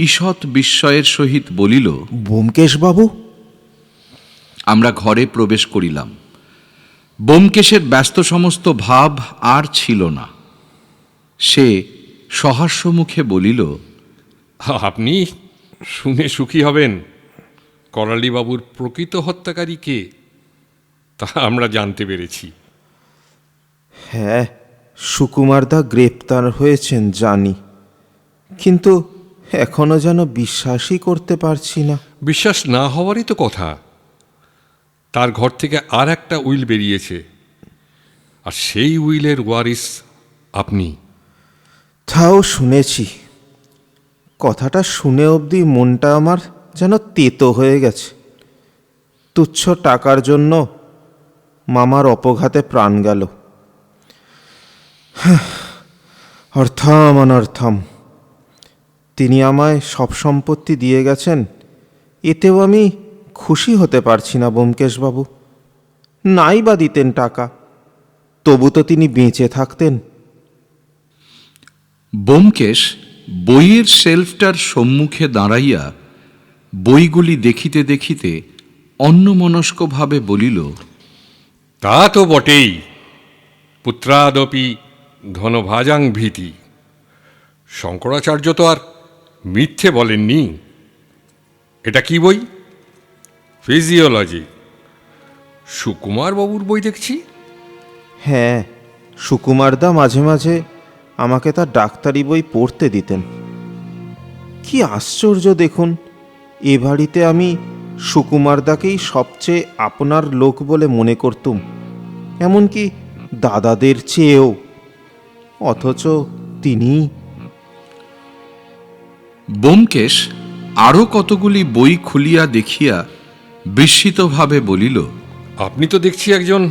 Speaker 3: ঈষৎ বিস্ময়ের সহিত বলিল,
Speaker 8: ব্যোমকেশ বাবু।
Speaker 3: আমরা ঘরে প্রবেশ করিলাম। ব্যোমকেশের ব্যস্ত সমস্ত ভাব আর ছিল না। সে সহাস্য মুখে বলিল,
Speaker 2: আপনি শুনে সুখী হবেন। করালিবাবুর প্রকৃত হত্যাকারী কে তা আমরা জানতে পেরেছি।
Speaker 8: হ্যাঁ, সুকুমারদা গ্রেপ্তার হয়েছেন জানি, কিন্তু এখনো যেন বিশ্বাসই করতে পারছি না।
Speaker 2: বিশ্বাস না হওয়ারই তো কথা। তার ঘর থেকে আর একটা উইল বেরিয়েছে, আর সেই উইলের ওয়ারিস আপনি।
Speaker 8: তাও শুনেছি। কথাটা শুনে অবধি মনটা আমার যেন তেতো হয়ে গেছে। তুচ্ছ টাকার জন্য মামার অপঘাতে প্রাণ গেল। অর্থম অনর্থম। তিনি আমায় সব সম্পত্তি দিয়ে গেছেন, এতেও আমি খুশি হতে পারছি না ব্যোমকেশবাবু। নাই বা দিতেন টাকা, তবু তো তিনি বেঁচে থাকতেন।
Speaker 3: ব্যোমকেশ বইয়ের শেলফটার সম্মুখে দাঁড়াইয়া বইগুলি দেখিতে দেখিতে অন্যমনস্কভাবে বলিল,
Speaker 2: তা তো বটেই। পুত্রাদপি ধনভাজাং ভীতি। শঙ্করাচার্য তো আর মিথ্যে বলেননি। এটা কি বই? ফিজিওলজি। সুকুমার বাবুর বই দেখছি।
Speaker 8: হ্যাঁ, সুকুমারদা মাঝে মাঝে আমাকে তার ডাক্তারি বই পড়তে দিতেন। কি আশ্চর্য দেখুন, এ বাড়িতে আমি সুকুমারদাকেই সবচেয়ে আপনার লোক বলে মনে করতুম, এমনকি দাদাদের চেয়েও, অথচ তিনি।
Speaker 3: ব্যোমকেশ আরও কতগুলি বই খুলিয়া দেখিয়া বিস্মিতভাবে বলিল,
Speaker 2: আপনি তো দেখছি একজন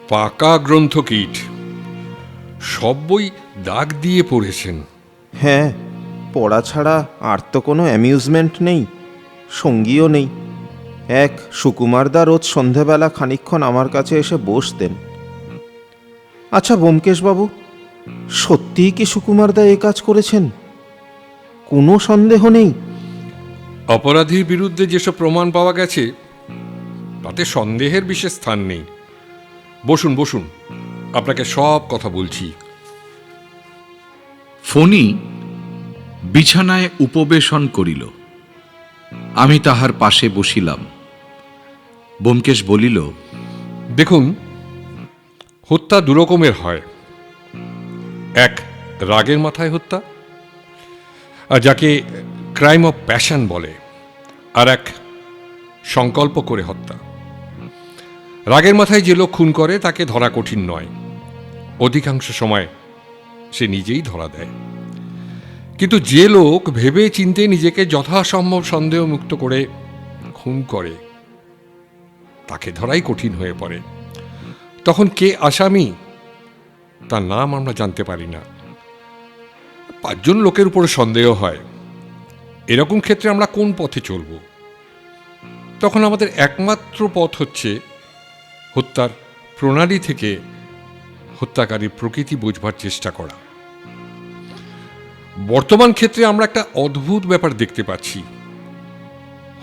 Speaker 2: পাকা গ্রন্থকীট। সব বই দাগ দিয়ে পড়েছেন।
Speaker 8: হ্যাঁ, পড়া ছাড়া আর তো কোনো অ্যামিউজমেন্ট নেই, সঙ্গীও নেই। এক সুকুমারদা রোজ সন্ধেবেলা খানিকক্ষণ আমার কাছে এসে বসতেন। আচ্ছা ব্যোমকেশবাবু, সত্যিই কি সুকুমারদা এ কাজ করেছেন? কোনো সন্দেহ নেই?
Speaker 2: অপরাধীর বিরুদ্ধে যেসব প্রমাণ পাওয়া গেছে তাতে সন্দেহের বিশেষ স্থান নেই। বসুন বসুন, আপনাকে সব কথা বলছি।
Speaker 3: ফণি বিছানায় উপবেশন করিল। আমি তাহার পাশে বসিলাম। ব্যোমকেশ বলিল,
Speaker 2: দেখুন, হত্যা দুরকমের হয়। এক রাগের মাথায় হত্যা, আর যাকে ক্রাইম অফ প্যাশন বলে, আর এক সংকল্প করে হত্যা। রাগের মাথায় যে লোক খুন করে তাকে ধরা কঠিন নয়, অধিকাংশ সময় সে নিজেই ধরা দেয়। কিন্তু যে লোক ভেবে চিন্তে নিজেকে যথাসম্ভব সন্দেহমুক্ত করে খুন করে তাকে ধরাই কঠিন হয়ে পড়ে। তখন কে আসামি তার নাম আমরা জানতে পারি না। 5 জন লোকের উপরে সন্দেহ হয়, এরকম ক্ষেত্রে আমরা কোন পথে চলব? তখন আমাদের একমাত্র পথ হচ্ছে হত্যার প্রণালী থেকে হত্যাকারীর প্রকৃতি বোঝবার চেষ্টা করা। বর্তমান ক্ষেত্রে আমরা একটা অদ্ভুত ব্যাপার দেখতে পাচ্ছি।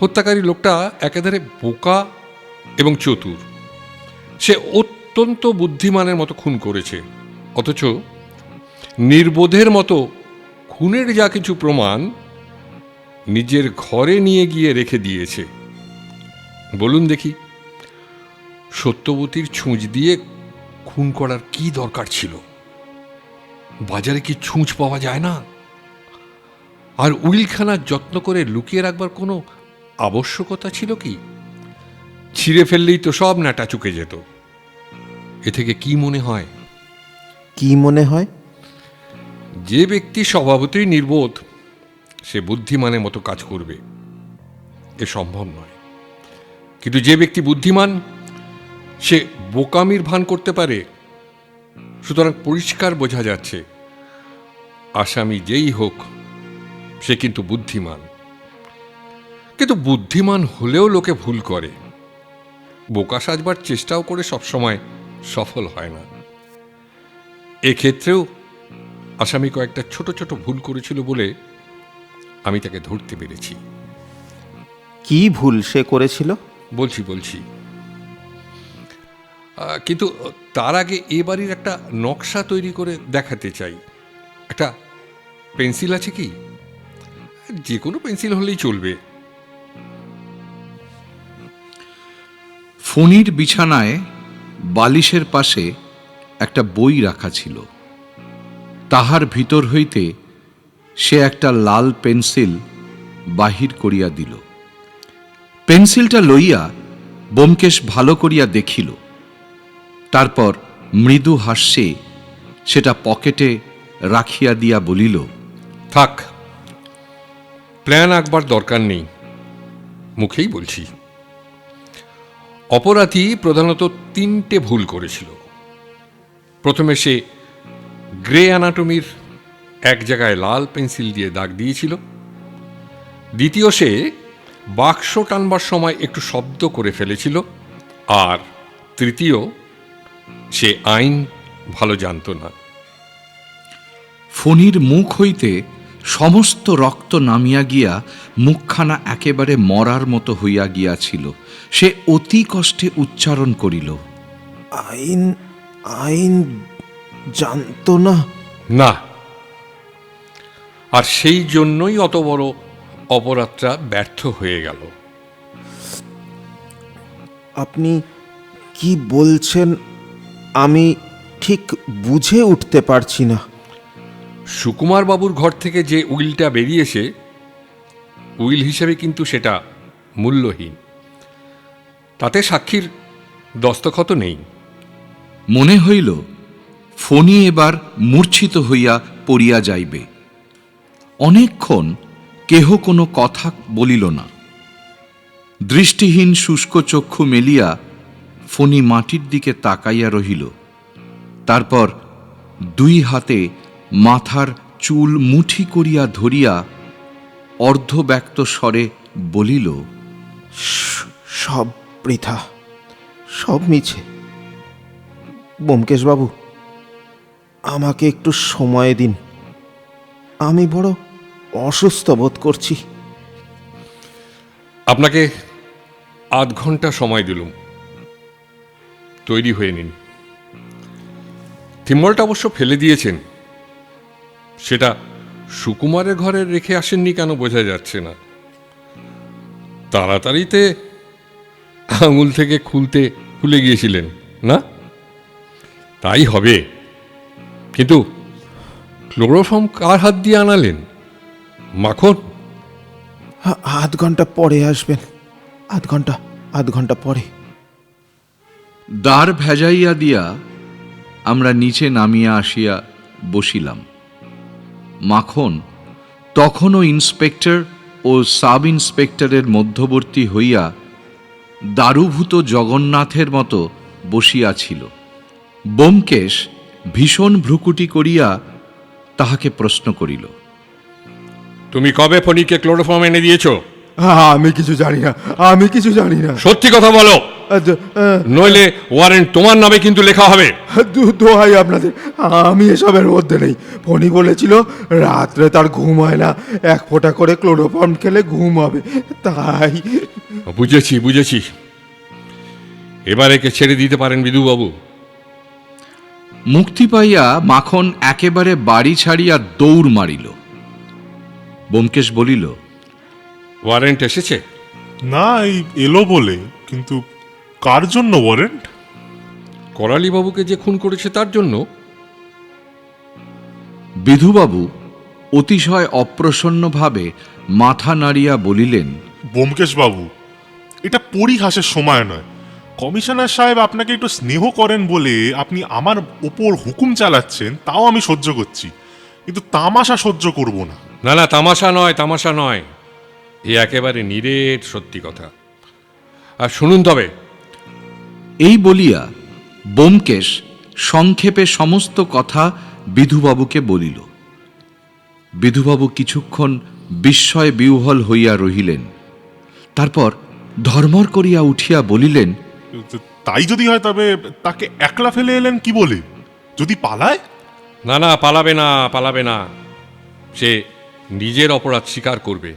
Speaker 2: হত্যাকারী লোকটা একেবারে বোকা এবং চতুর, সে অত্যন্ত বুদ্ধিমানের মতো খুন করেছে, অথচ নির্বোধের মতো খুনের যা কিছু প্রমাণ নিজের ঘরে নিয়ে গিয়ে রেখে দিয়েছে। বলুন দেখি, সত্যবতীর ছুঁচ দিয়ে খুন করার কি দরকার ছিল? বাজারে কি ছুঁচ পাওয়া যায় না? আর উইলখানা যত্ন করে লুকিয়ে রাখবার কোনো আবশ্যকতা ছিল কি? ছিঁড়ে ফেললেই তো সব নাটা চুকে যেত। এ থেকে কি মনে হয়?
Speaker 8: কি মনে হয়?
Speaker 2: যে ব্যক্তি স্বভাবতই নির্বোধ সে বুদ্ধিমানের মতো কাজ করবে, এ সম্ভব নয়। কিন্তু যে ব্যক্তি বুদ্ধিমান সে বোকামির ভান করতে পারে। সুতরাং পরিষ্কার বোঝা যাচ্ছে আসামি যেই হোক সে কিন্তু বুদ্ধিমান। কিন্তু বুদ্ধিমান হলেও লোকে ভুল করে, বোকা সাজবার চেষ্টাও করে সবসময় সফল হয় না। এক্ষেত্রেও আসামি কয়েকটা ছোট ছোট ভুল করেছিল বলে আমি তাকে ধরতে পেরেছি।
Speaker 8: কি ভুল সে করেছিল?
Speaker 2: বলছি কিন্তু তার আগে এ বাড়ির একটা নকশা তৈরি করে দেখাতে চাই। একটা পেন্সিল আছে কি? যে কোনো পেন্সিল হলেই চলবে।
Speaker 3: ফণির বিছানায় বালিশের পাশে একটা বই রাখা ছিল। তাহার ভিতর হইতে সে একটা লাল পেন্সিল বাহির করিয়া দিল। পেন্সিলটা লইয়া ব্যোমকেশ ভালো করিয়া দেখিল। তারপর মৃদু হাস্যে সেটা পকেটে রাখিয়া দিয়া বলিল,
Speaker 2: থাক, প্ল্যান আঁকবার দরকার নেই, মুখেই বলছি। অপরাধী প্রধানত 3টে ভুল করেছিল। প্রথমে সে গ্রে অ্যানাটমির এক জায়গায় লাল পেন্সিল দিয়ে দাগ দিয়েছিল। দ্বিতীয়, সে বাক্স টানবার সময় একটু শব্দ করে ফেলেছিল। আর তৃতীয়, সে আইন ভালো জানত না।
Speaker 3: ফণির মুখ হইতে সমস্ত রক্ত নামিয়া গিয়া মুখখানা একেবারে মরার মতো হইয়া গিয়াছিল। সে অতি কষ্টে উচ্চারণ করিল,
Speaker 8: আইন আইন জানতো না।
Speaker 2: না, আর সেই জন্যই অত বড় অপরাধটা ব্যর্থ হয়ে গেল।
Speaker 8: আপনি কি বলছেন আমি ঠিক বুঝে উঠতে পারছি না।
Speaker 2: সুকুমার বাবুর ঘর থেকে যে উইলটা বেরিয়েছে, উইল হিসেবে কিন্তু সেটা মূল্যহীন। তাতে সাক্ষীর দস্তখত নেই।
Speaker 3: মনে হইল ফণি এবার মূর্ছিত হইয়া পড়িয়া যাইবে। অনেকক্ষণ কেহ কোনো কথা বলিল না। দৃষ্টিহীন শুষ্ক চক্ষু মেলিয়া ফণি মাটির দিকে তাকাইয়া রহিল। তারপর 2 হাতে মাথার চুল মুঠি করিয়া ধরিয়া অর্ধব্যক্ত স্বরে বলিল,
Speaker 8: সব বৃথা, সব মিছে। ব্যোমকেশবাবু, আমাকে একটু সময় দিন, আমি বড় অসুস্থ বোধ করছি।
Speaker 2: আপনাকে আধ ঘন্টা সময় দিলুম, তৈরি হয়ে নিন। থিম্বলটা অবশ্য ফেলে দিয়েছেন, সেটা সুকুমারের ঘরে রেখে আসেননি কেন বোঝা যাচ্ছে না। তাড়াতাড়িতে আঙুল থেকে খুলে গিয়েছিলেন না? তাই হবে। কিন্তু ক্লোরোফর্ম কার হাত দিয়ে আনালেন? মাখন?
Speaker 8: আধ ঘন্টা পরে আসবেন, আধ ঘন্টা পরে।
Speaker 3: দ্বার ভেজাইয়া দিয়া আমরা নিচে নামিয়া আসিয়া বসিলাম। মাখন তখনও ইন্সপেক্টর ও সাব ইন্সপেক্টরের মধ্যবর্তী হইয়া দারুভূত জগন্নাথের মতো বসিয়াছিল। ব্যোমকেশ ভীষণ ভ্রুকুটি করিয়া তাহাকে প্রশ্ন করিল।
Speaker 2: তুমি কবে ফণিকে ক্লোরোফর্ম এনে দিয়েছো?
Speaker 9: আমি কিছু জানি না, আমি কিছু জানি না।
Speaker 2: সত্যি কথা বলো, নইলে ওয়ারেন্ট তোমার নামে কিন্তু লেখা হবে।
Speaker 9: দোহাই আপনাদের, আমি এসবের মধ্যে নেই। ফণি বলেছিল রাত্রে তার ঘুম হয় না, এক ফোঁটা করে ক্লোরোফর্ম খেলে ঘুম হবে, তাই।
Speaker 2: বুঝেছি বুঝেছি, এবার একে ছেড়ে দিতে পারেন বিধুবাবু।
Speaker 3: মুক্তি পাইয়া মাখন একেবারে বাড়ি ছাড়িয়া দৌড় মারিল। ব্যোমকেশ বলিল,
Speaker 2: ওয়ারেন্ট এসেছে?
Speaker 4: না, এই এলো বলে, কিন্তু কার জন্য ওয়ারেন্ট?
Speaker 2: করালি বাবুকে যে খুন করেছে তার জন্য।
Speaker 3: বিধুবাবু অতিশয় অপ্রসন্নভাবে মাথা নাড়িয়া বলিলেন,
Speaker 4: ব্যোমকেশ বাবু, এটা পরিহাসের সময় নয়। কমিশনার সাহেব আপনাকে একটু স্নেহ করেন বলে আপনি আমার ওপর হুকুম চালাচ্ছেন, তাও আমি সহ্য করছি, কিন্তু তামাশা সহ্য করব না।
Speaker 2: না না, তামাশা নয়, তামাশা নয়, এ একেবারে নিরেট সত্যি কথা। আর শুনুন তবে।
Speaker 3: এই বলিয়া ব্যোমকেশ সংক্ষেপে সমস্ত কথা বিধুবাবুকে বলিল। বিধুবাবু কিছুক্ষণ বিস্ময় বিহ্বল হইয়া রহিলেন। তারপর ধর্মর করিয়া উঠিয়া বলিলেন,
Speaker 4: তাই যদি হয় তবে তাকে একলা ফেলে এলেন কি বলে? যদি পালায়?
Speaker 2: না না, পালাবে না, পালাবে না। সে নিজের অপরাধ স্বীকার করবে,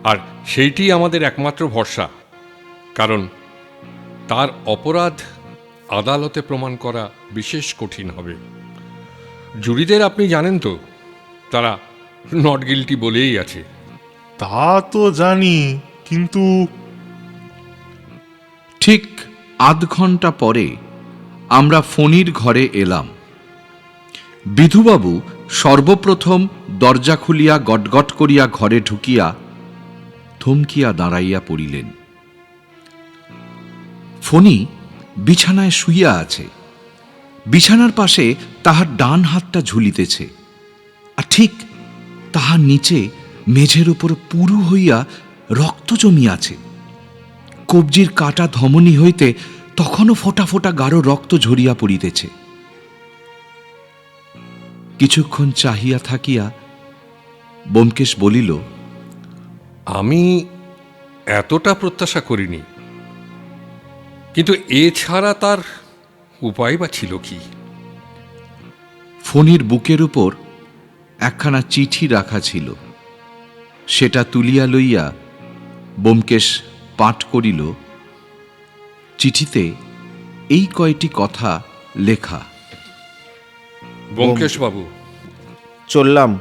Speaker 2: আর সেইটি আমাদের একমাত্র ভরসা। কারণ তার অপরাধ আদালতে প্রমাণ করা বিশেষ কঠিন হবে। জুরিদের আপনি জানেন তো, তারা নট গিল্টি বলেই আছে।
Speaker 4: তা তো জানি, কিন্তু
Speaker 3: ঠিক আধ ঘন্টা পরে আমরা ফণির ঘরে এলাম। বিধুবাবু সর্বপ্রথম দরজা খুলিয়া গটগট করিয়া ঘরে ঢুকিয়া থমকিয়া দাঁড়াইয়া পড়িলেন। ফণি বিছানায় শুইয়া আছে। বিছানার পাশে তাহার ডান হাতটা ঝুলিতেছে, আর ঠিক তাহার নিচে মেঝের উপর পুরু হইয়া রক্ত জমিয়াছে। কবজির কাটা ধমনী হইতে তখনও ফোঁটা ফোঁটা গাঢ় রক্ত ঝরিয়া পড়িতেছে। কিছুক্ষণ চাহিয়া থাকিয়া ব্যোমকেশ বলিল,
Speaker 2: আমি এতটা প্রত্যাশা করিনি, কিন্তু এছাড়া তার উপায় বা ছিল কি?
Speaker 3: ফণির বুকের উপর একখানা চিঠি রাখা ছিল। সেটা তুলিয়া লইয়া ব্যোমকেশ পাঠ করিল। চিঠিতে এই কয়টি কথা লেখা।
Speaker 2: ব্যোমকেশ বাবু,
Speaker 8: চললাম।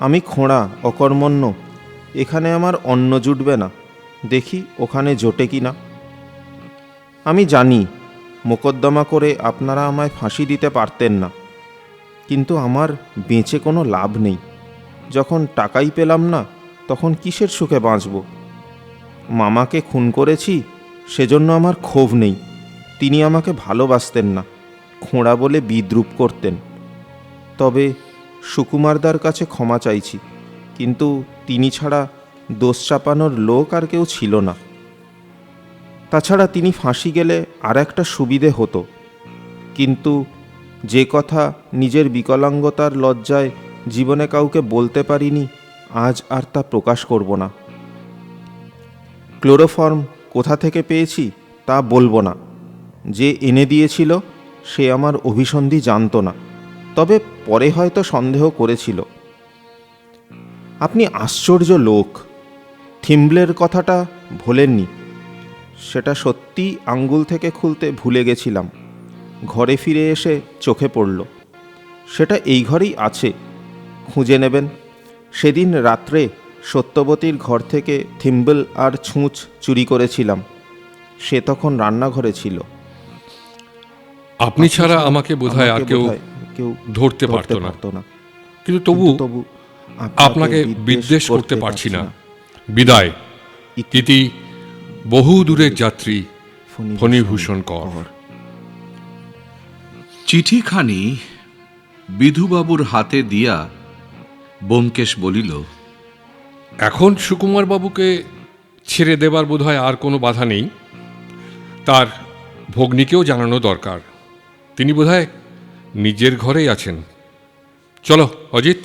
Speaker 8: আমি খোঁড়া, অকর্মণ্য, এখানে আমার অন্ন জুটবে না, দেখি ওখানে জোটে কি না। আমি জানি মোকদ্দমা করে আপনারা আমায় ফাঁসি দিতে পারতেন না, কিন্তু আমার বেঁচে কোনো লাভ নেই। যখন টাকাই পেলাম না, তখন কিসের সুখে বাঁচব? মামাকে খুন করেছি, সেজন্য আমার ক্ষোভ নেই। তিনি আমাকে ভালোবাসতেন না, খোঁড়া বলে বিদ্রূপ করতেন। তবে সুকুমারদার কাছে ক্ষমা চাইছি, কিন্তু তিনি ছাড়া দোষ চাপানোর লোক আর কেউ ছিল না। তাছাড়া তিনি ফাঁসি গেলে আর একটা সুবিধে হতো, কিন্তু যে কথা নিজের বিকলাঙ্গতার লজ্জায় জীবনে কাউকে বলতে পারিনি, আজ আর তা প্রকাশ করব না। ক্লোরোফর্ম কোথা থেকে পেয়েছি তা বলবো না। যে এনে দিয়েছিল সে আমার অভিসন্ধি জানতো না, তবে পরে হয়তো সন্দেহ করেছিল। আপনি আশ্চর্য লোক। থিম্বলের কথাটা ভোলেননি। সেটা সত্যি আঙ্গুল থেকে খুলতে ভুলে গেছিলাম। ঘরে ফিরে এসে চোখে পড়ল। সেটা এই ঘরেই আছে, খুঁজে নেবেন। সেদিন রাত্রে সত্যবতীর ঘর থেকে থিম্বল আর ছুঁচ চুরি করেছিলাম। সে তখন রান্নাঘরে ছিল।
Speaker 2: আপনি ছাড়া আমাকে বোধহয় আর কেউ ধরতে পারতো না, কিন্তু তবু আপনাকে বিদ্বেষ করতে পারছি না। বিদায়। ইতি বহু দূরের যাত্রী ফণিভূষণ কর।
Speaker 3: চিঠিখানি বিধুবাবুর হাতে দিয়া ব্যোমকেশ বলিল,
Speaker 2: এখন সুকুমার বাবুকে ছেড়ে দেবার বোধহয় আর কোনো বাধা নেই। তার ভগ্নীকেও জানানো দরকার। তিনি বোধহয় নিজের ঘরেই আছেন। চলো অজিত।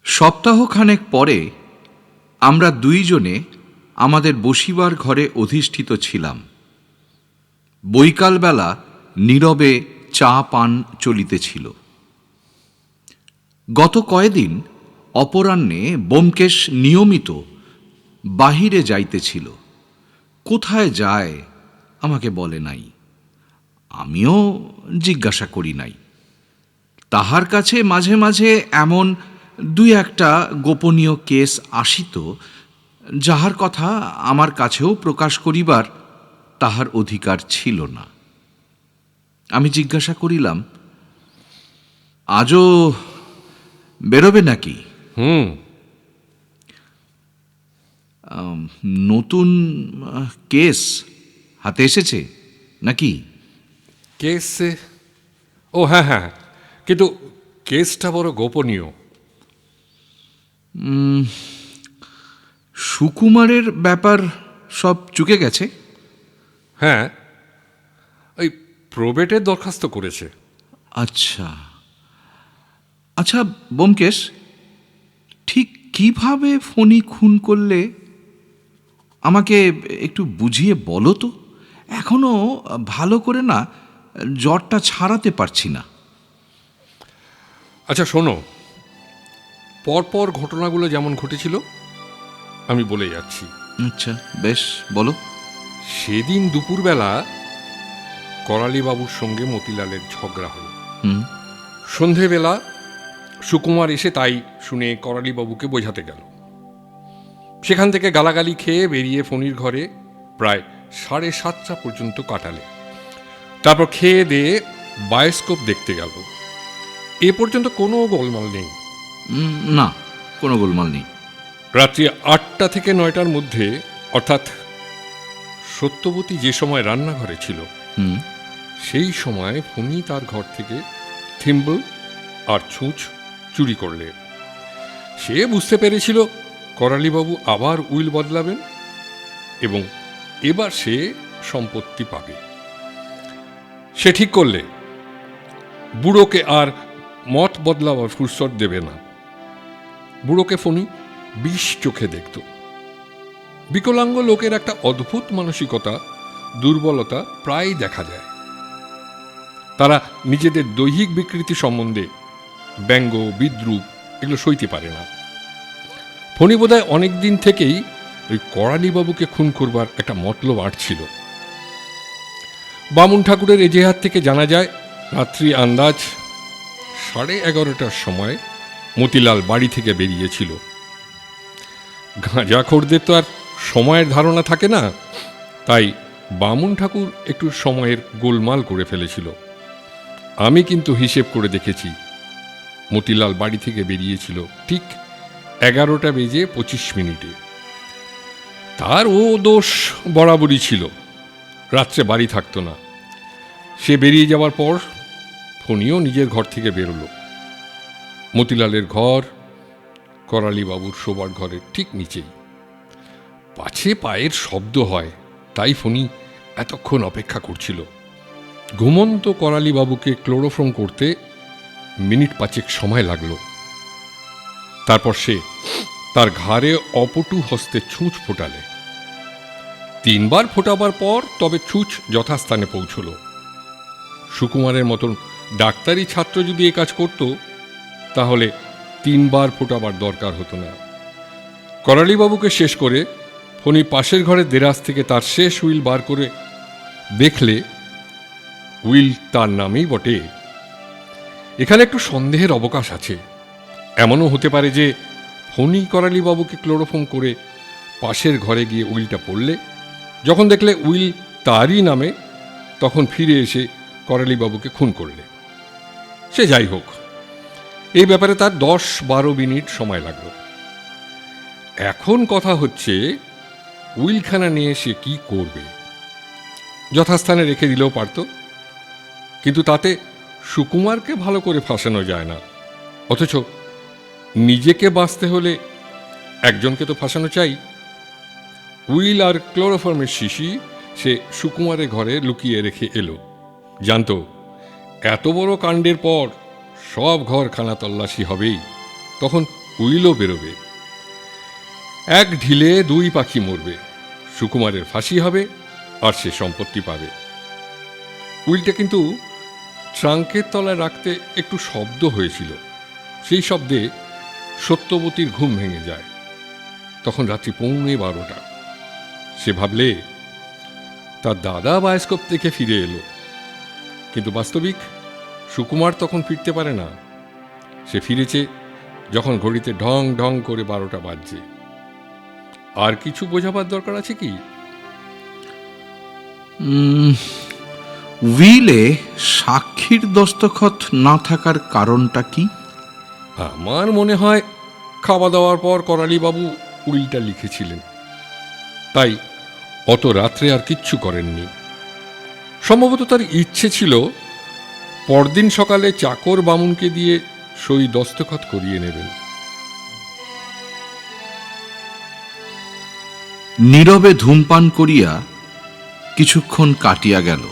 Speaker 3: সপ্তাহখানেক পরে আমরা দুইজনে আমাদের বসিবার ঘরে অধিষ্ঠিত ছিলাম। বৈকালবেলা নীরবে চা পান চলিতেছিল। গত কয়েকদিন অপরাহ্নে ব্যোমকেশ নিয়মিত বাহিরে যাইতেছিল। কোথায় যায় আমাকে বলে নাই, আমিও জিজ্ঞাসা করি নাই। তাহার কাছে মাঝে মাঝে এমন দুই একটা গোপনীয় কেস আসিত, যাহার কথা আমার কাছেও প্রকাশ করিবার তাহার অধিকার ছিল না। আমি জিজ্ঞাসা করিলাম, আজও বেরোবে নাকি? নতুন কেস হাতে এসেছে নাকি?
Speaker 2: কেস? ও হ্যাঁ হ্যাঁ, কিন্তু কেসটা বড় গোপনীয়।
Speaker 3: সুকুমারের ব্যাপার সব চুকে গেছে?
Speaker 2: হ্যাঁ, ওই প্রবেটের দরখাস্ত করেছে।
Speaker 3: আচ্ছা আচ্ছা ব্যোমকেশ, ঠিক কিভাবে ফণি খুন করলে আমাকে একটু বুঝিয়ে বলো তো। এখনো ভালো করে না জ্বরটা ছাড়াতে পারছি না।
Speaker 2: আচ্ছা শোনো, পরপর ঘটনাগুলো যেমন ঘটেছিল আমি বলে যাচ্ছি।
Speaker 3: আচ্ছা বেশ, বলো।
Speaker 2: সেদিন দুপুরবেলা করালিবাবুর সঙ্গে মতিলালের ঝগড়া হলো। সন্ধেবেলা সুকুমার এসে তাই শুনে করালিবাবুকে বোঝাতে গেল। সেখান থেকে গালাগালি খেয়ে বেরিয়ে ফণির ঘরে প্রায় 7:30 পর্যন্ত কাটালে। তারপর খেয়ে দিয়ে বায়োস্কোপ দেখতে গেল। এ পর্যন্ত কোনো গোলমাল নেই।
Speaker 3: না, কোনো গোলমাল নেই।
Speaker 2: রাত্রি 8টা থেকে 9টার মধ্যে, অর্থাৎ সত্যবতী যে সময় রান্নাঘরে ছিল, সেই সময় ফণি তার ঘর থেকে থিম্বল আর ছুঁচ চুরি করলে। সে বুঝতে পেরেছিল করালিবাবু আবার উইল বদলাবেন এবং এবার সে সম্পত্তি পাবে। সে ঠিক করলে বুড়োকে আর মত বদলাবার ফুরসত দেবে না। বুড়োকে ফণি বিষ চোখে দেখত। বিকলাঙ্গ লোকের একটা অদ্ভুত মানসিকতা, দুর্বলতা প্রায় দেখা যায়। তারা নিজেদের দৈহিক বিকৃতি সম্বন্ধে ব্যঙ্গ বিদ্রুপ এগুলো সইতে পারে না। ফণি বোধহয় অনেকদিন থেকেই ওই করালিবাবুকে খুন করবার একটা মতলব আঁটছিল। বামুন ঠাকুরের এজেহাত থেকে জানা যায় রাত্রি আন্দাজ 11:30টার সময় মতিলাল বাড়ি থেকে বেরিয়েছিল। গাঁজাখোরদের তো আর সময়ের ধারণা থাকে না, তাই বামুন ঠাকুর একটু সময়ের গোলমাল করে ফেলেছিল। আমি কিন্তু হিসেব করে দেখেছি, মতিলাল বাড়ি থেকে বেরিয়েছিল ঠিক 11:25। তার ও দোষ বরাবরই ছিল, রাত্রে বাড়ি থাকতো না। সে বেরিয়ে যাওয়ার পর ফণিও নিজের ঘর থেকে বেরোলো। মতিলালের ঘর করালিবাবুর শোবার ঘরের ঠিক নিচেই। পাছে পায়ের শব্দ হয়, তাই ফণি এতক্ষণ অপেক্ষা করছিল। ঘুমন্ত করালিবাবুকে ক্লোরোফর্ম করতে মিনিট 5 সময় লাগলো। তারপর সে তার ঘাড়ে অপটু হস্তে ছুঁচ ফোটালে। 3 বার ফোটাবার পর তবে ছুঁচ যথাস্থানে পৌঁছল। সুকুমারের মতন ডাক্তারি ছাত্র যদি এ কাজ করত, তাহলে 3 বার ফোটাবার দরকার হতো না। করালিবাবুকে শেষ করে ফণি পাশের ঘরের দেরাজ থেকে তার শেষ উইল বার করে দেখলে উইল তার নামেই বটে। এখানে একটু সন্দেহের অবকাশ আছে। এমনও হতে পারে যে ফণি করালিবাবুকে ক্লোরোফর্ম করে পাশের ঘরে গিয়ে উইলটা পড়লে, যখন দেখলে উইল তারই নামে, তখন ফিরে এসে করালিবাবুকে খুন করলে। সে যাই হোক, এই ব্যাপারে তার 10-12 মিনিট সময় লাগল। এখন কথা হচ্ছে উইলখানা নিয়ে সে কি করবে। যথাস্থানে রেখে দিলেও পারত, কিন্তু তাতে সুকুমারকে ভালো করে ফাঁসানো যায় না। অথচ নিজেকে বাঁচতে হলে একজনকে তো ফাঁসানো চাই। উইল আর ক্লোরোফর্মের শিশি সে সুকুমারের ঘরে লুকিয়ে রেখে এলো। জানতো এত বড় কাণ্ডের পর সব ঘর খানা তল্লাশি হবেই, তখন উইলও বেরোবে। এক ঢিলে দুই পাখি মরবে, সুকুমারের ফাঁসি হবে আর সে সম্পত্তি পাবে। উইলটা কিন্তু ট্রাঙ্কের তলায় রাখতে একটু শব্দ হয়েছিল। সেই শব্দে সত্যবতীর ঘুম ভেঙে যায়। তখন রাত্রি 11:15। সে ভাবলে তার দাদা বায়োস্কোপ থেকে ফিরে এলো, কিন্তু বাস্তবিক সুকুমার তখন ফিরতে পারে না। সে ফিরেছে যখন ঘড়িতে ঢং ঢং করে 12টা বাজছে। আর কিছু বোঝাবার দরকার আছে কি?
Speaker 3: উইলে সাক্ষীর দস্তখত না থাকার কারণটা কি?
Speaker 2: আমার মনে হয় খাওয়া দাওয়ার পর করালিবাবু উইলটা লিখেছিলেন, তাই অত রাত্রে আর কিচ্ছু করেননি। সম্ভবত তার ইচ্ছে ছিল পরদিন সকালে চাকর বামুনকে দিয়ে সই দস্তখত করিয়ে নেবেন।
Speaker 3: নীরবে ধূমপান করিয়া কিছুক্ষণ কাটিয়া গেল।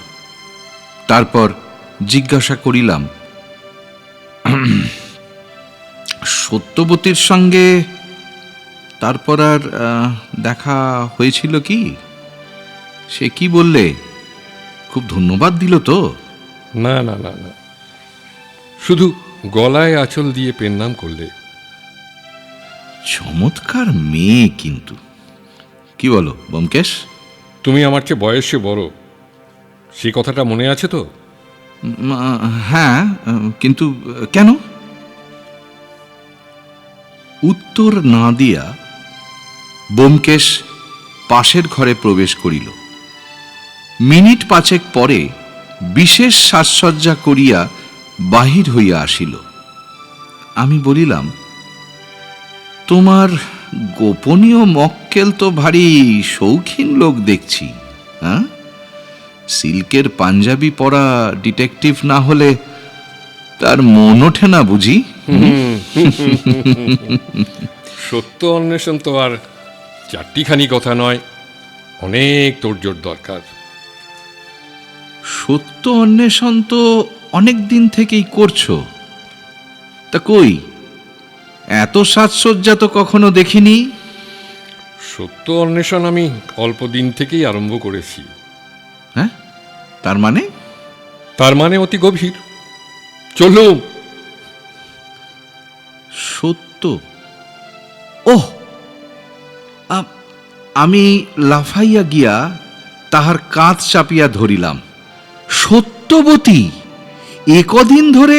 Speaker 3: তারপর জিজ্ঞাসা করিলাম, সত্যবতীর সঙ্গে তারপর আর দেখা হয়েছিল কি? সে কি বললে? খুব ধন্যবাদ দিল তো?
Speaker 2: না না না না, শুধু গলায় আঁচল দিয়ে পেন নাম করলে।
Speaker 3: চমৎকার মেয়ে কিন্তু। কি বলো ব্যোমকেশ?
Speaker 2: তুমি আমার চেয়ে বয়সে বড়, সে কথাটা মনে আছে তো?
Speaker 3: হ্যাঁ, কিন্তু কেন? উত্তর না দিয়া ব্যোমকেশ পাশের ঘরে প্রবেশ করিল। মিনিট 5 পরে বিশেষ সাজসজ্জা করিয়া বাহির হইয়া আসিল। আমি বলিলাম, তোমার গোপনীয় মক্কেল তো ভারী শৌখিন লোক দেখছি। হ্যাঁ, সিল্কের পাঞ্জাবি পরা ডিটেকটিভ না হলে তার মন ওঠে না বুঝি?
Speaker 2: সত্য অন্বেষণ তো আর চারটিখানি কথা নয়, অনেক তোড়জোড় দরকার।
Speaker 3: সত্য অন্বেষণ তো অনেক দিন থেকেই করছো, তা কই এত সাজসজ্জা তো কখনো দেখিনি।
Speaker 2: সত্য অন্বেষণ আমি অল্প দিন থেকেই আরম্ভ করেছি।
Speaker 3: হ্যাঁ, তার মানে?
Speaker 2: তার মানে অতি গভীর। চলুন।
Speaker 3: সত্য? ওহ, আমি লাফাইয়া গিয়া তাহার কাঁধ চাপিয়া ধরিলাম। সত্যবতী? একদিন ধরে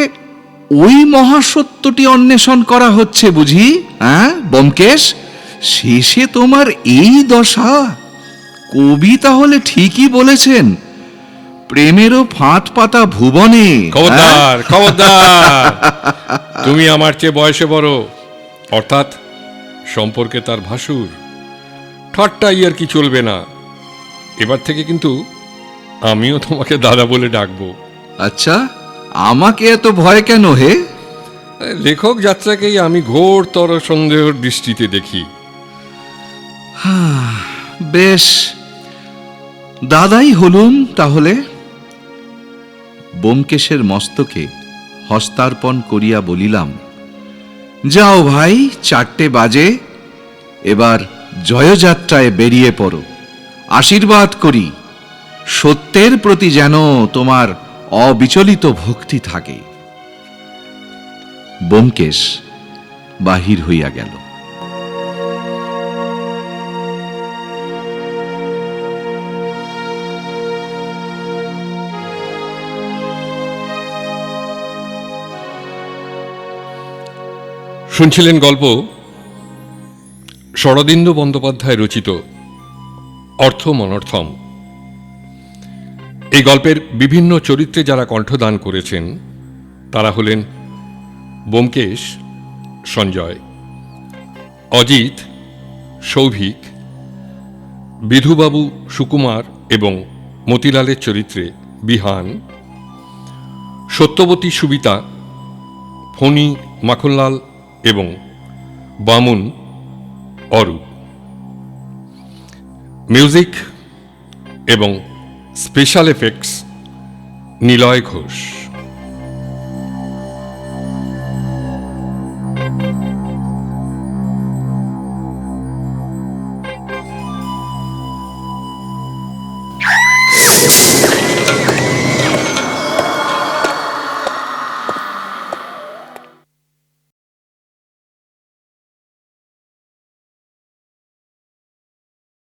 Speaker 3: ওই মহাসত্যটি অন্বেষণ করা হচ্ছে বুঝি? হ্যাঁ ব্যোমকেশ, শেষে তোমার এই দশা। কবি তাহলে ঠিকই বলেছেন, প্রেমেরও ফাঁদ পাতা ভুবনে।
Speaker 2: খবরদার খবরদার, তুমি আমার চেয়ে বয়সে বড়, অর্থাৎ সম্পর্কে তার ভাসুর। ঠাট্টাই আর কি চলবে না। এবার থেকে কিন্তু আমিও তোমাকে দাদা বলে ডাকবো।
Speaker 3: আচ্ছা, আমাকে এত ভয় কেন হে?
Speaker 2: লেখক যাত্রাকেই আমি ঘোরতর সন্দেহের দৃষ্টিতে দেখি।
Speaker 3: বেশ, দাদাই হলুম তাহলে। ব্যোমকেশের মস্তকে হস্তার্পণ করিয়া বলিলাম, যাও ভাই, 4টে বাজে, এবার জয়যাত্রায় বেরিয়ে পড়ো। আশীর্বাদ করি, সত্যের প্রতি যেন তোমার অবিচলিত ভক্তি থাকে। ব্যোমকেশ বাহির হইয়া গেল।
Speaker 2: শুনছিলেন গল্প শরদিন্দু বন্দ্যোপাধ্যায় রচিত অর্থম অনর্থম। এই গল্পের বিভিন্ন চরিত্রে যারা কণ্ঠদান করেছেন তারা হলেন ব্যোমকেশ, সঞ্জয়, অজিত, সৌভিক, বিধুবাবু সুকুমার এবং মতিলালের চরিত্রে বিহান, সত্যবতী সুবিতা, ফণী মাখনলাল এবং বামুন অরূপ। মিউজিক এবং স্পেশাল এফেক্টস নিলয় ঘোষ।